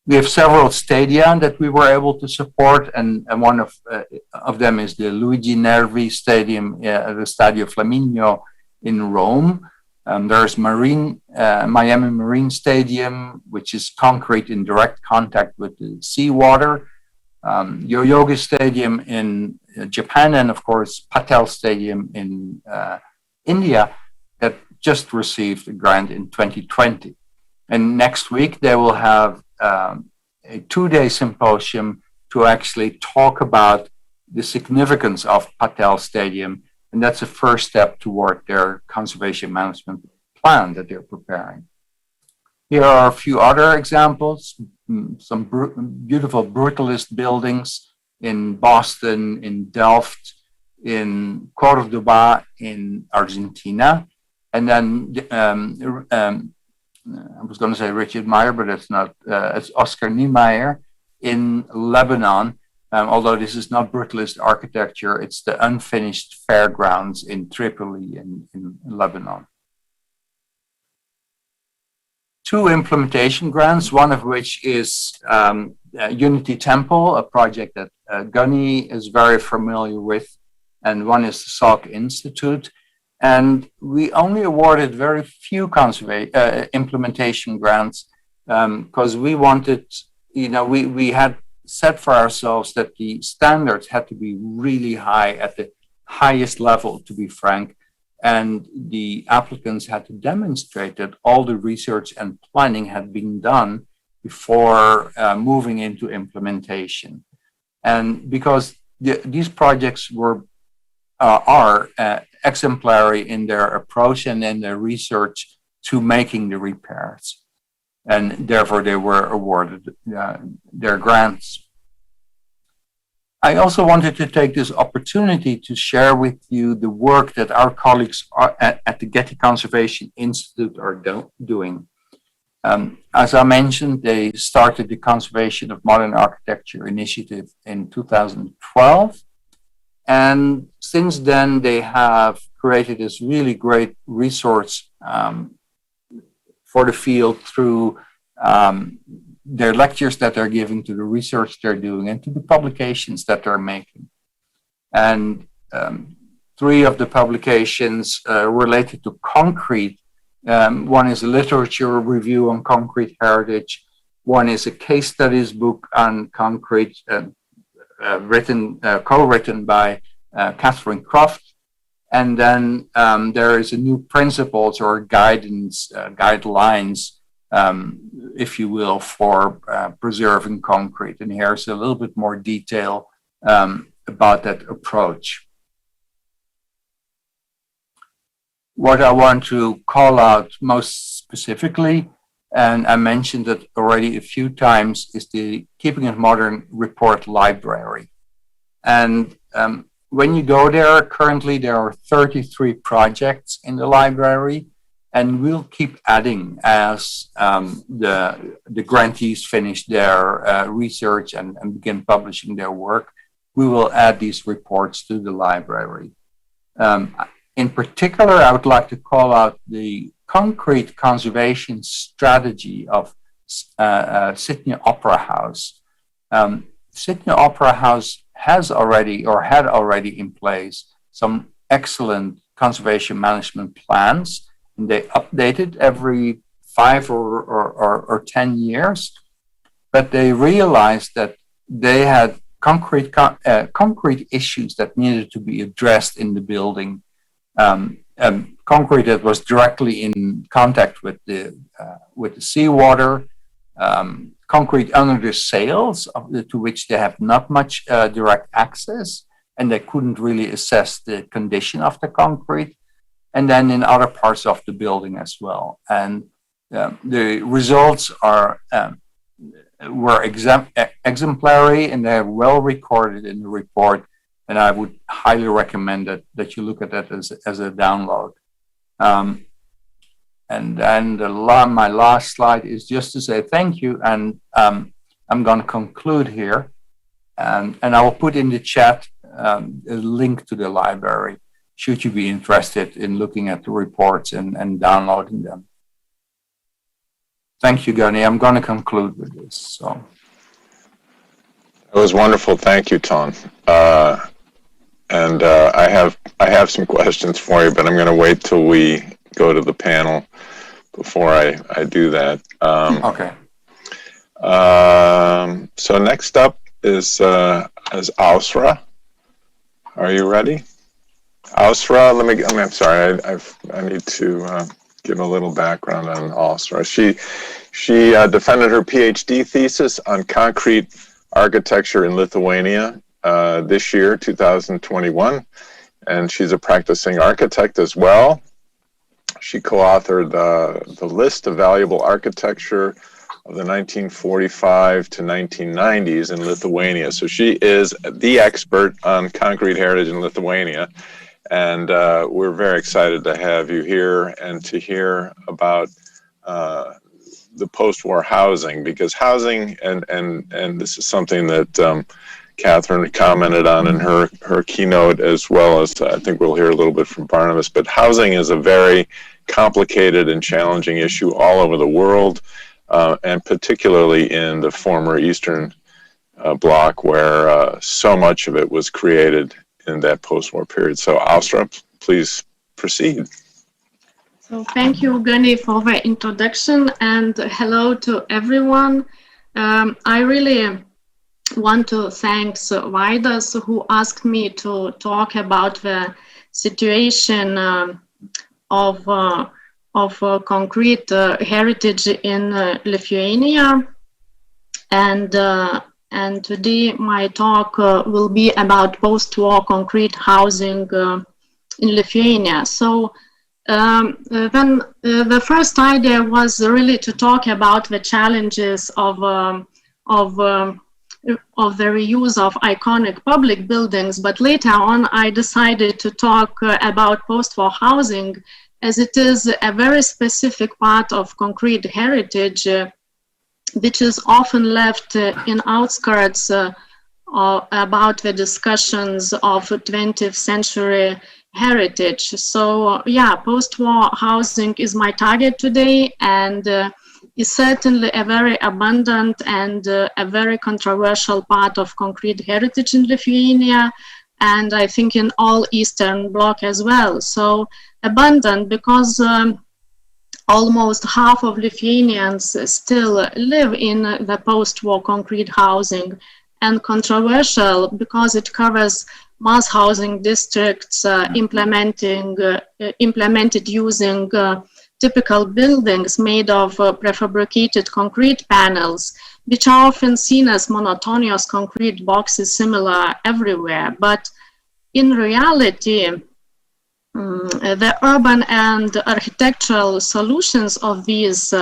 We have several stadia that we were able to support, and one of them is the Luigi Nervi Stadium, the Stadio Flaminio in Rome. There's Miami Marine Stadium, which is concrete in direct contact with the seawater. Yoyogi Stadium in Japan, and of course Patel Stadium in India, that just received a grant in 2020. And next week they will have a 2-day symposium to actually talk about the significance of Patel Stadium, and that's a first step toward their conservation management plan that they're preparing. Here are a few other examples. Some beautiful brutalist buildings in Boston, in Delft, in Cordoba in Argentina, and then I was going to say Richard Meyer, but it's not. It's Oscar Niemeyer in Lebanon. Although this is not brutalist architecture, it's the unfinished fairgrounds in Tripoli in Lebanon. 2 implementation grants, one of which is Unity Temple, a project that Gunny is very familiar with, and one is the Salk Institute. And we only awarded very few implementation grants because we wanted, we had set for ourselves that the standards had to be really high at the highest level, to be frank, and the applicants had to demonstrate that all the research and planning had been done before moving into implementation. And because these projects are exemplary in their approach and in their research to making the repairs, and therefore they were awarded their grants. I also wanted to take this opportunity to share with you the work that our colleagues at the Getty Conservation Institute are doing. As I mentioned, they started the Conservation of Modern Architecture initiative in 2012. And since then, they have created this really great resource for the field through their lectures that they're giving, to the research they're doing, and to the publications that they're making. And 3 of the publications related to concrete. One is a literature review on concrete heritage. One is a case studies book on concrete, co-written by Catherine Croft. And then there is a new principles or guidelines, if you will, for preserving concrete. And here's a little bit more detail about that approach. What I want to call out most specifically, and I mentioned it already a few times, is the Keeping It Modern report library. And when you go there, currently there are 33 projects in the library, and we'll keep adding as the grantees finish their research and begin publishing their work. We will add these reports to the library. In particular, I would like to call out the concrete conservation strategy of Sydney Opera House. Sydney Opera House had already in place some excellent conservation management plans, and they updated every 5 or 10 years. But they realized that they had concrete issues that needed to be addressed in the building. Concrete that was directly in contact with the seawater, concrete under the sails, to which they have not much direct access, and they couldn't really assess the condition of the concrete, and then in other parts of the building as well. And the results were exemplary, and they're well recorded in the report. And I would highly recommend that you look at that as a download. And then my last slide is just to say thank you. And I'm going to conclude here. And I will put in the chat a link to the library, should you be interested in looking at the reports and downloading them. Thank you, Gunny. I'm going to conclude with this. So. It was wonderful. Thank you, Ton. And I have some questions for you, but I'm going to wait till we go to the panel before I do that. Okay. So next up is Ausra. Are you ready? Ausra, I'm sorry. I need to give a little background on Ausra. She defended her PhD thesis on concrete architecture in Lithuania this year, 2021, and she's a practicing architect as well. She co-authored the list of valuable architecture of the 1945 to 1990s in Lithuania. So she is the expert on concrete heritage in Lithuania. And we're very excited to have you here and to hear about the post-war housing, because housing, and this is something that Catherine commented on in her keynote, as well as I think we'll hear a little bit from Barnabas, but housing is a very complicated and challenging issue all over the world, and particularly in the former Eastern Bloc, where so much of it was created in that post-war period. So Austra, please proceed. So thank you, Gani, for the introduction, and hello to everyone. I really want to thank Vaidas, who asked me to talk about the situation of concrete heritage in Lithuania, and today my talk will be about post-war concrete housing in Lithuania. So then the first idea was really to talk about the challenges of the reuse of iconic public buildings, but later on I decided to talk about post-war housing, as it is a very specific part of concrete heritage, which is often left in outskirts about the discussions of 20th century heritage. So yeah, post-war housing is my target today, and is certainly a very abundant and a very controversial part of concrete heritage in Lithuania, and I think in all Eastern Bloc as well. So abundant because almost half of Lithuanians still live in the post-war concrete housing, and controversial because it covers mass housing districts implemented using typical buildings made of prefabricated concrete panels, which are often seen as monotonous concrete boxes similar everywhere. But in reality, the urban and architectural solutions of these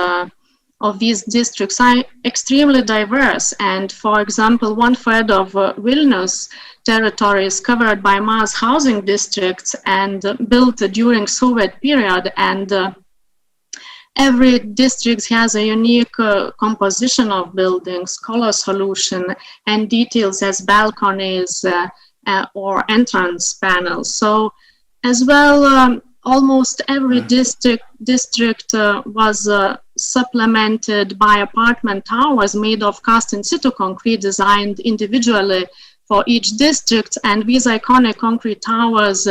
districts are extremely diverse. And for example, 1/3 of Vilnius territory is covered by mass housing districts and built during Soviet period, and every district has a unique composition of buildings, color solution, and details as balconies or entrance panels. So as well, almost every district was supplemented by apartment towers made of cast-in-situ concrete designed individually for each district, and these iconic concrete towers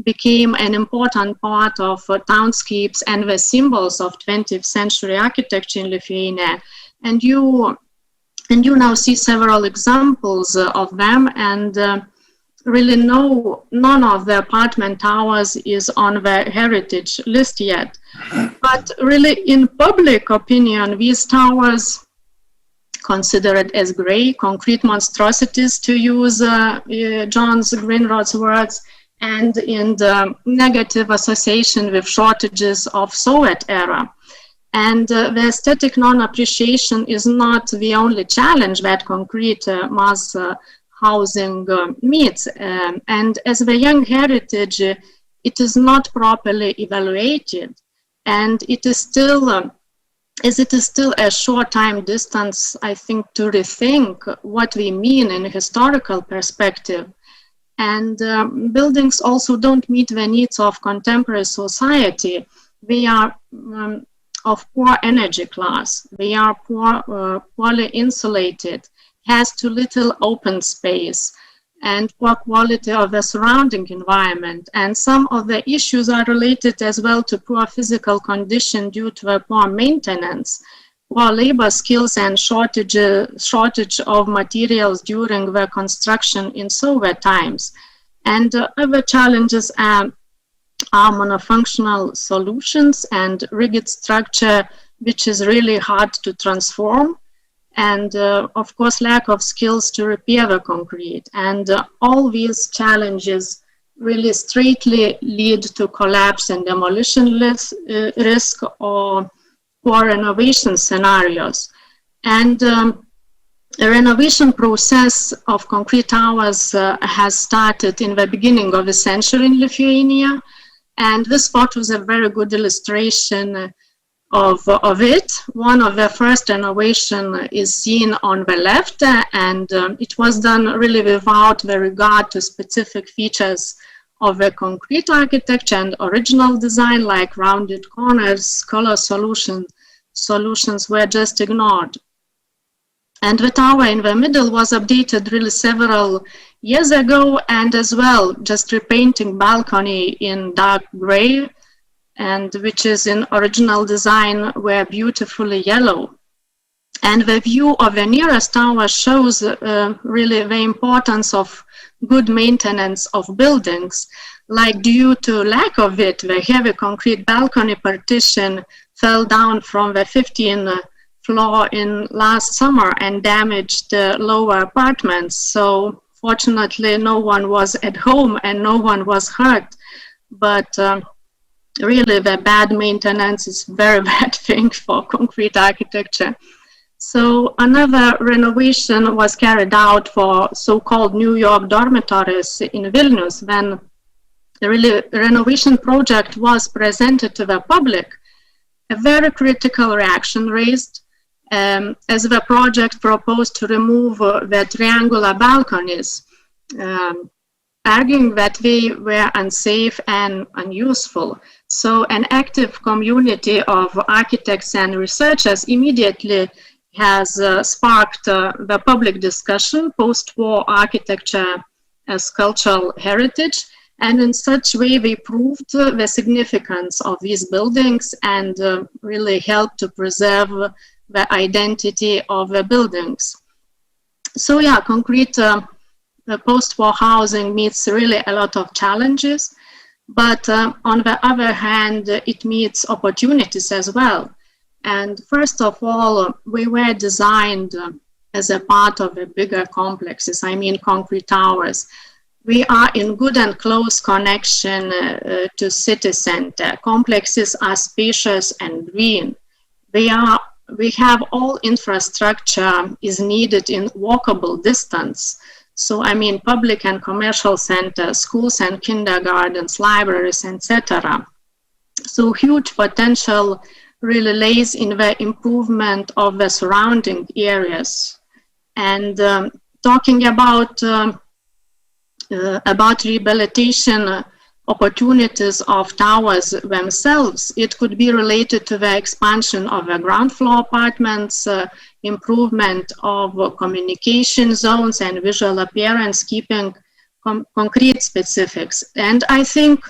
became an important part of townscapes and the symbols of 20th century architecture in Lithuania. And you now see several examples of them, and really none of the apartment towers is on the heritage list yet. But really, in public opinion, these towers, considered as gray, concrete monstrosities, to use John's Greenrod's words, and in the negative association with shortages of Soviet era. And the aesthetic non-appreciation is not the only challenge that concrete mass housing meets. And as the young heritage, it is not properly evaluated. And it is still, as it is still a short time distance, I think, to rethink what we mean in a historical perspective. And buildings also don't meet the needs of contemporary society. They are of poor energy class. They are poorly insulated, has too little open space, and poor quality of the surrounding environment. And some of the issues are related as well to poor physical condition due to a poor maintenance, poor labor skills, and shortage of materials during the construction in Soviet times. And other challenges are monofunctional solutions and rigid structure, which is really hard to transform. And of course, lack of skills to repair the concrete. And all these challenges really straightly lead to collapse and demolition risk or poor renovation scenarios. And the renovation process of concrete towers has started in the beginning of the century in Lithuania. And this photo is a very good illustration of it. One of the first renovation is seen on the left, and it was done really without the regard to specific features of the concrete architecture and original design, like rounded corners, color solutions were just ignored. And the tower in the middle was updated really several years ago, and as well, just repainting balcony in dark gray, and which is in original design were beautifully yellow. And the view of the nearest tower shows really the importance of good maintenance of buildings. Like due to lack of it, the heavy concrete balcony partition fell down from the 15th floor in last summer and damaged the lower apartments. So fortunately, no one was at home and no one was hurt. But really, the bad maintenance is very bad thing for concrete architecture. So another renovation was carried out for so-called New York dormitories in Vilnius. When the renovation project was presented to the public, a very critical reaction raised, as the project proposed to remove the triangular balconies, arguing that they were unsafe and unuseful. So an active community of architects and researchers immediately has sparked the public discussion, post-war architecture as cultural heritage, and in such way they proved the significance of these buildings and really helped to preserve the identity of the buildings. So yeah, concrete post-war housing meets really a lot of challenges, but on the other hand, it meets opportunities as well. And first of all, we were designed as a part of a bigger complexes, I mean concrete towers. We are in good and close connection to city center. Complexes are spacious and green. We have all infrastructure is needed in walkable distance. So I mean public and commercial centers, schools and kindergartens, libraries, etc. So huge potential really lays in the improvement of the surrounding areas. And talking about rehabilitation opportunities of towers themselves, it could be related to the expansion of the ground floor apartments, improvement of communication zones and visual appearance, keeping concrete specifics. And I think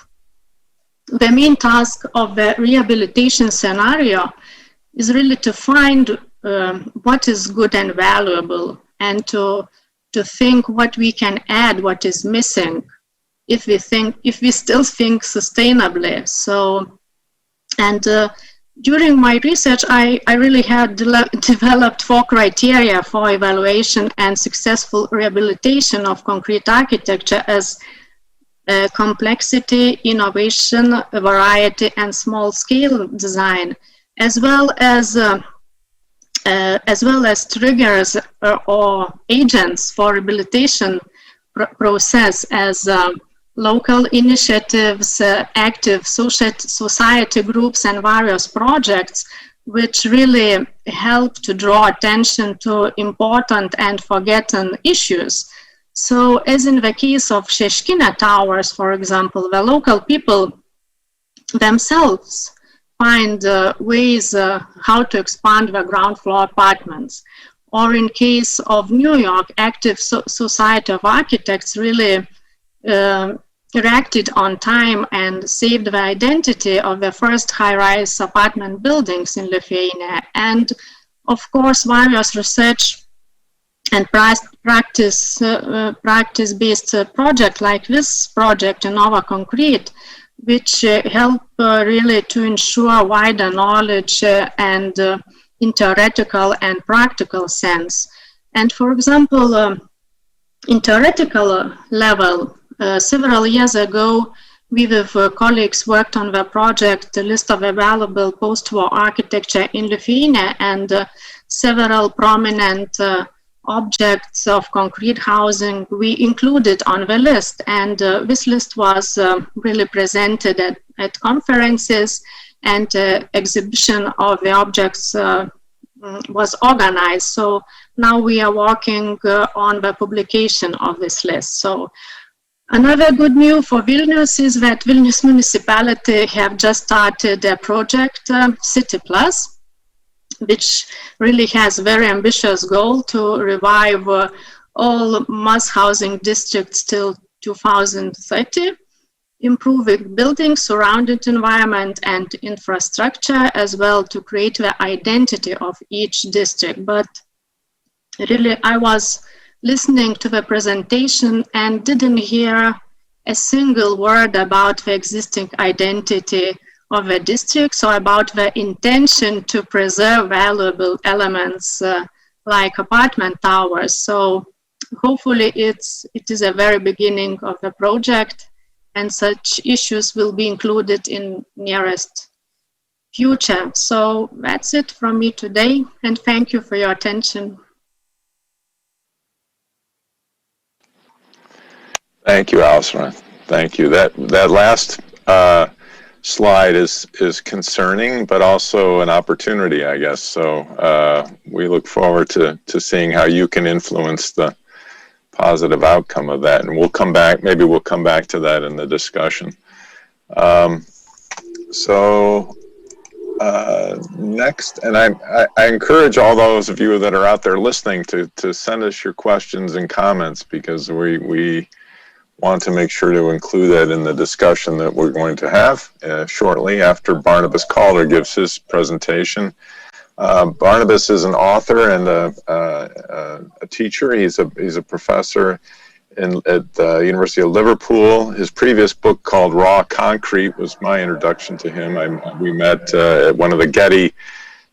the main task of the rehabilitation scenario is really to find what is good and valuable, and to think what we can add, what is missing, if we still think sustainably. So, and during my research, I really had developed 4 criteria for evaluation and successful rehabilitation of concrete architecture as complexity, innovation, variety, and small-scale design, as well as triggers or agents for rehabilitation process, as local initiatives, active society groups, and various projects, which really help to draw attention to important and forgotten issues. So, as in the case of Šeškinė towers, for example, the local people themselves find ways how to expand the ground floor apartments. Or in case of New York, active society of architects really reacted on time and saved the identity of the first high-rise apartment buildings in Lithuania. And of course, various research and practice-based project like this project, InnovaConcrete, which help really to ensure wider knowledge and in theoretical and practical sense. And for example, in theoretical level, several years ago, we with colleagues worked on the project, the list of available post-war architecture in Lithuania, and several prominent objects of concrete housing we included on the list. And this list was really presented at conferences, and exhibition of the objects was organized. So now we are working on the publication of this list. So another good news for Vilnius is that Vilnius municipality have just started a project, City Plus, which really has a very ambitious goal to revive all mass housing districts till 2030, improving buildings, surrounding environment and infrastructure, as well to create the identity of each district. But really, I was listening to the presentation and didn't hear a single word about the existing identity of a district, so about the intention to preserve valuable elements like apartment towers. So hopefully it is a very beginning of the project, and such issues will be included in nearest future. So that's it from me today, and thank you for your attention. Thank you, Alsra. Thank you. That last slide is concerning, but also an opportunity, I guess. So we look forward to seeing how you can influence the positive outcome of that, and we'll come back. Maybe we'll come back to that in the discussion. Next, and I encourage all those of you that are out there listening to send us your questions and comments, because we want to make sure to include that in the discussion that we're going to have shortly after Barnabas Calder gives his presentation. Barnabas is an author and a teacher. He's a professor at the University of Liverpool. His previous book, called Raw Concrete, was my introduction to him. We met at one of the Getty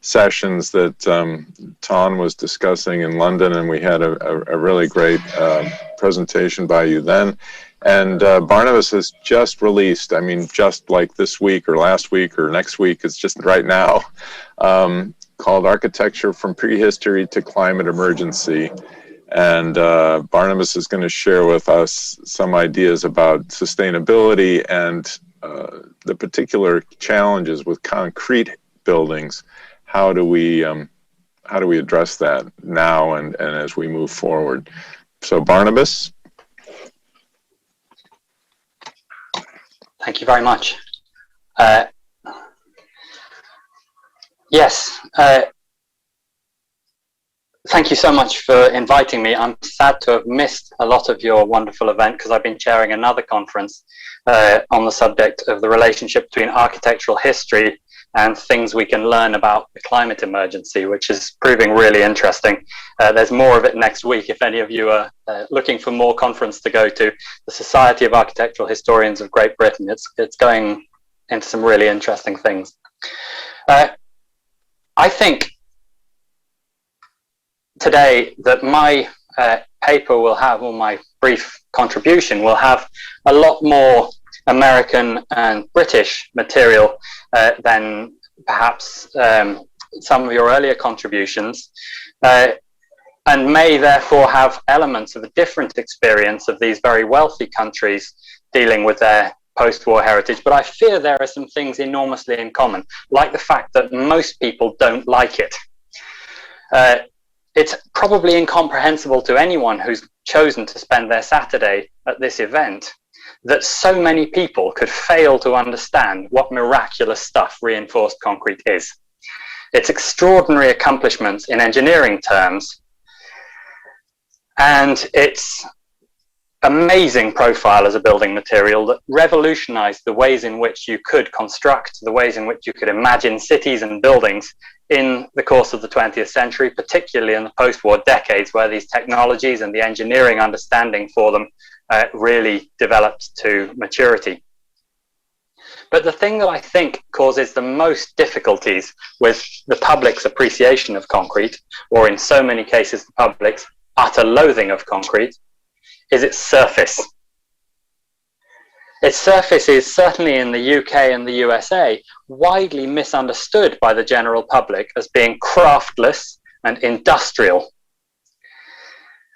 sessions that Ton was discussing in London, and we had a really great presentation by you then. And Barnabas has just released, I mean, just like this week or last week or next week, it's just right now, called Architecture from Prehistory to Climate Emergency. And Barnabas is going to share with us some ideas about sustainability and the particular challenges with concrete buildings. How do we address that now and as we move forward? So Barnabas. Thank you very much. Yes, thank you so much for inviting me. I'm sad to have missed a lot of your wonderful event, because I've been chairing another conference on the subject of the relationship between architectural history and things we can learn about the climate emergency, which is proving really interesting. There's more of it next week if any of you are looking for more conference to go to. The Society of Architectural Historians of Great Britain. It's going into some really interesting things. I think today that my paper will have, or my brief contribution will have, a lot more American and British material than perhaps some of your earlier contributions, and may therefore have elements of a different experience of these very wealthy countries dealing with their post-war heritage. But I fear there are some things enormously in common, like the fact that most people don't like it. It's probably incomprehensible to anyone who's chosen to spend their Saturday at this event that so many people could fail to understand what miraculous stuff reinforced concrete is. Its extraordinary accomplishments in engineering terms, and its amazing profile as a building material that revolutionized the ways in which you could construct, the ways in which you could imagine cities and buildings in the course of the 20th century, particularly in the post-war decades, where these technologies and the engineering understanding for them really developed to maturity. But the thing that I think causes the most difficulties with the public's appreciation of concrete, or in so many cases the public's utter loathing of concrete, is its surface. Its surface is, certainly in the UK and the USA, widely misunderstood by the general public as being craftless and industrial.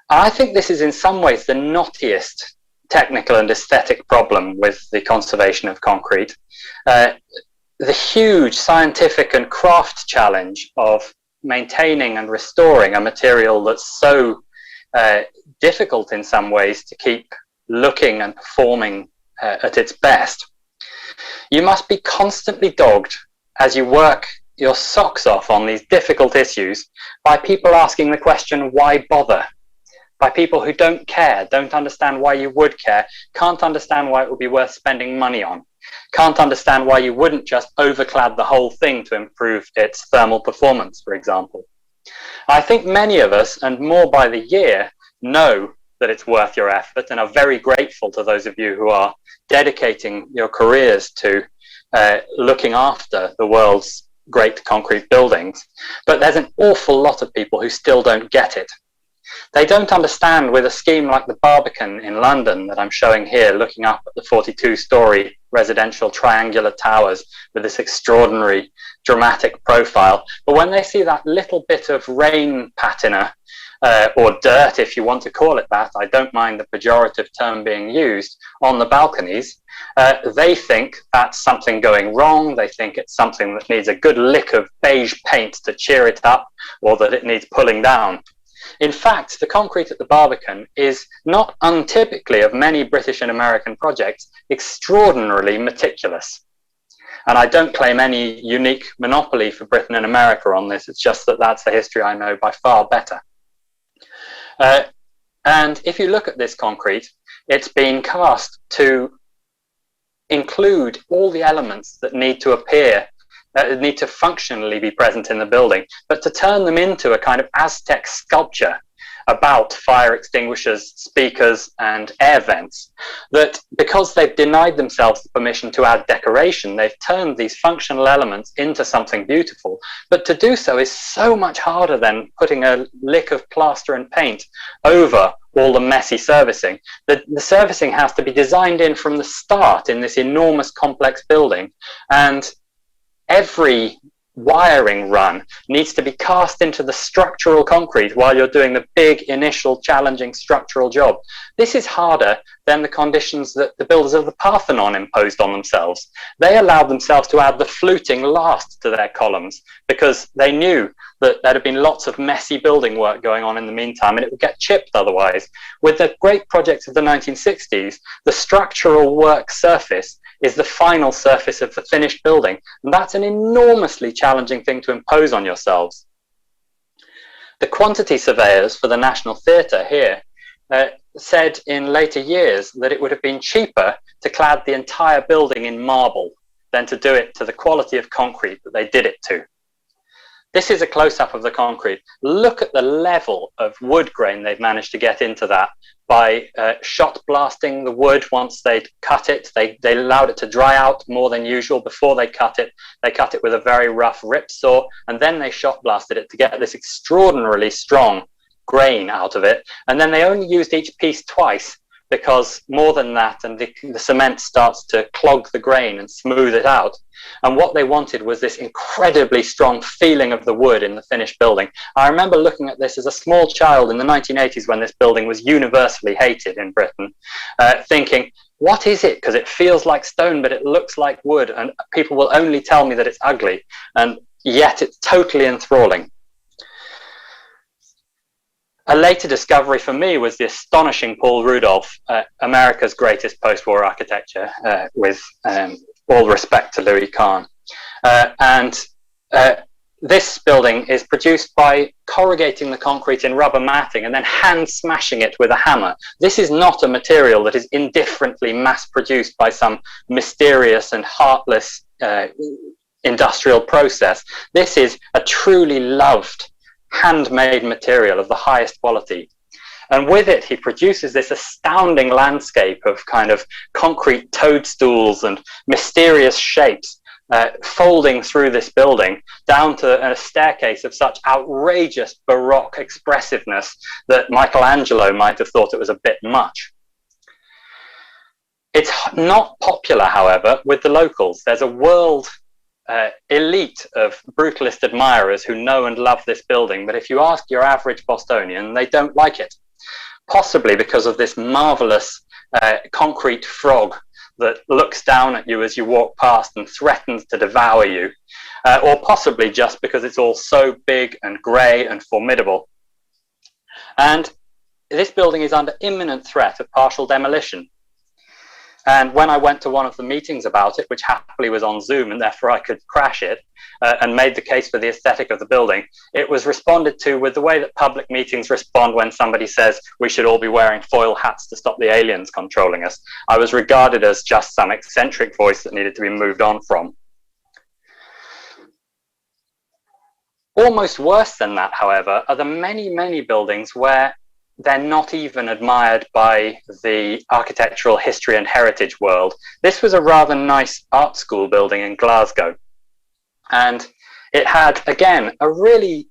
I think this is in some ways the knottiest technical and aesthetic problem with the conservation of concrete. The huge scientific and craft challenge of maintaining and restoring a material that's so difficult in some ways to keep looking and performing at its best. You must be constantly dogged as you work your socks off on these difficult issues by people asking the question, why bother? By people who don't care, don't understand why you would care, can't understand why it would be worth spending money on, can't understand why you wouldn't just overclad the whole thing to improve its thermal performance, for example. I think many of us, and more by the year, know that it's worth your effort and are very grateful to those of you who are dedicating your careers to looking after the world's great concrete buildings. But there's an awful lot of people who still don't get it. They don't understand with a scheme like the Barbican in London that I'm showing here, looking up at the 42-story residential triangular towers with this extraordinary dramatic profile. But when they see that little bit of rain patina, or dirt, if you want to call it that, I don't mind the pejorative term being used, on the balconies, they think that's something going wrong. They think it's something that needs a good lick of beige paint to cheer it up, or that it needs pulling down. In fact, the concrete at the Barbican is not untypically of many British and American projects extraordinarily meticulous. And I don't claim any unique monopoly for Britain and America on this. It's just that that's the history I know by far better. And if you look at this concrete, it's been cast to include all the elements that need to appear, need to functionally be present in the building, but to turn them into a kind of Aztec sculpture about fire extinguishers, speakers, and air vents, that because they've denied themselves the permission to add decoration, they've turned these functional elements into something beautiful. But to do so is so much harder than putting a lick of plaster and paint over all the messy servicing. The servicing has to be designed in from the start in this enormous complex building, and every wiring run needs to be cast into the structural concrete while you're doing the big initial challenging structural job. This is harder than the conditions that the builders of the Parthenon imposed on themselves. They allowed themselves to add the fluting last to their columns because they knew that there had been lots of messy building work going on in the meantime and it would get chipped otherwise. With the great projects of the 1960s, the structural work surface is the final surface of the finished building. And that's an enormously challenging thing to impose on yourselves. The quantity surveyors for the National Theatre here said in later years that it would have been cheaper to clad the entire building in marble than to do it to the quality of concrete that they did it to. This is a close-up of the concrete. Look at the level of wood grain they've managed to get into that by shot blasting the wood once they'd cut it. They allowed it to dry out more than usual before they cut it. They cut it with a very rough rip saw, and then they shot blasted it to get this extraordinarily strong grain out of it. And then they only used each piece twice, because more than that, and the cement starts to clog the grain and smooth it out. And what they wanted was this incredibly strong feeling of the wood in the finished building. I remember looking at this as a small child in the 1980s when this building was universally hated in Britain, thinking, what is it? Because it feels like stone, but it looks like wood, and people will only tell me that it's ugly, and yet it's totally enthralling. A later discovery for me was the astonishing Paul Rudolph, America's greatest post-war architecture, with all respect to Louis Kahn. This building is produced by corrugating the concrete in rubber matting and then hand smashing it with a hammer. This is not a material that is indifferently mass-produced by some mysterious and heartless industrial process. This is a truly loved handmade material of the highest quality. And with it, he produces this astounding landscape of kind of concrete toadstools and mysterious shapes folding through this building down to a staircase of such outrageous Baroque expressiveness that Michelangelo might have thought it was a bit much. It's not popular, however, with the locals. There's a world elite of brutalist admirers who know and love this building, but if you ask your average Bostonian, they don't like it. Possibly because of this marvelous concrete frog that looks down at you as you walk past and threatens to devour you, or possibly just because it's all so big and grey and formidable. And this building is under imminent threat of partial demolition. And when I went to one of the meetings about it, which happily was on Zoom and therefore I could crash it, and made the case for the aesthetic of the building, it was responded to with the way that public meetings respond when somebody says we should all be wearing foil hats to stop the aliens controlling us. I was regarded as just some eccentric voice that needed to be moved on from. Almost worse than that, however, are the many, many buildings where they're not even admired by the architectural history and heritage world. This was a rather nice art school building in Glasgow. And it had, again, a really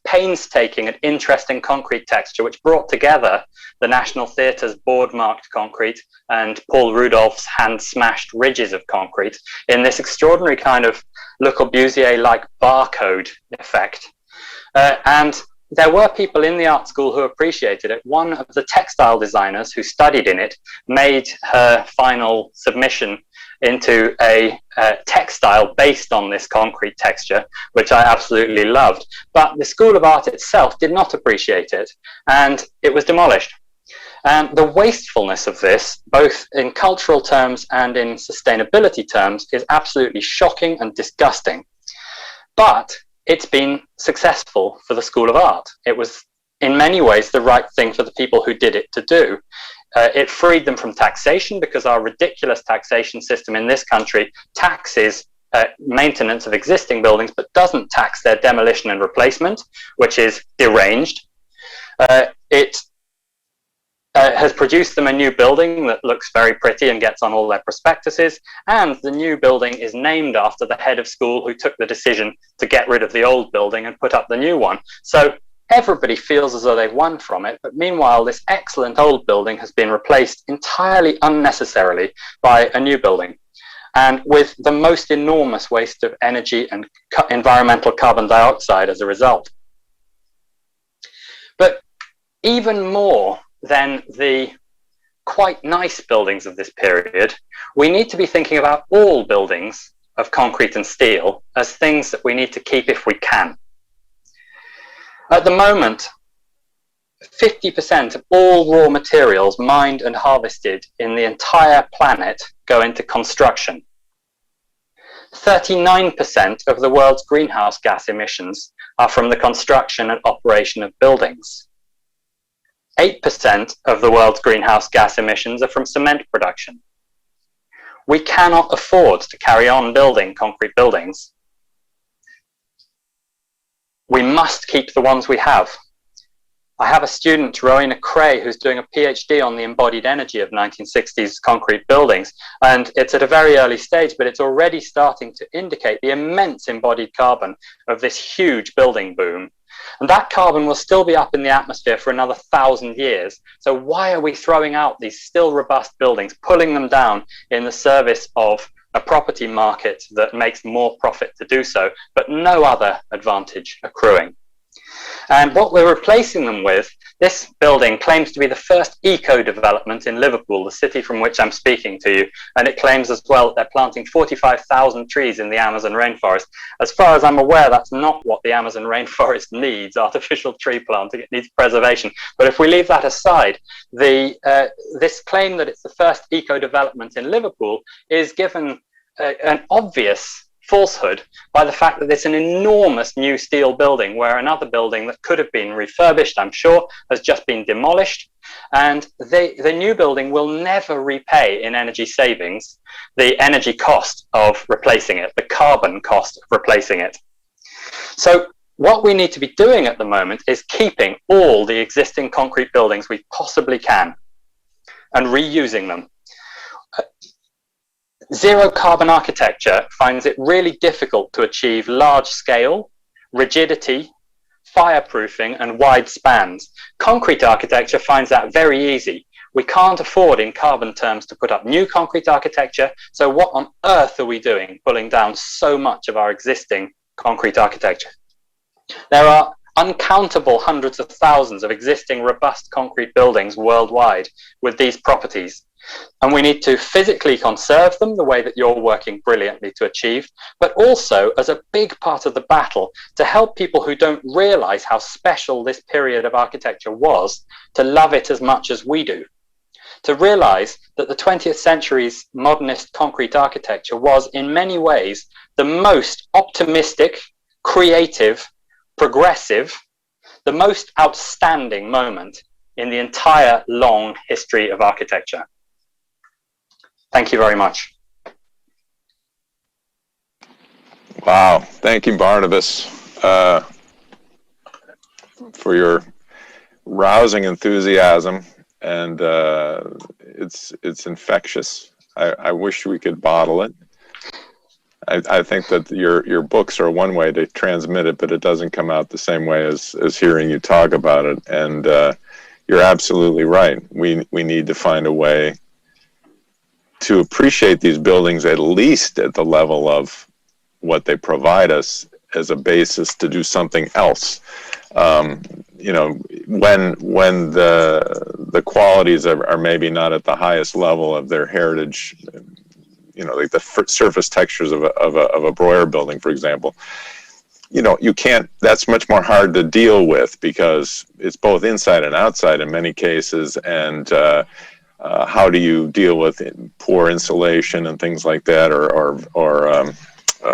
painstaking and interesting concrete texture, which brought together the National Theatre's board-marked concrete and Paul Rudolph's hand-smashed ridges of concrete in this extraordinary kind of Le Corbusier-like barcode effect. And there were people in the art school who appreciated it. One of the textile designers who studied in it made her final submission into a textile based on this concrete texture, which I absolutely loved. But the School of Art itself did not appreciate it, and it was demolished. And the wastefulness of this, both in cultural terms and in sustainability terms, is absolutely shocking and disgusting. But it's been successful for the School of Art. It was in many ways the right thing for the people who did it to do. It freed them from taxation, because our ridiculous taxation system in this country taxes maintenance of existing buildings but doesn't tax their demolition and replacement, which is deranged. It has produced them a new building that looks very pretty and gets on all their prospectuses, and the new building is named after the head of school who took the decision to get rid of the old building and put up the new one. So everybody feels as though they've won from it, but meanwhile this excellent old building has been replaced entirely unnecessarily by a new building, and with the most enormous waste of energy and environmental carbon dioxide as a result. But even more than the quite nice buildings of this period, we need to be thinking about all buildings of concrete and steel as things that we need to keep if we can. At the moment, 50% of all raw materials mined and harvested in the entire planet go into construction. 39% of the world's greenhouse gas emissions are from the construction and operation of buildings. 8% of the world's greenhouse gas emissions are from cement production. We cannot afford to carry on building concrete buildings. We must keep the ones we have. I have a student, Rowena Cray, who's doing a PhD on the embodied energy of 1960s concrete buildings. And it's at a very early stage, but it's already starting to indicate the immense embodied carbon of this huge building boom. And that carbon will still be up in the atmosphere for another 1,000 years. So why are we throwing out these still robust buildings, pulling them down in the service of a property market that makes more profit to do so, but no other advantage accruing? And what we're replacing them with, this building claims to be the first eco-development in Liverpool, the city from which I'm speaking to you. And it claims as well that they're planting 45,000 trees in the Amazon rainforest. As far as I'm aware, that's not what the Amazon rainforest needs, artificial tree planting. It needs preservation. But if we leave that aside, this claim that it's the first eco-development in Liverpool is given an obvious falsehood by the fact that it's an enormous new steel building, where another building that could have been refurbished, I'm sure, has just been demolished. And the new building will never repay in energy savings the energy cost of replacing it, the carbon cost of replacing it. So what we need to be doing at the moment is keeping all the existing concrete buildings we possibly can and reusing them. Zero carbon architecture finds it really difficult to achieve large scale, rigidity, fireproofing, and wide spans. Concrete architecture finds that very easy. We can't afford in carbon terms to put up new concrete architecture. So what on earth are we doing pulling down so much of our existing concrete architecture? There are uncountable hundreds of thousands of existing robust concrete buildings worldwide with these properties. And we need to physically conserve them the way that you're working brilliantly to achieve, but also as a big part of the battle to help people who don't realize how special this period of architecture was to love it as much as we do. To realize that the 20th century's modernist concrete architecture was in many ways the most optimistic, creative, progressive, the most outstanding moment in the entire long history of architecture. Thank you very much. Wow. Thank you, Barnabas, for your rousing enthusiasm. And it's infectious. I wish we could bottle it. I think that your books are one way to transmit it, but it doesn't come out the same way as hearing you talk about it. And you're absolutely right. We need to find a way to appreciate these buildings at least at the level of what they provide us as a basis to do something else. You know, when the qualities are maybe not at the highest level of their heritage, you know, like the surface textures of a Breuer building, for example, you know, you can't, that's much more hard to deal with because it's both inside and outside in many cases. And how do you deal with poor insulation and things like that, or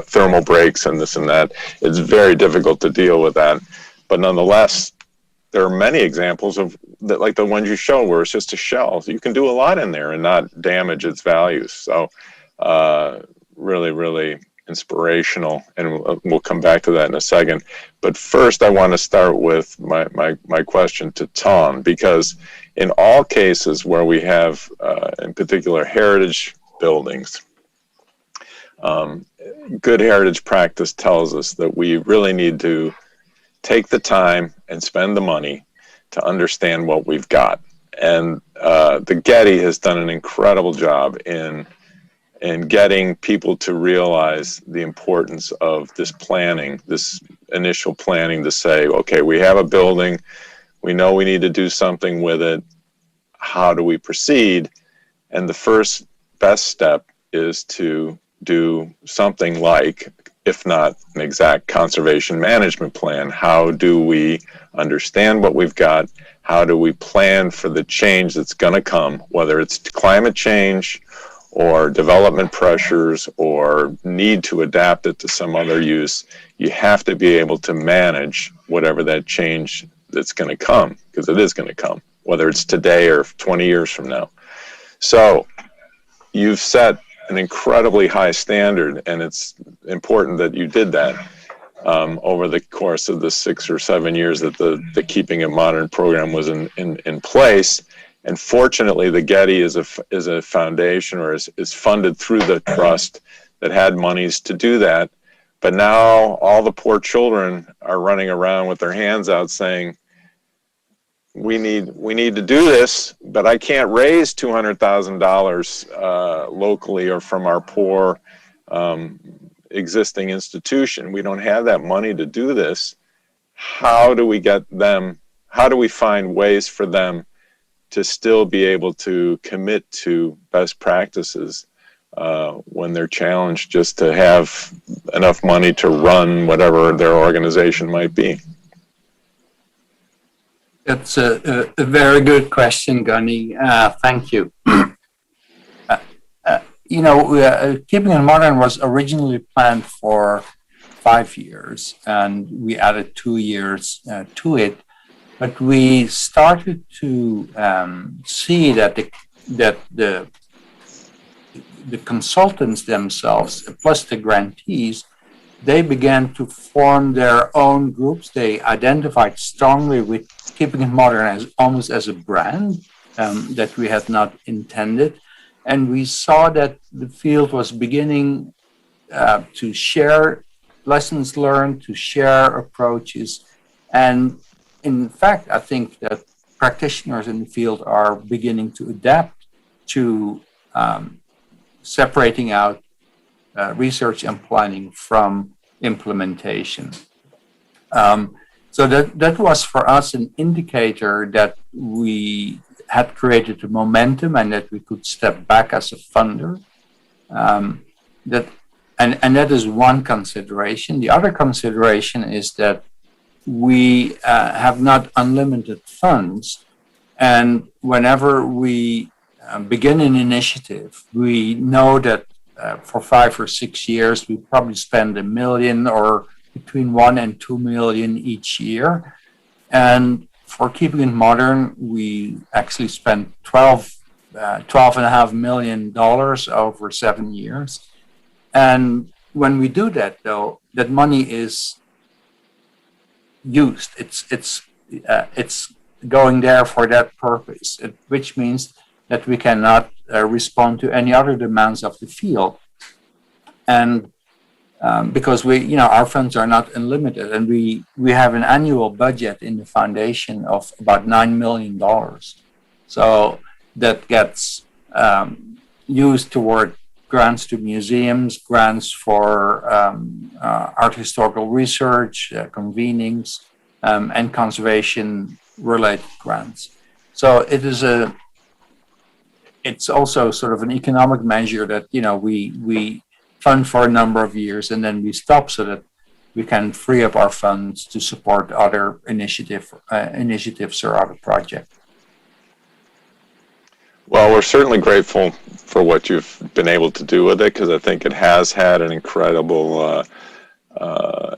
thermal breaks and this and that? It's very difficult to deal with that. But nonetheless, there are many examples of that, like the ones you show, where it's just a shell. So you can do a lot in there and not damage its values. So really, really inspirational, and we'll come back to that in a second. But first, I want to start with my question to Tom, because in all cases where we have, in particular, heritage buildings, good heritage practice tells us that we really need to take the time and spend the money to understand what we've got. And the Getty has done an incredible job in getting people to realize the importance of this planning, this initial planning to say, okay, we have a building, we know we need to do something with it, how do we proceed? And the first best step is to do something like, if not an exact conservation management plan. How do we understand what we've got? How do we plan for the change that's going to come, whether it's climate change or development pressures or need to adapt it to some other use? You have to be able to manage whatever that change that's going to come, because it is going to come, whether it's today or 20 years from now. So you've set an incredibly high standard, and it's important that you did that over the course of the 6 or 7 years that the Keeping It Modern program was in place. And fortunately, the Getty is a foundation, or is funded through the trust that had monies to do that. But now all the poor children are running around with their hands out saying, we need to do this, but I can't raise $200,000 locally or from our poor existing institution. We don't have that money to do this. How do we get them? How do we find ways for them to still be able to commit to best practices when they're challenged just to have enough money to run whatever their organization might be? That's a very good question, Gunny. Thank you. You know, Keeping It Modern was originally planned for 5 years, and we added 2 years to it. But we started to see that the consultants themselves, plus the grantees, they began to form their own groups. They identified strongly with Keeping It Modern as almost as a brand that we had not intended. And we saw that the field was beginning to share lessons learned, to share approaches. And in fact, I think that practitioners in the field are beginning to adapt to separating out research and planning from implementation. So that was for us an indicator that we had created a momentum and that we could step back as a funder. And that is one consideration. The other consideration is that we have not unlimited funds, and whenever we begin an initiative, we know that for 5 or 6 years we probably spend $1 million or between 1 and 2 million each year. And for keeping it modern, we actually spent $12.5 million over 7 years. And when we do that, though, that money is used. It's going there for that purpose, which means that we cannot respond to any other demands of the field. And because our funds are not unlimited, and we have an annual budget in the foundation of about $9 million. So that gets used toward grants to museums, grants for art historical research, convenings, and conservation-related grants. So it's also sort of an economic measure that we fund for a number of years and then we stop so that we can free up our funds to support other initiatives or other projects. Well, we're certainly grateful for what you've been able to do with it, because I think it has had an incredible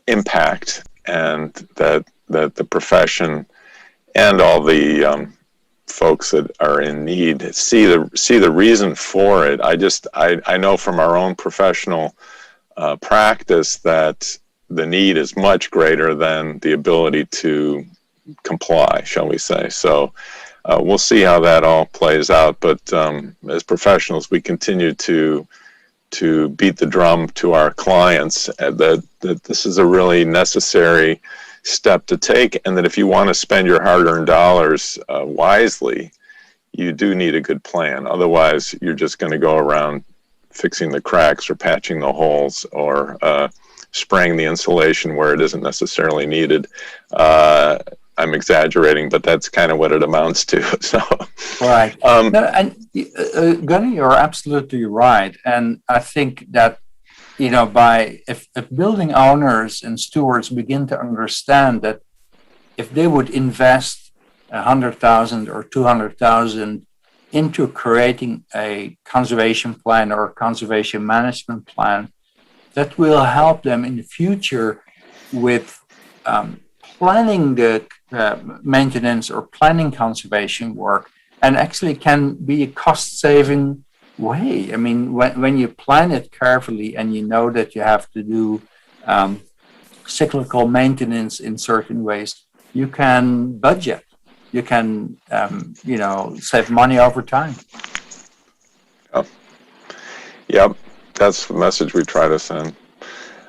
impact, and that the profession and all the folks that are in need see the reason for it. I know from our own professional practice that the need is much greater than the ability to comply, shall we say. So we'll see how that all plays out. But as professionals, we continue to beat the drum to our clients that this is a really necessary step to take, and that if you want to spend your hard-earned dollars wisely, you do need a good plan. Otherwise, you're just going to go around fixing the cracks or patching the holes or spraying the insulation where it isn't necessarily needed. I'm exaggerating, but that's kind of what it amounts to. So, right. Gunny, you're absolutely right, and I think that if building owners and stewards begin to understand that if they would invest $100,000 or $200,000 into creating a conservation plan or a conservation management plan, that will help them in the future with planning the maintenance or planning conservation work, and actually can be a cost-saving way. I mean, when you plan it carefully and you know that you have to do cyclical maintenance in certain ways, you can budget. You can, save money over time. Yep, that's the message we try to send.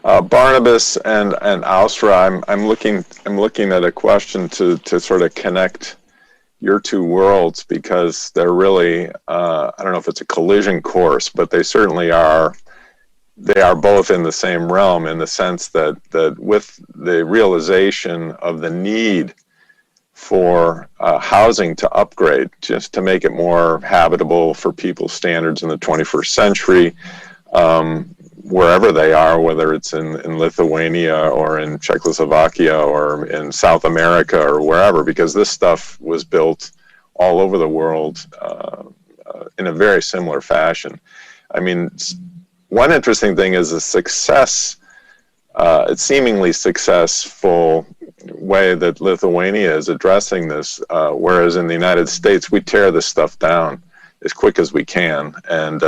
Barnabas and Ausra, I'm looking at a question to sort of connect your two worlds, because they're really I don't know if it's a collision course, but they certainly are. They are both in the same realm, in the sense that with the realization of the need for housing to upgrade, just to make it more habitable for people's standards in the 21st century, wherever they are, whether it's in Lithuania or in Czechoslovakia or in South America or wherever, because this stuff was built all over the world in a very similar fashion. I mean, one interesting thing is the success, it's seemingly successful way that Lithuania is addressing this, whereas in the United States, we tear this stuff down as quick as we can, and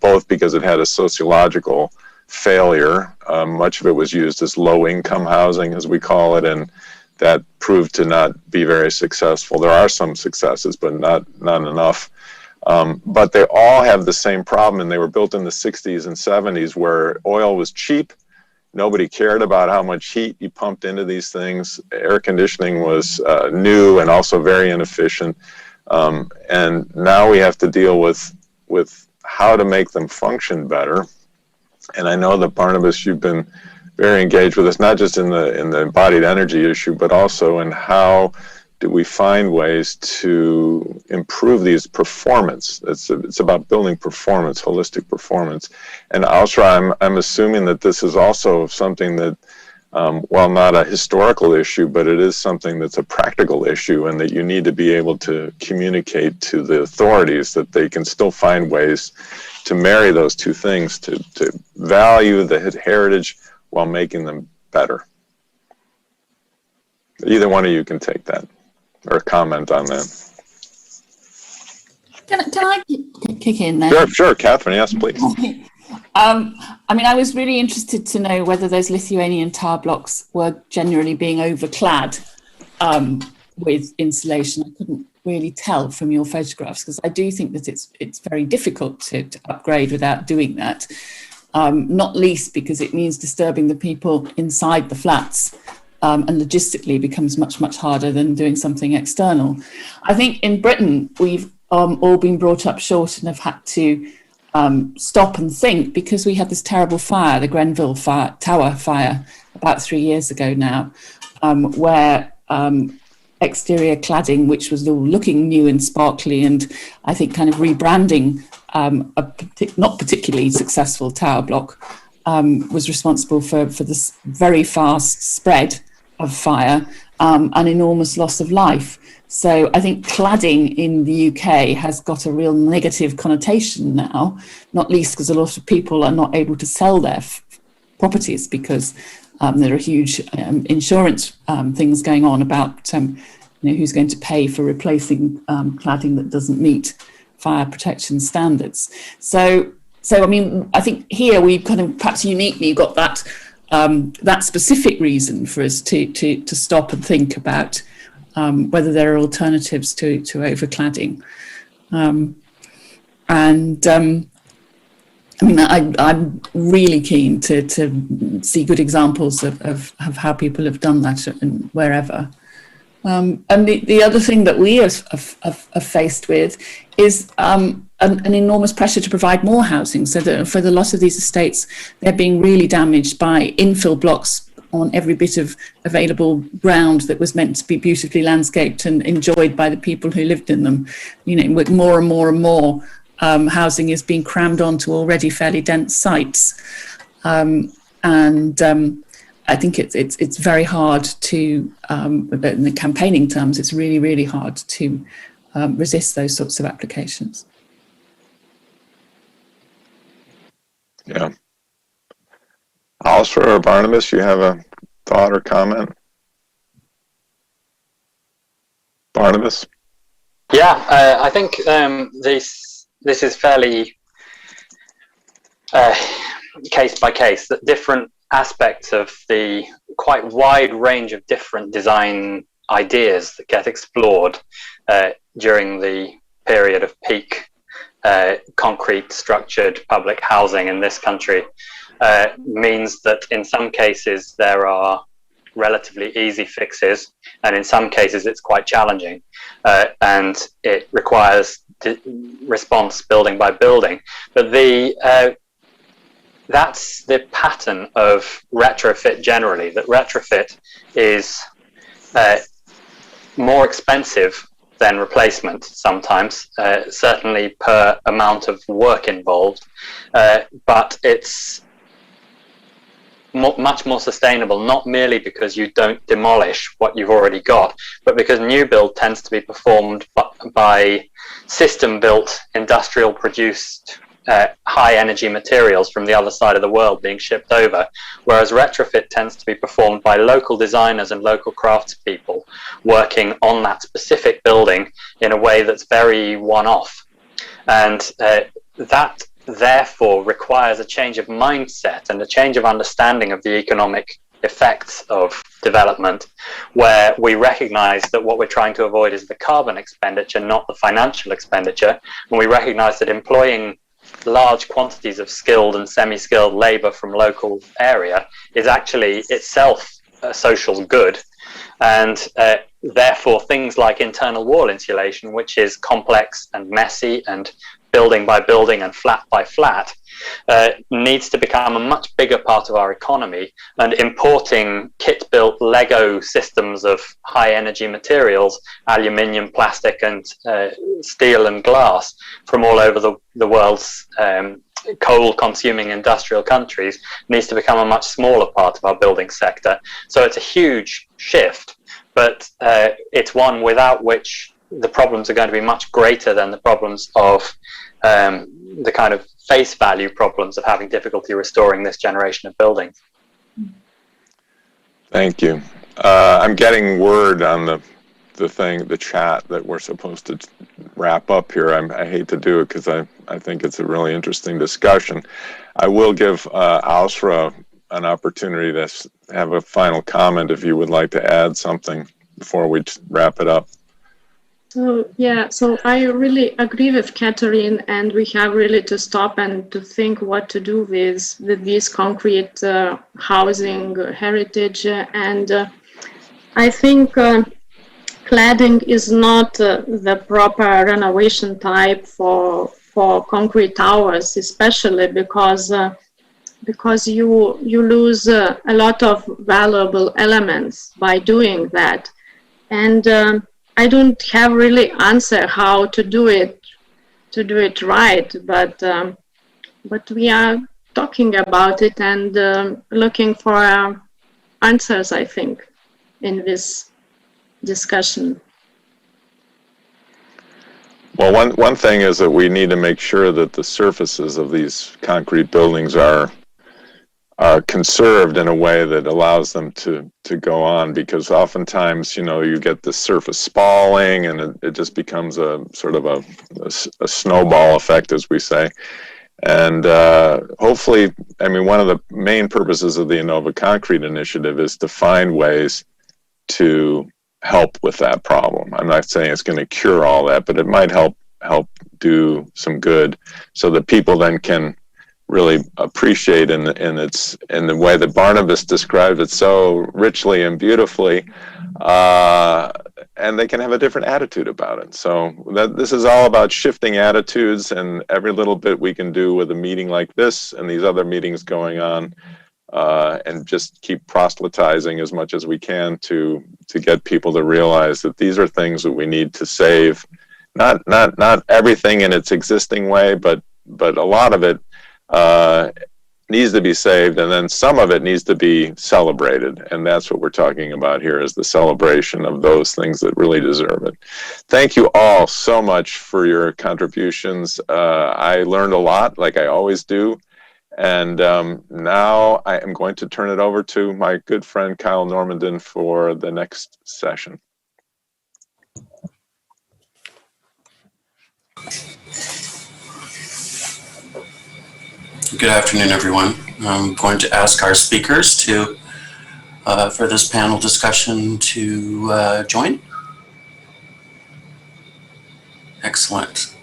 both because it had a sociological failure. Much of it was used as low-income housing, as we call it, and that proved to not be very successful. There are some successes, but not enough. But they all have the same problem, and they were built in the 60s and 70s, where oil was cheap nobody cared about how much heat you pumped into these things. Air conditioning was new and also very inefficient. And now we have to deal with how to make them function better. And I know that, Barnabas, you've been very engaged with us, not just in the embodied energy issue, but also in how do we find ways to improve these performance. It's about building performance, holistic performance. And Ausra, I'm assuming that this is also something that, while not a historical issue, but it is something that's a practical issue, and that you need to be able to communicate to the authorities that they can still find ways to marry those two things, to value the heritage while making them better. Either one of you can take that or comment on that. Can I kick in there? Sure, Catherine, yes, please. I mean, I was really interested to know whether those Lithuanian tower blocks were generally being overclad with insulation. I couldn't really tell from your photographs, because I do think that it's very difficult to upgrade without doing that, not least because it means disturbing the people inside the flats, and logistically becomes much, much harder than doing something external. I think in Britain, we've all been brought up short and have had to stop and think, because we had this terrible fire, the Grenville Tower fire, about 3 years ago now, where exterior cladding, which was all looking new and sparkly, and I think kind of rebranding a not particularly successful tower block, was responsible for this very fast spread of fire, and enormous loss of life. So I think cladding in the UK has got a real negative connotation now, not least because a lot of people are not able to sell their properties because there are huge insurance things going on about who's going to pay for replacing cladding that doesn't meet fire protection standards. So I mean, I think here we've kind of perhaps uniquely got that that specific reason for us to stop and think about whether there are alternatives to overcladding. I mean, I'm really keen to see good examples of how people have done that and wherever. And the other thing that we have faced with is an enormous pressure to provide more housing. So that for the lot of these estates, they're being really damaged by infill blocks on every bit of available ground that was meant to be beautifully landscaped and enjoyed by the people who lived in them. You know, with more and more and more housing is being crammed onto already fairly dense sites. I think it's very hard to, in the campaigning terms, it's really, really hard to resist those sorts of applications. Yeah. Alistair or Barnabas, you have a thought or comment? Barnabas? Yeah, I think this is fairly case by case, that different aspects of the quite wide range of different design ideas that get explored during the period of peak concrete structured public housing in this country means that in some cases there are relatively easy fixes, and in some cases it's quite challenging, and it requires response building by building. But that's the pattern of retrofit generally, that retrofit is more expensive than replacement sometimes, certainly per amount of work involved, but it's much more sustainable, not merely because you don't demolish what you've already got, but because new build tends to be performed by system-built, industrial-produced high energy materials from the other side of the world being shipped over, whereas retrofit tends to be performed by local designers and local craftspeople working on that specific building in a way that's very one-off. And that therefore requires a change of mindset and a change of understanding of the economic effects of development, where we recognize that what we're trying to avoid is the carbon expenditure, not the financial expenditure, and we recognize that employing large quantities of skilled and semi-skilled labor from local area is actually itself a social good. And therefore things like internal wall insulation, which is complex and messy and building by building and flat by flat, needs to become a much bigger part of our economy, and importing kit-built Lego systems of high-energy materials, aluminium, plastic and steel and glass from all over the world's coal-consuming industrial countries needs to become a much smaller part of our building sector. So it's a huge shift, but it's one without which the problems are going to be much greater than the problems of the kind of face value problems of having difficulty restoring this generation of buildings. Thank you. I'm getting word on the chat that we're supposed to wrap up here. I hate to do it because I think it's a really interesting discussion. I will give Ausra an opportunity to have a final comment if you would like to add something before we wrap it up. So yeah, so I really agree with Catherine, and we have really to stop and to think what to do with this concrete housing heritage. And I think cladding is not the proper renovation type for concrete towers, especially because you lose a lot of valuable elements by doing that. And I don't have really answer how to do it right, but we are talking about it and looking for answers, I think, in this discussion. Well, one thing is that we need to make sure that the surfaces of these concrete buildings are conserved in a way that allows them to go on, because oftentimes, you get the surface spalling and it just becomes a sort of a snowball effect, as we say. And hopefully, one of the main purposes of the InnovaConcrete initiative is to find ways to help with that problem. I'm not saying it's going to cure all that, but it might help do some good so that people then can really appreciate in the way that Barnabas described it so richly and beautifully, and they can have a different attitude about it. So this is all about shifting attitudes, and every little bit we can do with a meeting like this and these other meetings going on, and just keep proselytizing as much as we can to get people to realize that these are things that we need to save. Not everything in its existing way, but a lot of it needs to be saved, and then some of it needs to be celebrated, and that's what we're talking about here, is the celebration of those things that really deserve it. Thank you all so much for your contributions. I learned a lot, like I always do, and now I am going to turn it over to my good friend Kyle Normandin for the next session. Good afternoon, everyone. I'm going to ask our speakers to, for this panel discussion, to join. Excellent.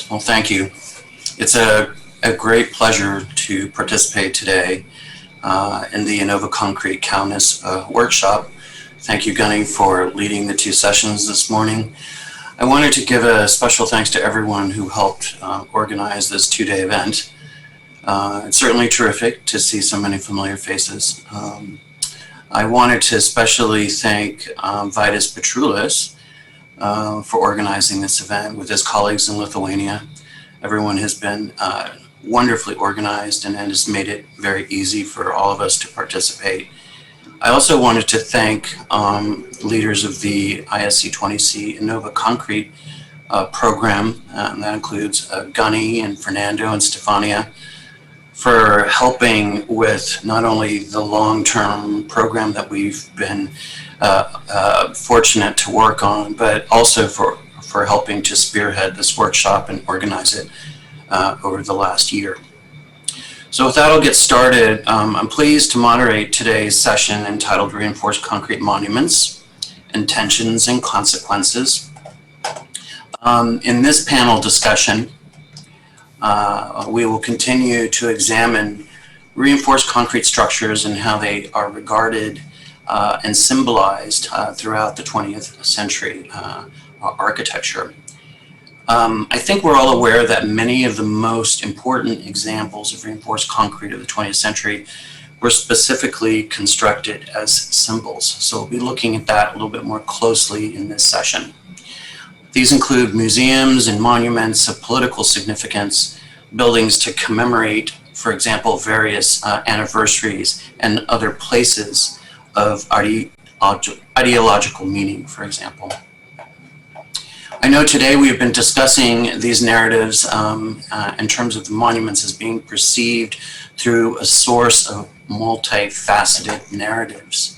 Well, thank you. It's a great pleasure to participate today in the InnovaConcrete KAUNAS workshop. Thank you, Gunny, for leading the two sessions this morning. I wanted to give a special thanks to everyone who helped organize this two-day event. It's certainly terrific to see so many familiar faces. I wanted to especially thank Vaidas Petrulis for organizing this event with his colleagues in Lithuania. Everyone has been wonderfully organized and has made it very easy for all of us to participate. I also wanted to thank leaders of the ISC20C InnovaConcrete program, that includes Gunny and Fernando and Stefania, for helping with not only the long-term program that we've been fortunate to work on, but also for helping to spearhead this workshop and organize it over the last year. So with that, I'll get started. I'm pleased to moderate today's session entitled Reinforced Concrete Monuments, Intentions and Consequences. In this panel discussion, we will continue to examine reinforced concrete structures and how they are regarded and symbolized throughout the 20th century architecture. I think we're all aware that many of the most important examples of reinforced concrete of the 20th century were specifically constructed as symbols. So we'll be looking at that a little bit more closely in this session. These include museums and monuments of political significance, buildings to commemorate, for example, various anniversaries and other places of ideological meaning, for example. I know today we have been discussing these narratives in terms of the monuments as being perceived through a source of multifaceted narratives.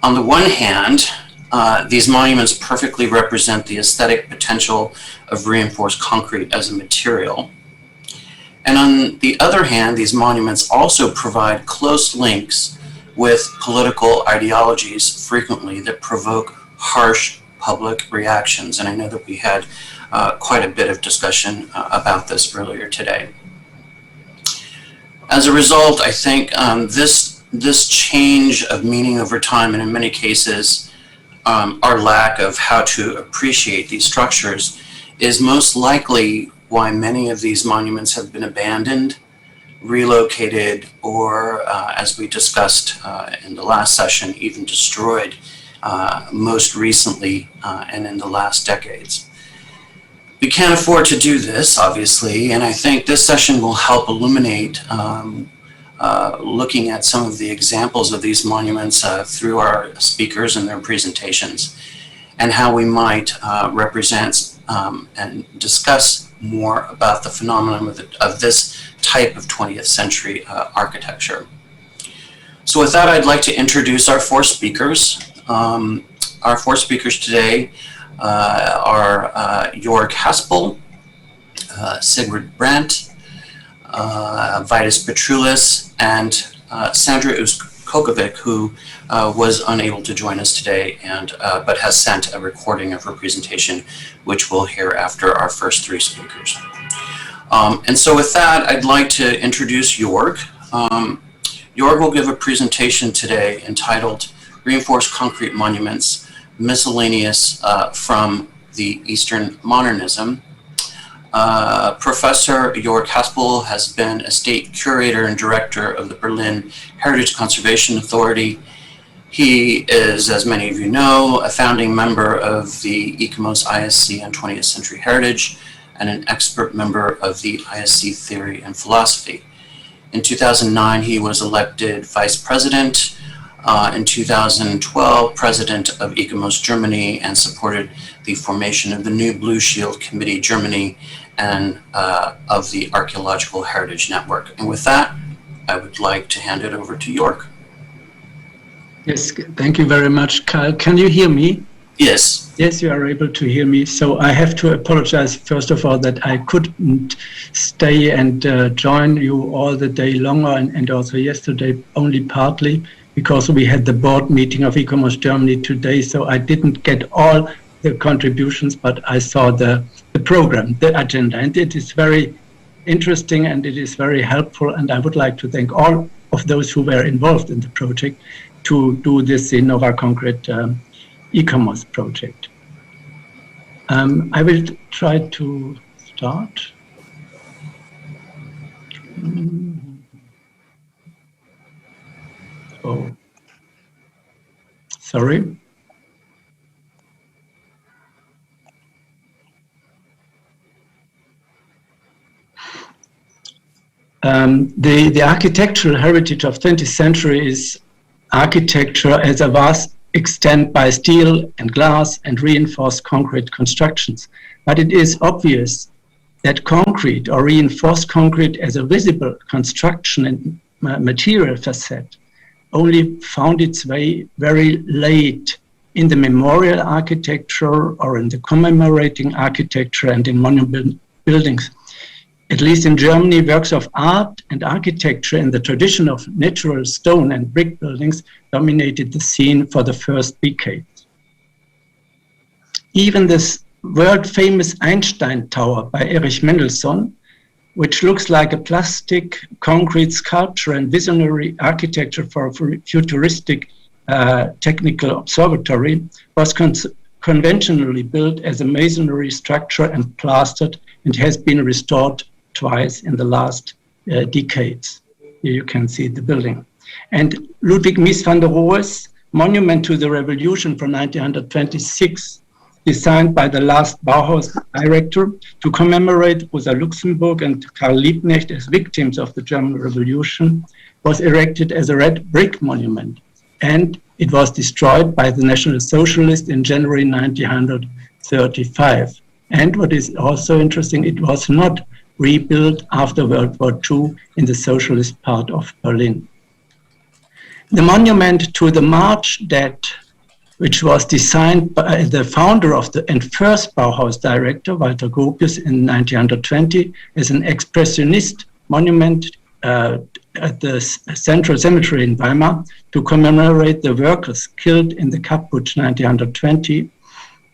On the one hand, these monuments perfectly represent the aesthetic potential of reinforced concrete as a material. And on the other hand, these monuments also provide close links with political ideologies frequently that provoke harsh public reactions. And I know that we had quite a bit of discussion about this earlier today. As a result, I think this change of meaning over time, and in many cases, our lack of how to appreciate these structures, is most likely why many of these monuments have been abandoned, relocated, or as we discussed in the last session, even destroyed most recently and in the last decades. We can't afford to do this, obviously, and I think this session will help illuminate looking at some of the examples of these monuments through our speakers and their presentations, and how we might represent and discuss more about the phenomenon of this type of 20th century architecture. So with that, I'd like to introduce our four speakers. Our four speakers today are Jörg Haspel, Sigrid Brandt, Vidas Petrulis, and Sandra Uskokovic, who was unable to join us today, and but has sent a recording of her presentation, which we'll hear after our first three speakers. And so with that, I'd like to introduce Jörg. Jörg will give a presentation today entitled Reinforced Concrete Monuments, Miscellaneous from the Eastern Modernism. Professor Jörg Haspel has been a state curator and director of the Berlin Heritage Conservation Authority. He is, as many of you know, a founding member of the ICOMOS ISC on 20th Century Heritage and an expert member of the ISC Theory and Philosophy. In 2009, he was elected vice president. In 2012, president of ICOMOS Germany, and supported the formation of the new Blue Shield Committee Germany and of the Archaeological Heritage Network. And with that, I would like to hand it over to Jörg. Yes, thank you very much, Carl. Can you hear me? Yes. Yes, you are able to hear me. So I have to apologize, first of all, that I couldn't stay and join you all the day longer, and also yesterday only partly, because we had the board meeting of ICOMOS Germany today, so I didn't get all the contributions, but I saw the program, the agenda, and it is very interesting and it is very helpful, and I would like to thank all of those who were involved in the project to do this InnovaConcrete ICOMOS project. I will try to start. Oh, sorry. The architectural heritage of 20th century is architecture as a vast extent by steel and glass and reinforced concrete constructions. But it is obvious that concrete or reinforced concrete as a visible construction and material facet only found its way very late in the memorial architecture or in the commemorating architecture and in monument buildings. At least in Germany, works of art and architecture in the tradition of natural stone and brick buildings dominated the scene for the first decade. Even this world-famous Einstein Tower by Erich Mendelssohn, which looks like a plastic concrete sculpture and visionary architecture for a futuristic technical observatory, was conventionally built as a masonry structure and plastered, and has been restored twice in the last decades. Here you can see the building. And Ludwig Mies van der Rohe's Monument to the Revolution from 1926, designed by the last Bauhaus director to commemorate Rosa Luxemburg and Karl Liebknecht as victims of the German Revolution, was erected as a red brick monument, and it was destroyed by the National Socialists in January 1935. And what is also interesting, it was not rebuilt after World War II in the socialist part of Berlin. The monument to the March Dead, which was designed by the founder of and first Bauhaus director, Walter Gropius, in 1920, as an expressionist monument at the Central Cemetery in Weimar to commemorate the workers killed in the Kapp-Putsch 1920,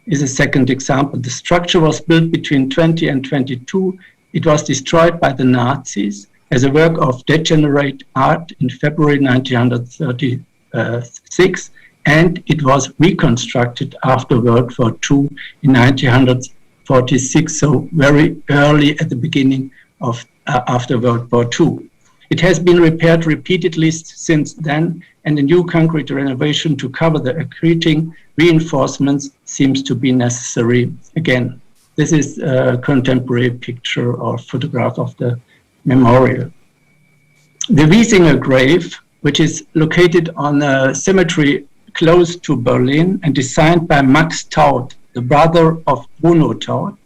is a second example. The structure was built between 20 and 22. It was destroyed by the Nazis as a work of degenerate art in February 1936, and it was reconstructed after World War II in 1946, so very early at the beginning of after World War II. It has been repaired repeatedly since then, and a new concrete renovation to cover the accreting reinforcements seems to be necessary again. This is a contemporary picture or photograph of the memorial. The Wiesinger grave, which is located on a cemetery close to Berlin and designed by Max Taut, the brother of Bruno Taut,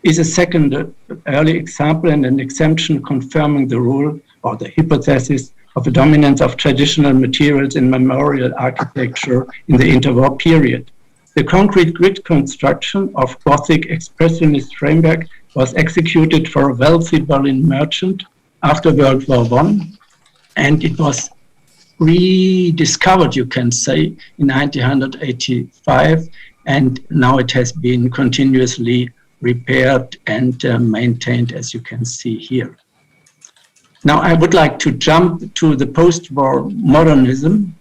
is a second early example and an exemption confirming the rule or the hypothesis of a dominance of traditional materials in memorial architecture in the interwar period. The concrete grid construction of Gothic expressionist framework was executed for a wealthy Berlin merchant after World War I, and it was rediscovered, you can say, in 1985, and now it has been continuously repaired and maintained, as you can see here. Now I would like to jump to the post-war modernism.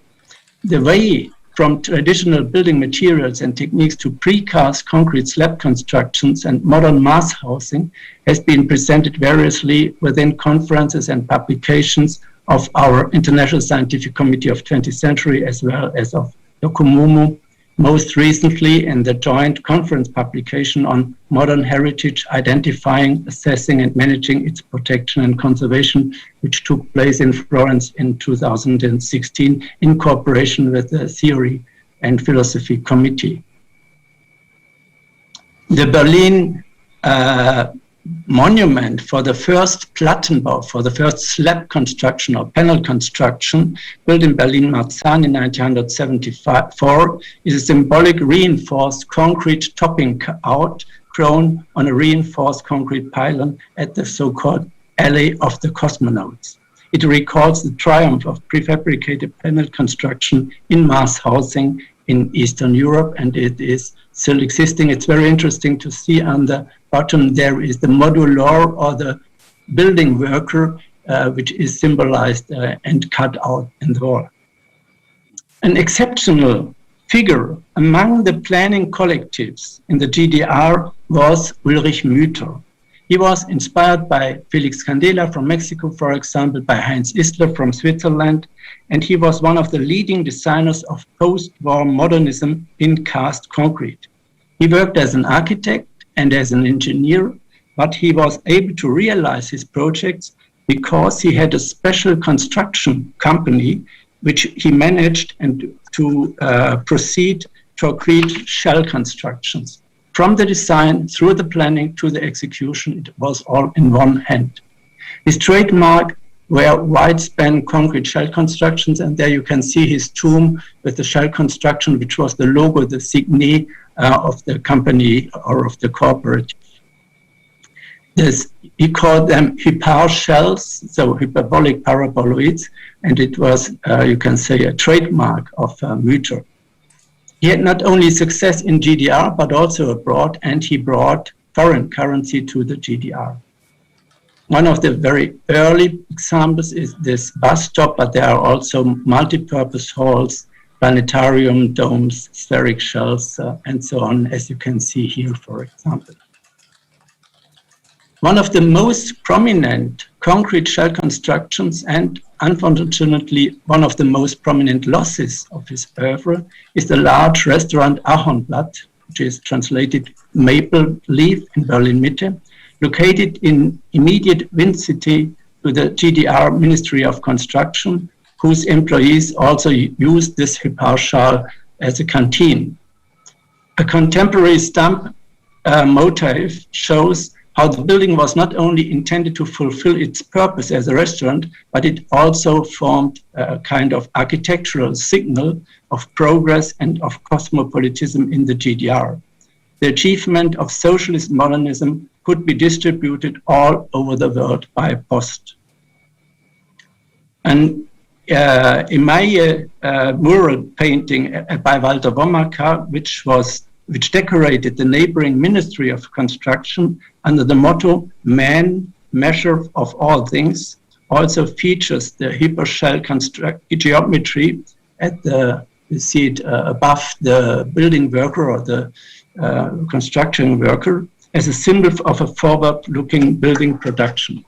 The way from traditional building materials and techniques to precast concrete slab constructions and modern mass housing has been presented variously within conferences and publications of our International Scientific Committee of 20th Century, as well as of Docomomo, most recently in the joint conference publication on modern heritage, identifying, assessing and managing its protection and conservation, which took place in Florence in 2016 in cooperation with the Theory and Philosophy Committee. The Berlin monument for the first Plattenbau, for the first slab construction or panel construction, built in Berlin-Marzahn in 1974, is a symbolic reinforced concrete topping out grown on a reinforced concrete pylon at the so-called Alley of the Cosmonauts. It recalls the triumph of prefabricated panel construction in mass housing in Eastern Europe, and it is still existing. It's very interesting to see on the bottom there is the modular or the building worker, which is symbolized and cut out in the wall. An exceptional figure among the planning collectives in the GDR was Ulrich Müther. He was inspired by Felix Candela from Mexico, for example, by Heinz Isler from Switzerland, and he was one of the leading designers of post-war modernism in cast concrete. He worked as an architect and as an engineer, but he was able to realize his projects because he had a special construction company which he managed and to proceed to create shell constructions. From the design, through the planning, to the execution, it was all in one hand. His trademark were wide-span concrete shell constructions, and there you can see his tomb with the shell construction, which was the logo, the signet of the company or of the cooperative. He called them hyper shells, so hyperbolic paraboloids, and it was, you can say, a trademark of Müther. He had not only success in GDR, but also abroad, and he brought foreign currency to the GDR. One of the very early examples is this bus stop, but there are also multi-purpose halls, planetarium, domes, spheric shells, and so on, as you can see here, for example. One of the most prominent concrete shell constructions, and unfortunately one of the most prominent losses of his oeuvre, is the large restaurant Ahornblatt, which is translated Maple Leaf in Berlin Mitte, located in immediate vicinity to the GDR Ministry of Construction, whose employees also used this Hyparschal as a canteen. A contemporary stamp motif shows how the building was not only intended to fulfill its purpose as a restaurant, but it also formed a kind of architectural signal of progress and of cosmopolitanism in the GDR. The achievement of socialist modernism could be distributed all over the world by post. And in my mural painting by Walter Womacker, which decorated the neighboring Ministry of Construction under the motto, "Man, measure of all things," also features the Hyparschal geometry at you see it above the building worker or the construction worker as a symbol of a forward-looking building production.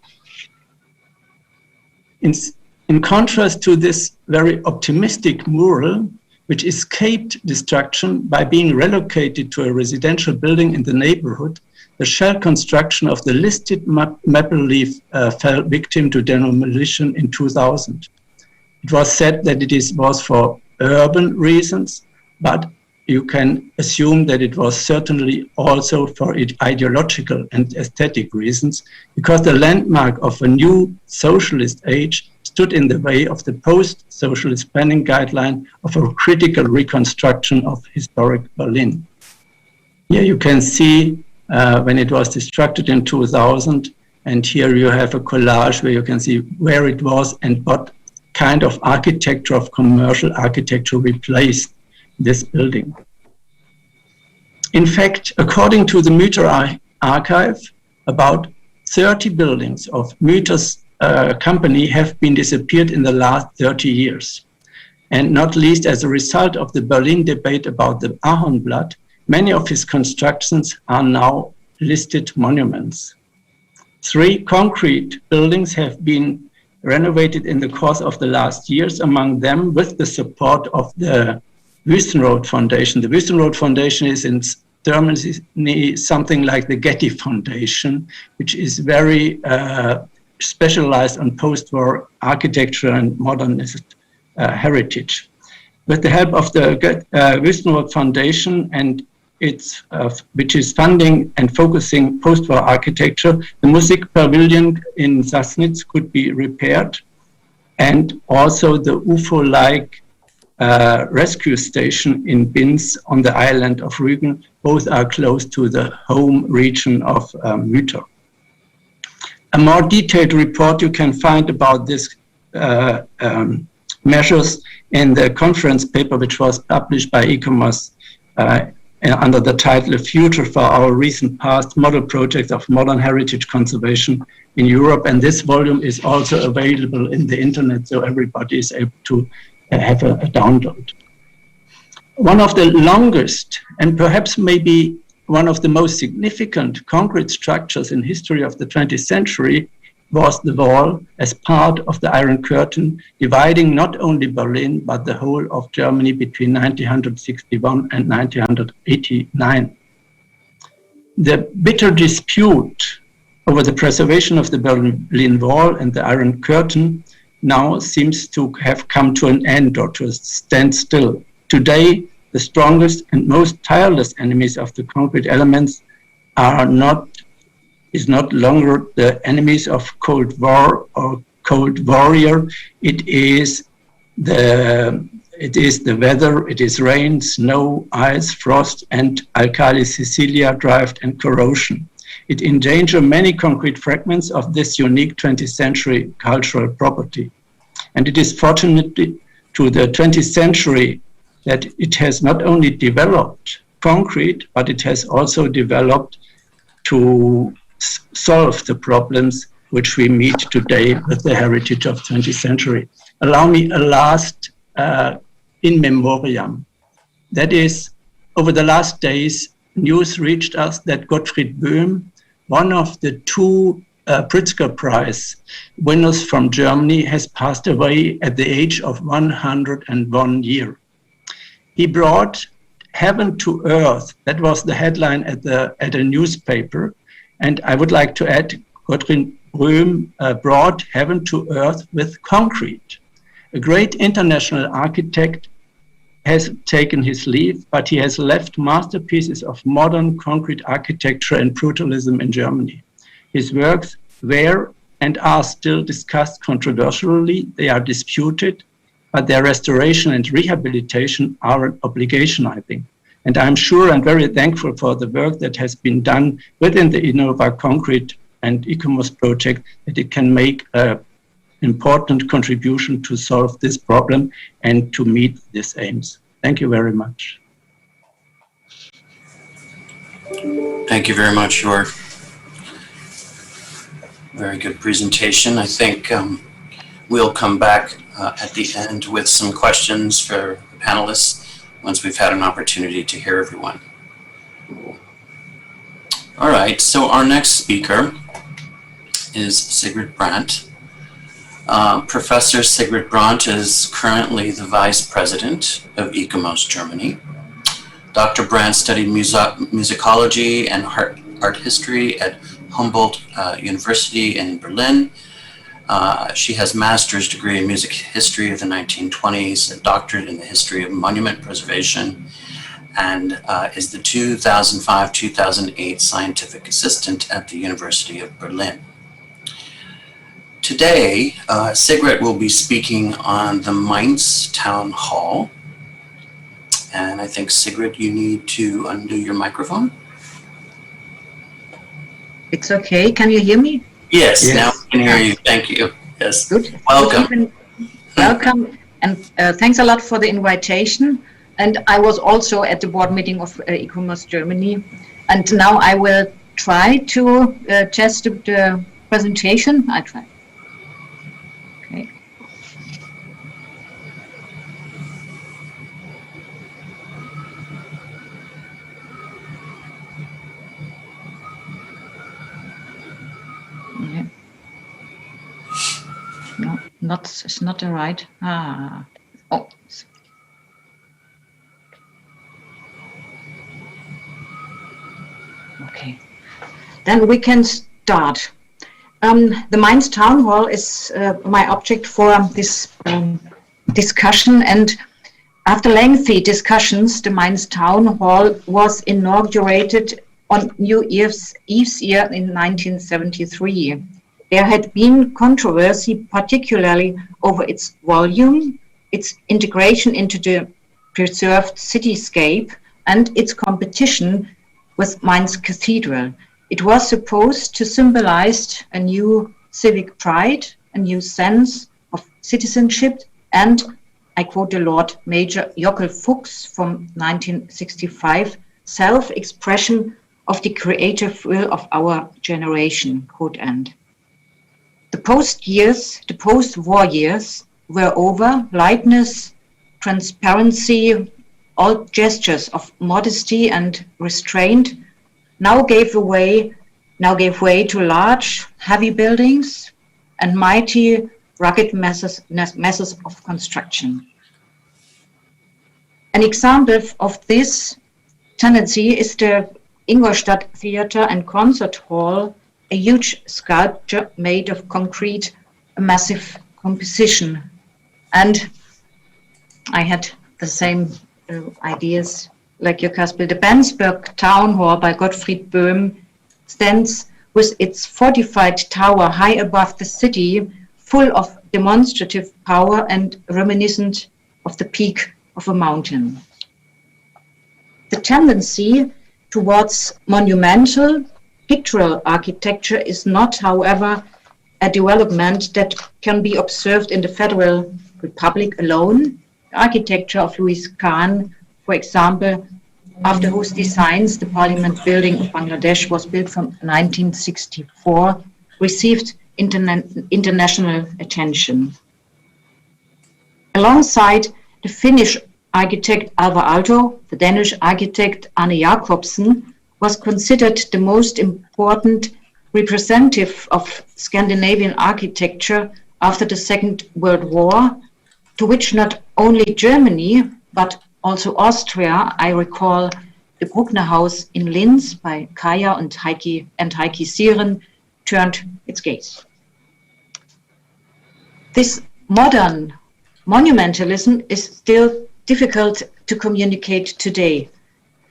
In contrast to this very optimistic mural, which escaped destruction by being relocated to a residential building in the neighborhood, the shell construction of the listed Maple Leaf fell victim to demolition in 2000. It was said that it was for urban reasons, but you can assume that it was certainly also for ideological and aesthetic reasons, because the landmark of a new socialist age stood in the way of the post-socialist planning guideline of a critical reconstruction of historic Berlin. Here you can see when it was destructed in 2000, and here you have a collage where you can see where it was and what kind of architecture, of commercial architecture, replaced this building. In fact, according to the Mütter archive, about 30 buildings of Mütter's company have been disappeared in the last 30 years. And not least as a result of the Berlin debate about the Ahornblatt, many of his constructions are now listed monuments. 3 concrete buildings have been renovated in the course of the last years, among them with the support of the Wüstenrot Foundation. The Wüstenrot Foundation is in Germany something like the Getty Foundation, which is very specialized on post-war architecture and modernist heritage. With the help of the Wüstenrot Foundation and its which is funding and focusing post-war architecture, the Musik Pavilion in Sassnitz could be repaired, and also the UFO-like rescue station in Binz on the island of Rügen. Both are close to the home region of Mütter. A more detailed report you can find about these measures in the conference paper, which was published by ICOMOS under the title "A Future for Our Recent Past: Model Projects of Modern Heritage Conservation in Europe." And this volume is also available in the internet, so everybody is able to have a download. One of the longest and perhaps maybe one of the most significant concrete structures in history of the 20th century was the wall as part of the Iron Curtain, dividing not only Berlin, but the whole of Germany between 1961 and 1989. The bitter dispute over the preservation of the Berlin Wall and the Iron Curtain now seems to have come to an end, or to a standstill. Today, the strongest and most tireless enemies of the concrete elements is not longer the enemies of Cold War or Cold Warrior. It is the weather, it is rain, snow, ice, frost, and alkali Sicilia drift and corrosion. It endangers many concrete fragments of this unique 20th century cultural property. And it is fortunately to the 20th century that it has not only developed concrete, but it has also developed to solve the problems which we meet today with the heritage of 20th century. Allow me a last in memoriam. That is, over the last days, news reached us that Gottfried Böhm, one of the two Pritzker Prize winners from Germany, has passed away at the age of 101 years. He brought heaven to earth. That was the headline at a newspaper. And I would like to add, Gottfried Böhm brought heaven to earth with concrete. A great international architect has taken his leave, but he has left masterpieces of modern concrete architecture and brutalism in Germany. His works were and are still discussed controversially. They are disputed, but their restoration and rehabilitation are an obligation, I think. And I'm sure and very thankful for the work that has been done within the InnovaConcrete and ICOMOS project, that it can make an important contribution to solve this problem and to meet these aims. Thank you very much. Thank you very much, Jörg. Very good presentation. I think we'll come back at the end with some questions for the panelists once we've had an opportunity to hear everyone. All right, so our next speaker is Sigrid Brandt. Professor Sigrid Brandt is currently the Vice President of ICOMOS Germany. Dr. Brandt studied musicology and art history at Humboldt University in Berlin. She has a master's degree in music history of the 1920s, a doctorate in the history of monument preservation, and is the 2005-2008 scientific assistant at the University of Berlin. Today, Sigrid will be speaking on the Mainz Town Hall. And I think, Sigrid, you need to undo your microphone. It's okay. Can you hear me? Yes, now I can hear you. Thank you. Yes. Good. Welcome. Welcome, and thanks a lot for the invitation. And I was also at the board meeting of ICOMOS Germany. And now I will try to test the presentation. I try. Okay. Yeah. No, it's not the right. Oh. Okay. Then we can start. The Mainz Town Hall is my object for this discussion, and after lengthy discussions, the Mainz Town Hall was inaugurated on New Year's Eve's year in 1973. There had been controversy, particularly over its volume, its integration into the preserved cityscape, and its competition with Mainz Cathedral. It was supposed to symbolize a new civic pride, a new sense of citizenship, and, I quote the Lord Major Jockel Fuchs from 1965, self-expression of the creative will of our generation, quote end. The post-war years were over. Lightness, transparency, all gestures of modesty and restraint now gave way to large, heavy buildings and mighty, rugged masses of construction. An example of this tendency is the Ingolstadt Theater and Concert Hall, a huge sculpture made of concrete, a massive composition. And I had the same ideas like your Kasper. The Bensberg Town Hall by Gottfried Böhm stands with its fortified tower high above the city, full of demonstrative power and reminiscent of the peak of a mountain. The tendency towards monumental, pictorial architecture is not, however, a development that can be observed in the Federal Republic alone. architecture of Louis Kahn, for example, after whose designs the Parliament building of Bangladesh was built from 1964, received international attention. Alongside the Finnish architect Alvar Aalto, the Danish architect Arne Jacobsen was considered the most important representative of Scandinavian architecture after the Second World War, to which not only Germany, but also Austria, I recall the Bruckner House in Linz by Kaya and Heikki Siren, turned its gaze. This modern monumentalism is still difficult to communicate today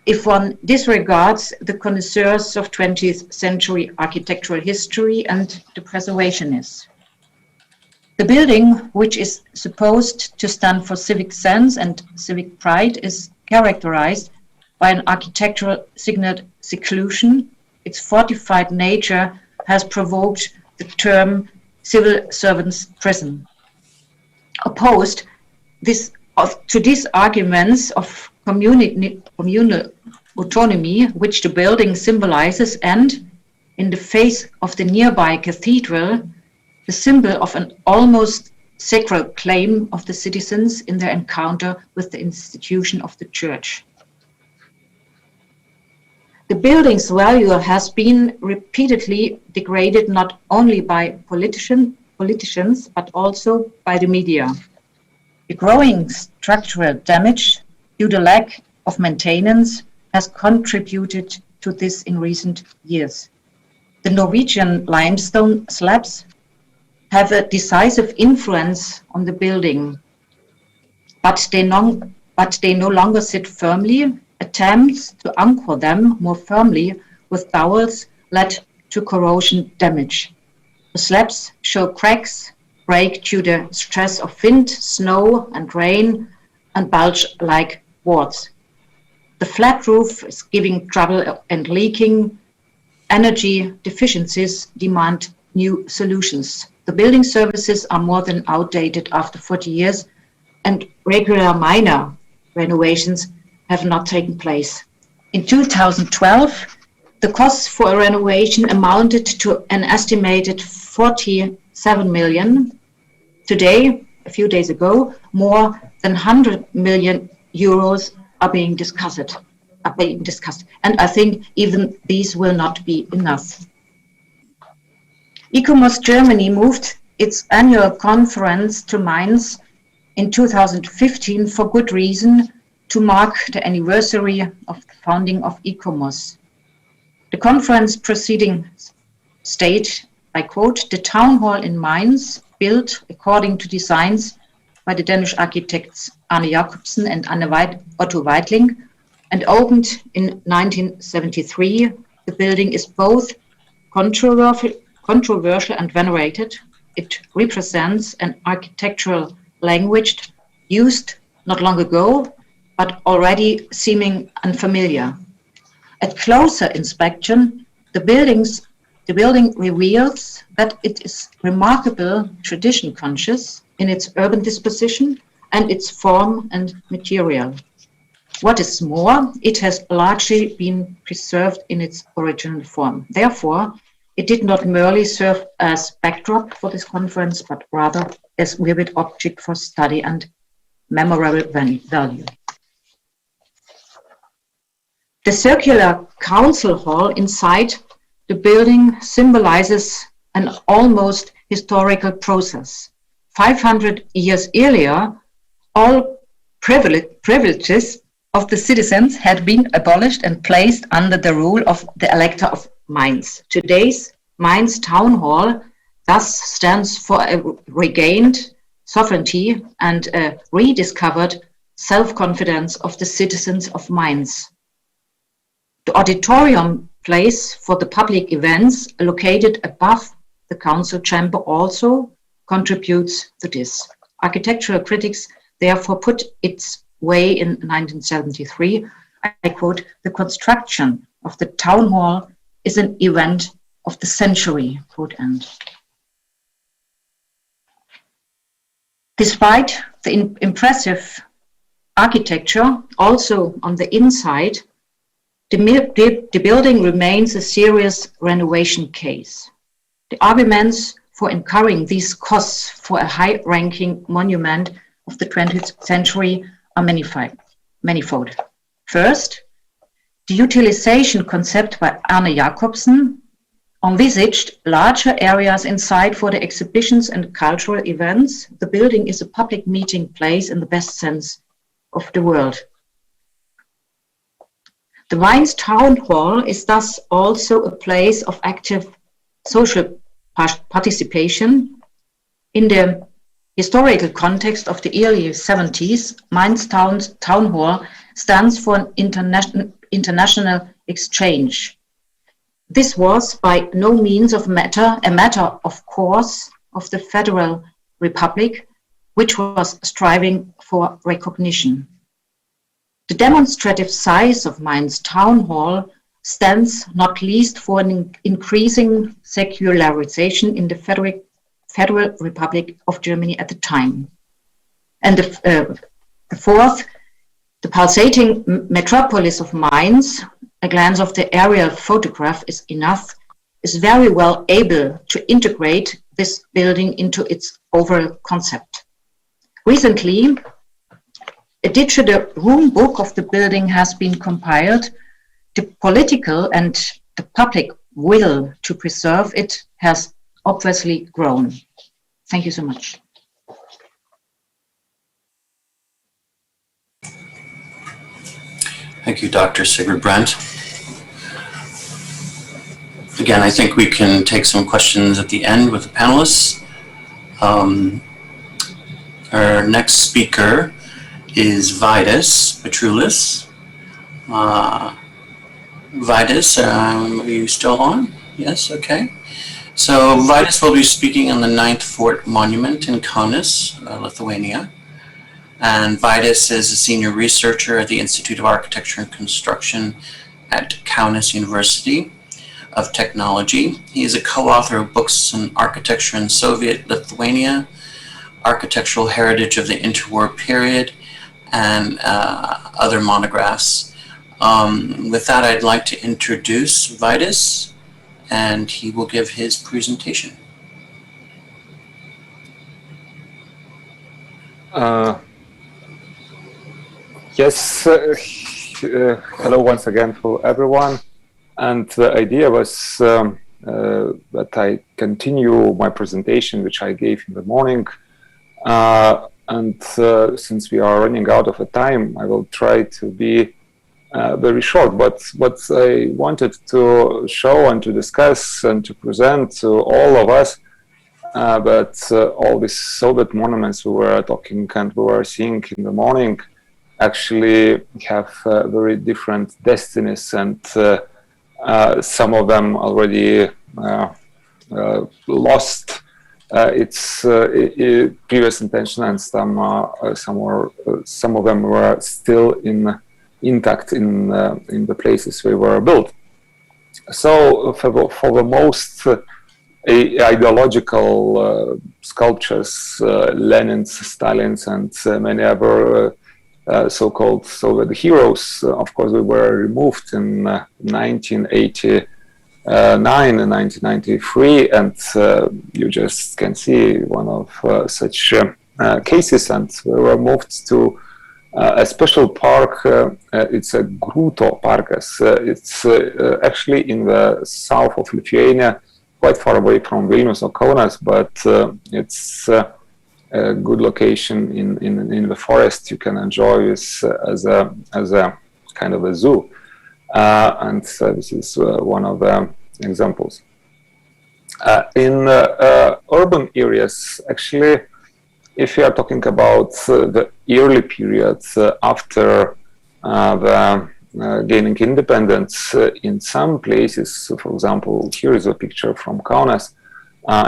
if one disregards the connoisseurs of 20th century architectural history and the preservationists. The building, which is supposed to stand for civic sense and civic pride, is characterized by an architectural seclusion. Its fortified nature has provoked the term civil servants' prison. Opposed to these arguments of communal autonomy, which the building symbolizes, and in the face of the nearby cathedral, the symbol of an almost sacred claim of the citizens in their encounter with the institution of the church. The building's value has been repeatedly degraded not only by politicians, but also by the media. The growing structural damage due to lack of maintenance has contributed to this in recent years. The Norwegian limestone slabs have a decisive influence on the building, but they no longer sit firmly. Attempts to anchor them more firmly with dowels led to corrosion damage. The slabs show cracks, break due to the stress of wind, snow and rain, and bulge like warts. The flat roof is giving trouble and leaking. Energy deficiencies demand new solutions. The building services are more than outdated after 40 years, and regular minor renovations have not taken place. In 2012, the costs for a renovation amounted to an estimated 47 million. Today, a few days ago, more than 100 million euros are being discussed. And I think even these will not be enough. ICOMOS Germany moved its annual conference to Mainz in 2015 for good reason, to mark the anniversary of the founding of ICOMOS. The conference proceeding state, I quote, "The town hall in Mainz, built according to designs by the Danish architects Arne Jacobsen and Otto Weidling, and opened in 1973. The building is both controversial and venerated. It represents an architectural language used not long ago, but already seeming unfamiliar. At closer inspection, the building reveals that it is remarkably tradition conscious in its urban disposition and its form and material. What is more, it has largely been preserved in its original form. Therefore, it did not merely serve as backdrop for this conference, but rather as vivid object for study and memorable value. The circular council hall inside the building symbolizes an almost historical process. 500 years earlier, all privileges of the citizens had been abolished and placed under the rule of the Elector of Mainz. Today's Mainz Town Hall thus stands for a regained sovereignty and a rediscovered self-confidence of the citizens of Mainz. The auditorium place for the public events located above the council chamber also contributes to this. Architectural critics therefore put its way in 1973, I quote, "The construction of the town hall is an event of the century," quote end. Despite the impressive architecture, also on the inside, the building remains a serious renovation case. The arguments for incurring these costs for a high-ranking monument of the 20th century are manifold. First, the utilization concept by Arne Jacobsen envisaged larger areas inside for the exhibitions and cultural events. The building is a public meeting place in the best sense of the word. The Mainz Town Hall is thus also a place of active social participation. In the historical context of the early 70s, Mainz Town Hall stands for an international exchange. This was by no means a matter of course of the Federal Republic, which was striving for recognition. The demonstrative size of Mainz Town Hall stands not least for an increasing secularization in the Federal Republic of Germany at the time. And the fourth, the pulsating metropolis of Mainz, a glance of the aerial photograph is enough, is very well able to integrate this building into its overall concept. Recently, a digital room book of the building has been compiled. The political and the public will to preserve it has obviously grown. Thank you so much. Thank you, Dr. Sigrid Brandt. Again, I think we can take some questions at the end with the panelists. Our next speaker is Vidas Petrulis. Vidas, are you still on? Yes, okay. So Vidas will be speaking on the 9th Fort Monument in KAUNAS, Lithuania. And Vidas is a senior researcher at the Institute of Architecture and Construction at KAUNAS University of Technology. He is a co-author of books on architecture in Soviet Lithuania, architectural heritage of the interwar period, and other monographs. With that, I'd like to introduce Vidas, and he will give his presentation. Yes, hello once again for everyone. And the idea was that I continue my presentation, which I gave in the morning. Since we are running out of time, I will try to be very short. But what I wanted to show and to discuss and to present to all of us that all these Soviet monuments we were talking and we were seeing in the morning actually have very different destinies, and some of them already lost its previous intention, and some of them were still intact in the places we were built. So for the most ideological sculptures, Lenin's, Stalin's, and many other so-called Soviet heroes, of course, we were removed in 1989 and 1993, and you just can see one of such cases, and we were moved to a special park. It's a Grūto Parkas. It's actually in the south of Lithuania, quite far away from Vilnius or Kaunas, but it's a good location in the forest. You can enjoy this as a kind of a zoo, and this is one of the examples. In urban areas, actually, if you are talking about the early period after the gaining independence, in some places, for example, here is a picture from Kaunas.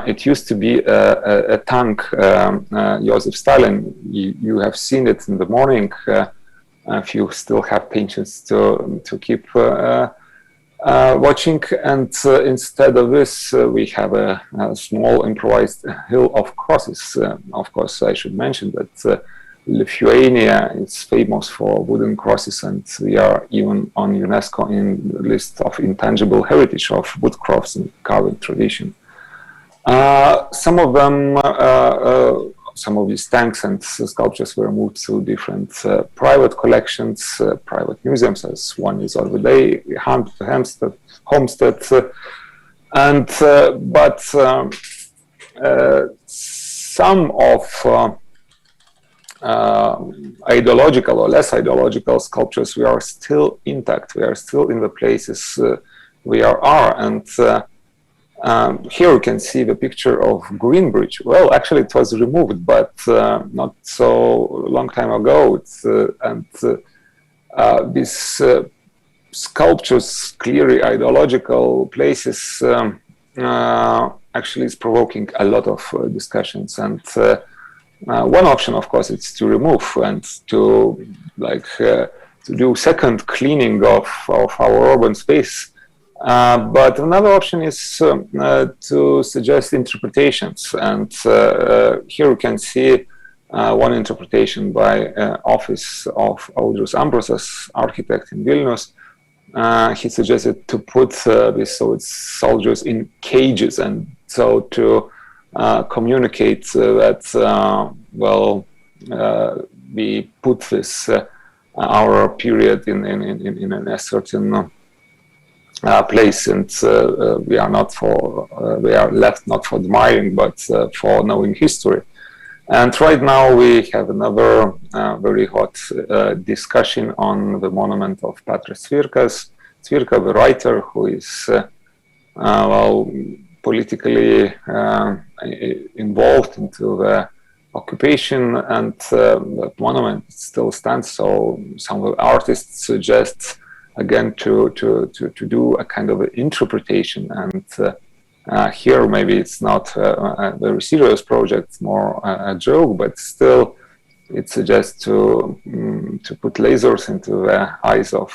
It used to be a tank, Joseph Stalin. You have seen it in the morning. If you still have patience to keep watching, and instead of this, we have a small improvised hill of crosses. Of course, I should mention that Lithuania is famous for wooden crosses, and we are even on UNESCO in the list of intangible heritage of wood crafts and carving tradition. Some of them, some of these tanks and sculptures were moved to different private collections, private museums, as one is Orvidei, Homestead, and but some of ideological or less ideological sculptures, we are still intact. We are still in the places we are. And here you can see the picture of Greenbridge. Well, actually, it was removed, but not so long time ago. These sculptures, clearly ideological places, actually is provoking a lot of discussions. And one option, of course, is to remove and to do second cleaning of our urban space. But another option is to suggest interpretations. And here you can see one interpretation by office of Audrius Ambrosas, architect in Vilnius. He suggested to put these soldiers in cages, and so to communicate that, we put this our period in a certain place, and we are left not for admiring, but for knowing history. And right now we have another very hot discussion on the monument of Petras Cvirkas. Cvirka, the writer, who is politically involved into the occupation, and that monument still stands. So some of the artists suggest again to do a kind of interpretation, and here maybe it's not a very serious project, more a joke, but still it suggests to put lasers into the eyes of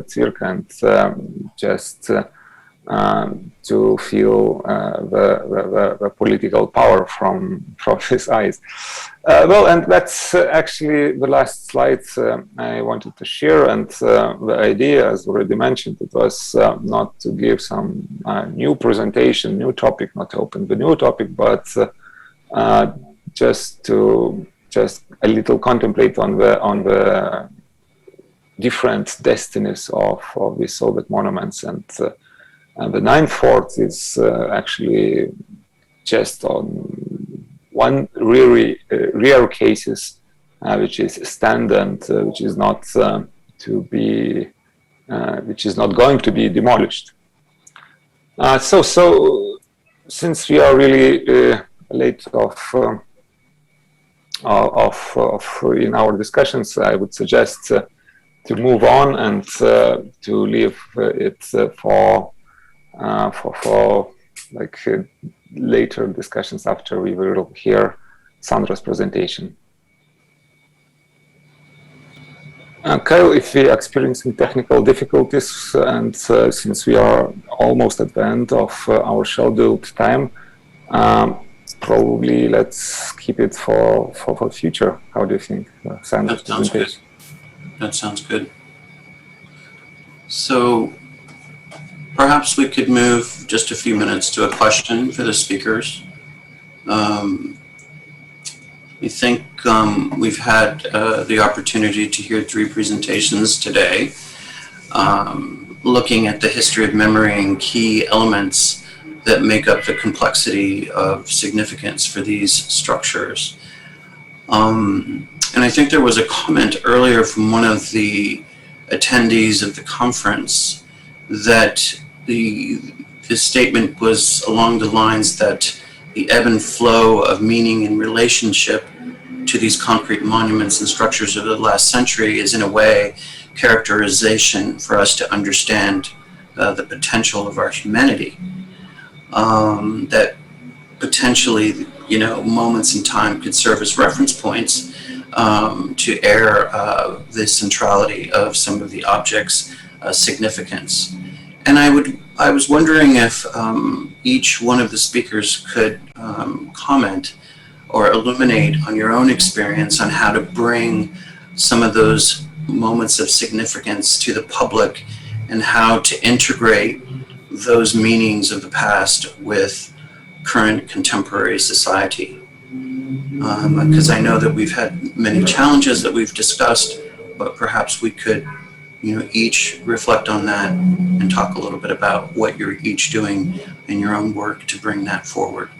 Cvirka and just to feel the political power from his eyes. And that's actually the last slide I wanted to share. And the idea, as already mentioned, it was not to give some new presentation, new topic, not to open the new topic, but just a little contemplate on the different destinies of these Soviet monuments. And the Ninth Fort is actually just on one really rare cases, which is stand and which is not going to be demolished. So since we are really late in our discussions, I would suggest to move on and to leave it for later discussions after we will hear Sandra's presentation. Kyle, if we are experiencing technical difficulties, and since we are almost at the end of our scheduled time, probably let's keep it for future. How do you think, Sandra's presentation? That sounds good. So perhaps we could move just a few minutes to a question for the speakers. We think we've had the opportunity to hear 3 presentations today, looking at the history of memory and key elements that make up the complexity of significance for these structures. And I think there was a comment earlier from one of the attendees of the conference that the statement was along the lines that the ebb and flow of meaning and relationship to these concrete monuments and structures of the last century is in a way characterization for us to understand the potential of our humanity. That potentially, moments in time could serve as reference points to air the centrality of some of the objects' significance. And I was wondering if each one of the speakers could comment or illuminate on your own experience on how to bring some of those moments of significance to the public and how to integrate those meanings of the past with current contemporary society. Because I know that we've had many challenges that we've discussed, but perhaps we could, each reflect on that and talk a little bit about what you're each doing in your own work to bring that forward.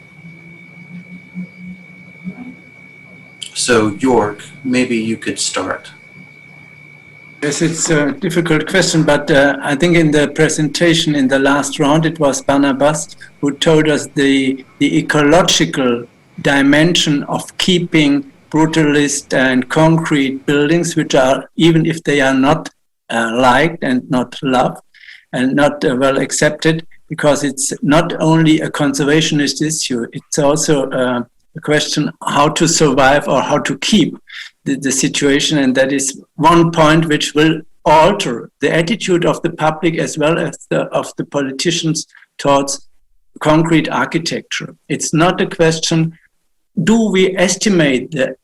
So, York, maybe you could start. Yes, it's a difficult question, but I think in the presentation in the last round, it was Barnabas who told us the ecological dimension of keeping brutalist and concrete buildings, which are, even if they are not liked and not loved and not well accepted, because it's not only a conservationist issue, it's also a question how to survive or how to keep the situation. And that is one point which will alter the attitude of the public as well as of the politicians towards concrete architecture. It's not a question, do we estimate the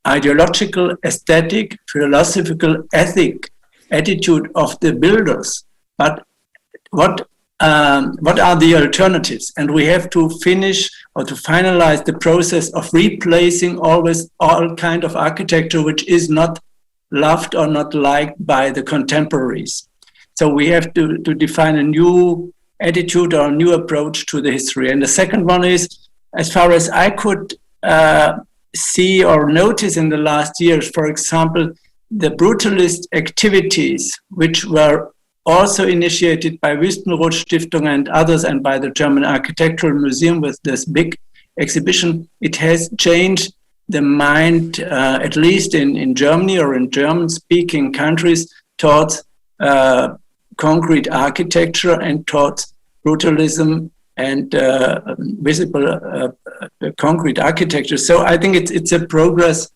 ideological, aesthetic, philosophical, ethic attitude of the builders, but what are the alternatives? And we have to finish or to finalize the process of replacing always all kind of architecture which is not loved or not liked by the contemporaries. So we have to define a new attitude or a new approach to the history. And the second one is, as far as I could see or notice in the last years, for example, the brutalist activities which were also initiated by Wüstenrot Stiftung and others, and by the German Architectural Museum with this big exhibition, it has changed the mind, at least in Germany or in German-speaking countries, towards concrete architecture and towards brutalism and visible concrete architecture. So I think it's a progress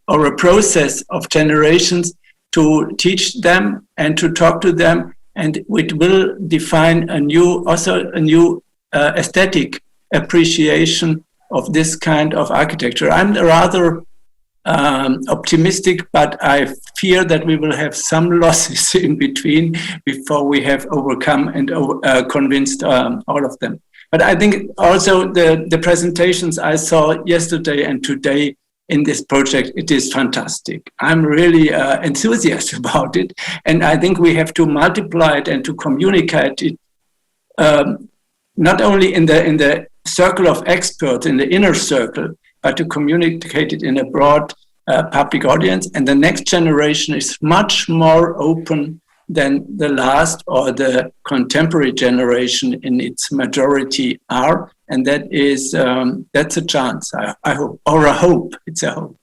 or a process of generations to teach them and to talk to them, and it will define a new aesthetic appreciation of this kind of architecture. I'm rather optimistic, but I fear that we will have some losses in between before we have overcome and convinced all of them. But I think also the presentations I saw yesterday and today in this project, it is fantastic. I'm really enthusiastic about it, and I think we have to multiply it and to communicate it, not only in the circle of experts, in the inner circle, but to communicate it in a broad public audience. And the next generation is much more open than the last or the contemporary generation in its majority are. And that is, that's a chance, I hope, or a hope. It's a hope.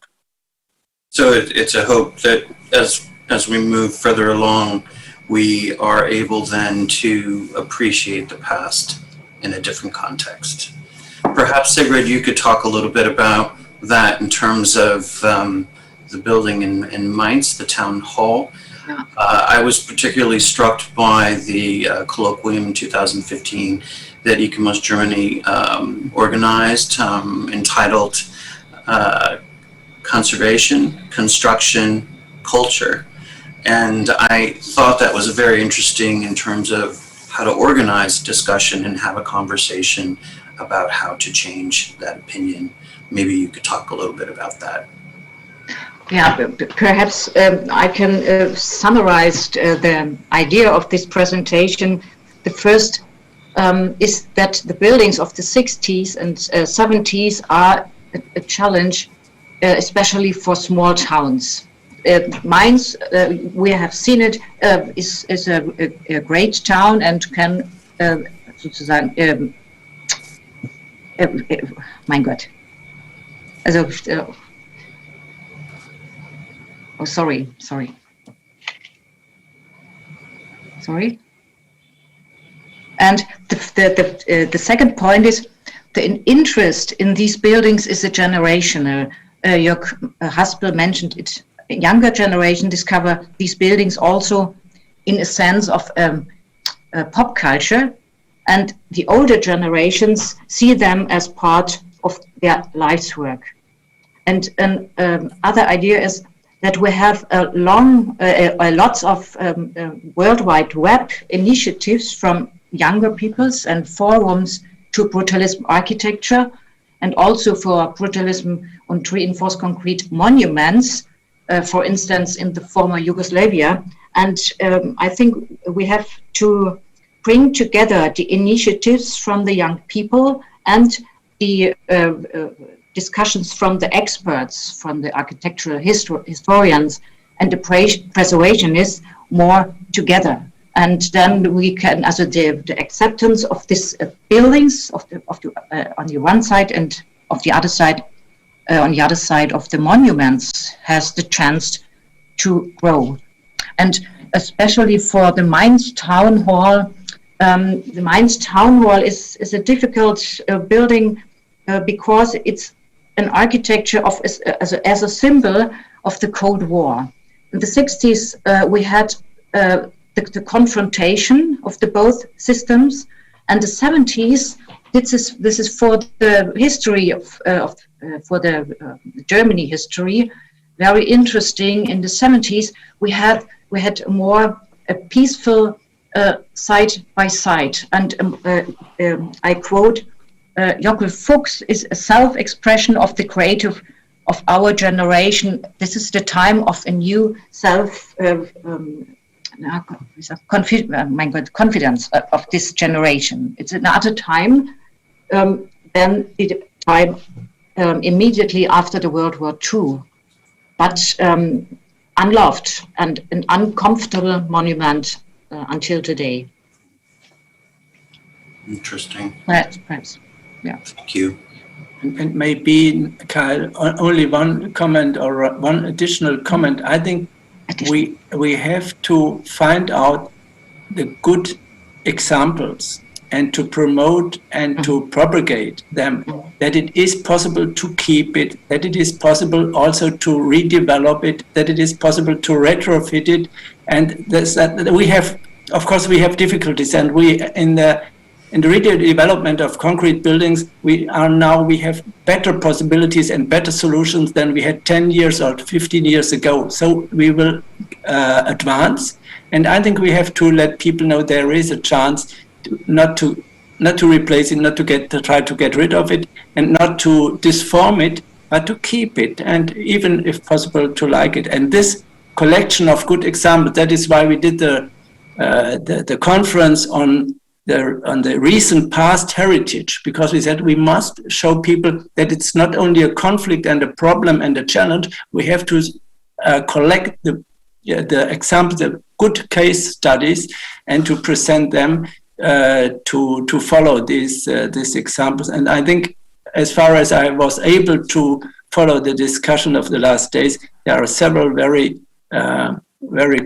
So it's a hope that as we move further along, we are able then to appreciate the past in a different context. Perhaps, Sigrid, you could talk a little bit about that in terms of the building in Mainz, the town hall. I was particularly struck by the colloquium in 2015 that ICOMOS Germany organized, entitled Conservation, Construction, Culture. And I thought that was very interesting in terms of how to organize discussion and have a conversation about how to change that opinion. Maybe you could talk a little bit about that. Yeah, perhaps I can summarize the idea of this presentation. The first is that the buildings of the 60s and 70s are a challenge, especially for small towns. Mainz, we have seen it, is a great town and can sozusagen, mein Gott, also, oh, sorry. And the second point is the interest in these buildings is a generational. Your husband mentioned it. A younger generation discover these buildings also in a sense of pop culture, and the older generations see them as part of their life's work. And other idea is that we have lots of World Wide Web initiatives from younger peoples and forums to brutalism architecture, and also for brutalism on reinforced concrete monuments, for instance, in the former Yugoslavia. And I think we have to bring together the initiatives from the young people and the discussions from the experts, from the architectural historians and the preservationists more together. And then we can, also the acceptance of these buildings on the one side and of the other side, on the other side of the monuments, has the chance to grow. And especially for the Mainz Town Hall, the Mainz Town Hall is a difficult building because it's an architecture of as a symbol of the Cold War. In the 60s, we had the confrontation of the both systems, and the 70s. This is for the history for the Germany history, very interesting. In the 70s, we had more a peaceful side by side, and I quote. Jockel Fuchs is a self-expression of the creative of our generation. This is the time of a new confidence of this generation. It's another time than the time immediately after the World War II, but unloved and an uncomfortable monument until today. Interesting. Perhaps. Yeah. Thank you. And maybe, Kyle, only one comment or one additional comment. I think we have to find out the good examples and to promote and to propagate them, that it is possible to keep it, that it is possible also to redevelop it, that it is possible to retrofit it. And that we have, of course, we have difficulties, and we in the redevelopment of concrete buildings, we have better possibilities and better solutions than we had 10 years or 15 years ago. So we will advance, and I think we have to let people know there is a chance not to replace it, not to try to get rid of it, and not to disform it, but to keep it, and even if possible to like it. And this collection of good examples, that is why we did the conference on the recent past heritage, because we said we must show people that it's not only a conflict and a problem and a challenge. We have to collect the examples, the good case studies, and to present them to follow these examples. And I think, as far as I was able to follow the discussion of the last days, there are several very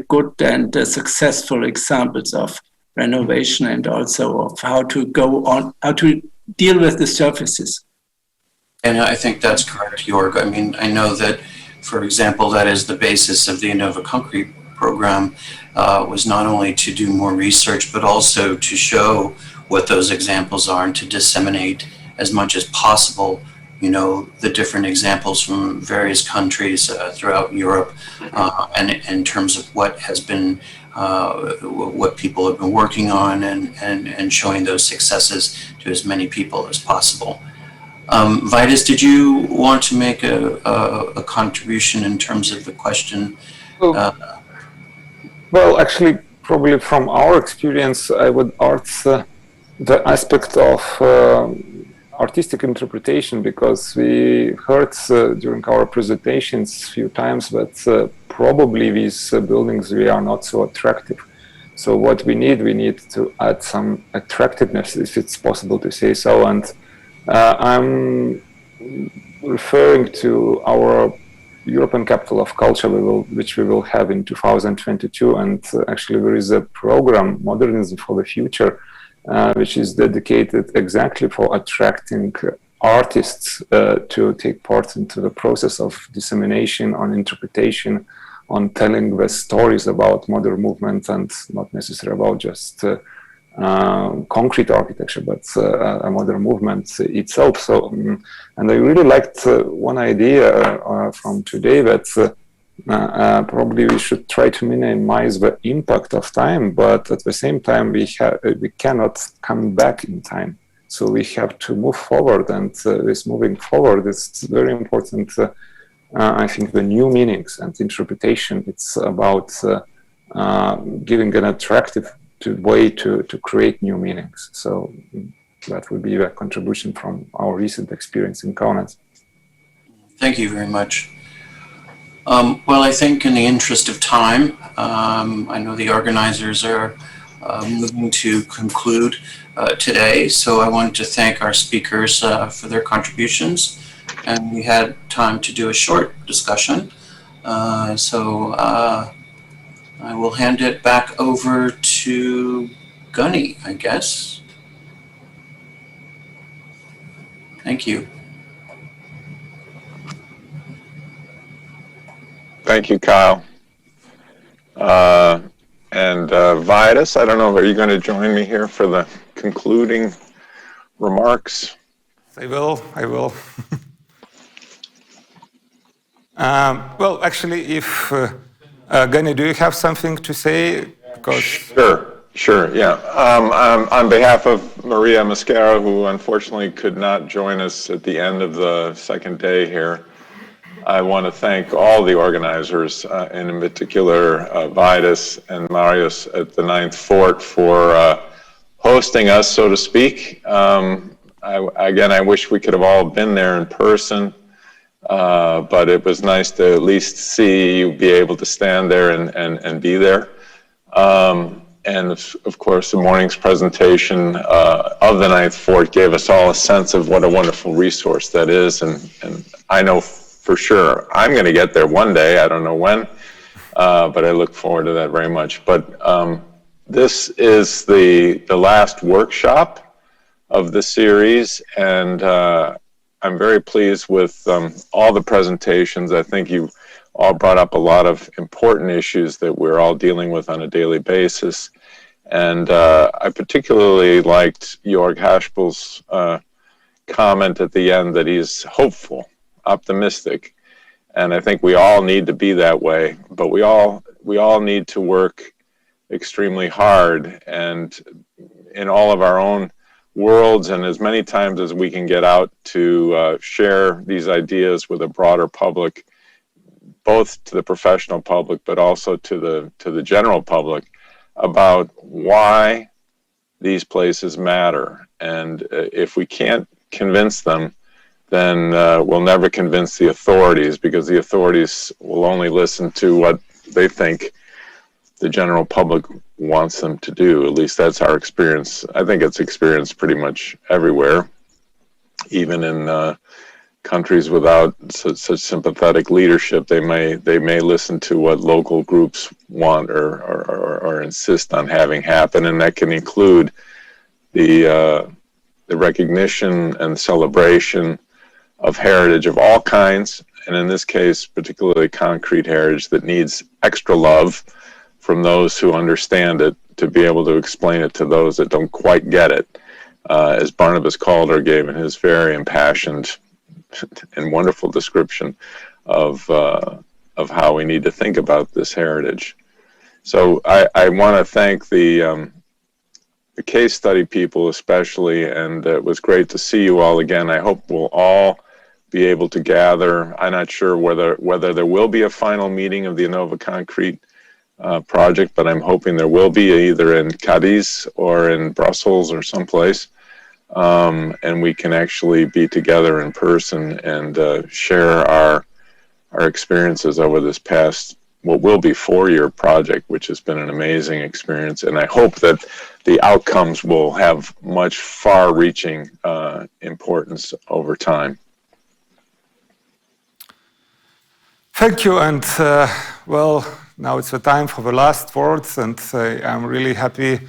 good and successful examples of renovation, and also of how to deal with the surfaces. And I think that's correct, Jörg. I mean, I know that, for example, that is the basis of the InnovaConcrete program, was not only to do more research, but also to show what those examples are and to disseminate as much as possible, the different examples from various countries throughout Europe, and in terms of what has been what people have been working on, and showing those successes to as many people as possible. Vidas, did you want to make a contribution in terms of the question? Well, actually, probably from our experience, I would argue the aspect of artistic interpretation, because we heard during our presentations a few times that probably these buildings are not so attractive. So what we need to add some attractiveness, if it's possible to say so. And I'm referring to our European Capital of Culture, which we will have in 2022. And actually there is a program, Modernism for the Future, which is dedicated exactly for attracting artists to take part into the process of dissemination, on interpretation, on telling the stories about modern movement, and not necessarily about just concrete architecture, but a modern movement itself. So, and I really liked one idea from today that probably we should try to minimize the impact of time, but at the same time we cannot come back in time. So we have to move forward, and this moving forward is very important. I think the new meanings and interpretation, it's about giving an attractive way to create new meanings. So that would be a contribution from our recent experience in KAUNAS. Thank you very much. Well, I think in the interest of time, I know the organizers are moving to conclude today, so I wanted to thank our speakers for their contributions, and we had time to do a short discussion. I will hand it back over to Gunny, I guess. Thank you. Thank you, Kyle. And Vitus, I don't know, are you going to join me here for the concluding remarks? I will. Well, actually, if Gunny, do you have something to say? Because Sure, yeah. On behalf of Maria Mascaro, who unfortunately could not join us at the end of the second day here, I want to thank all the organizers, and in particular Vitus and Marius at the Ninth Fort for hosting us, so to speak. Again, I wish we could have all been there in person, but it was nice to at least see you be able to stand there and be there. And of course, the morning's presentation of the Ninth Fort gave us all a sense of what a wonderful resource that is. And I know for sure I'm going to get there one day. I don't know when, but I look forward to that very much. But this is the last workshop of the series, and I'm very pleased with all the presentations. I think you all brought up a lot of important issues that we're all dealing with on a daily basis. And I particularly liked Jörg Haspel's comment at the end that he's hopeful, optimistic. And I think we all need to be that way, but we all need to work extremely hard and in all of our own worlds, and as many times as we can get out to share these ideas with a broader public, both to the professional public, but also to the general public, about why these places matter. And if we can't convince them, then we'll never convince the authorities, because the authorities will only listen to what they think the general public wants them to do. At least that's our experience. I think it's experienced pretty much everywhere, even in countries without such sympathetic leadership. They may listen to what local groups want or insist on having happen, and that can include the recognition and celebration of heritage of all kinds, and in this case, particularly concrete heritage that needs extra love from those who understand it, to be able to explain it to those that don't quite get it, as Barnabas Calder gave in his very impassioned and wonderful description of how we need to think about this heritage. So I want to thank the case study people especially, and it was great to see you all again. I hope we'll all be able to gather. I'm not sure whether there will be a final meeting of the InnovaConcrete project, but I'm hoping there will be, either in Cadiz or in Brussels or someplace, and we can actually be together in person and share our experiences over this past, what will be 4-year project, which has been an amazing experience. And I hope that the outcomes will have much far-reaching importance over time. Thank you. And well, now it's the time for the last words, and I'm really happy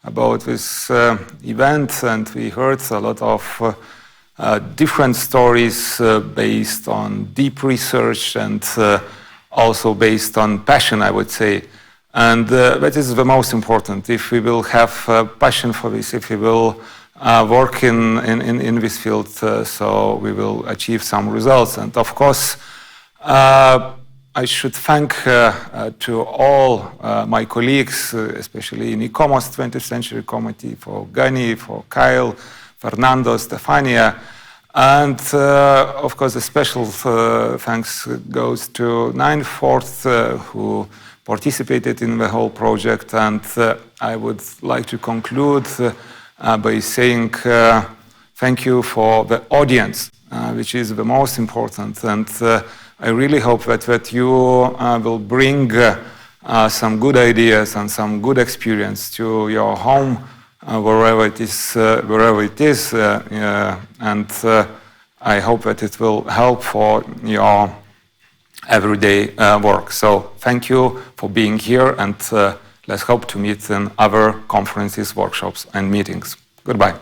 about this event, and we heard a lot of different stories based on deep research and also based on passion, I would say. And that is the most important. If we will have passion for this, if we will work in this field, so we will achieve some results. And of course, I should thank to all my colleagues, especially in ICOMOS 20th Century Committee, for Gani, for Kyle, Fernando, Stefania, and of course a special thanks goes to 9/4 who participated in the whole project. And I would like to conclude by saying thank you for the audience, which is the most important. And I really hope that you will bring some good ideas and some good experience to your home, wherever it is, and I hope that it will help for your everyday work. So thank you for being here, and let's hope to meet in other conferences, workshops, and meetings. Goodbye.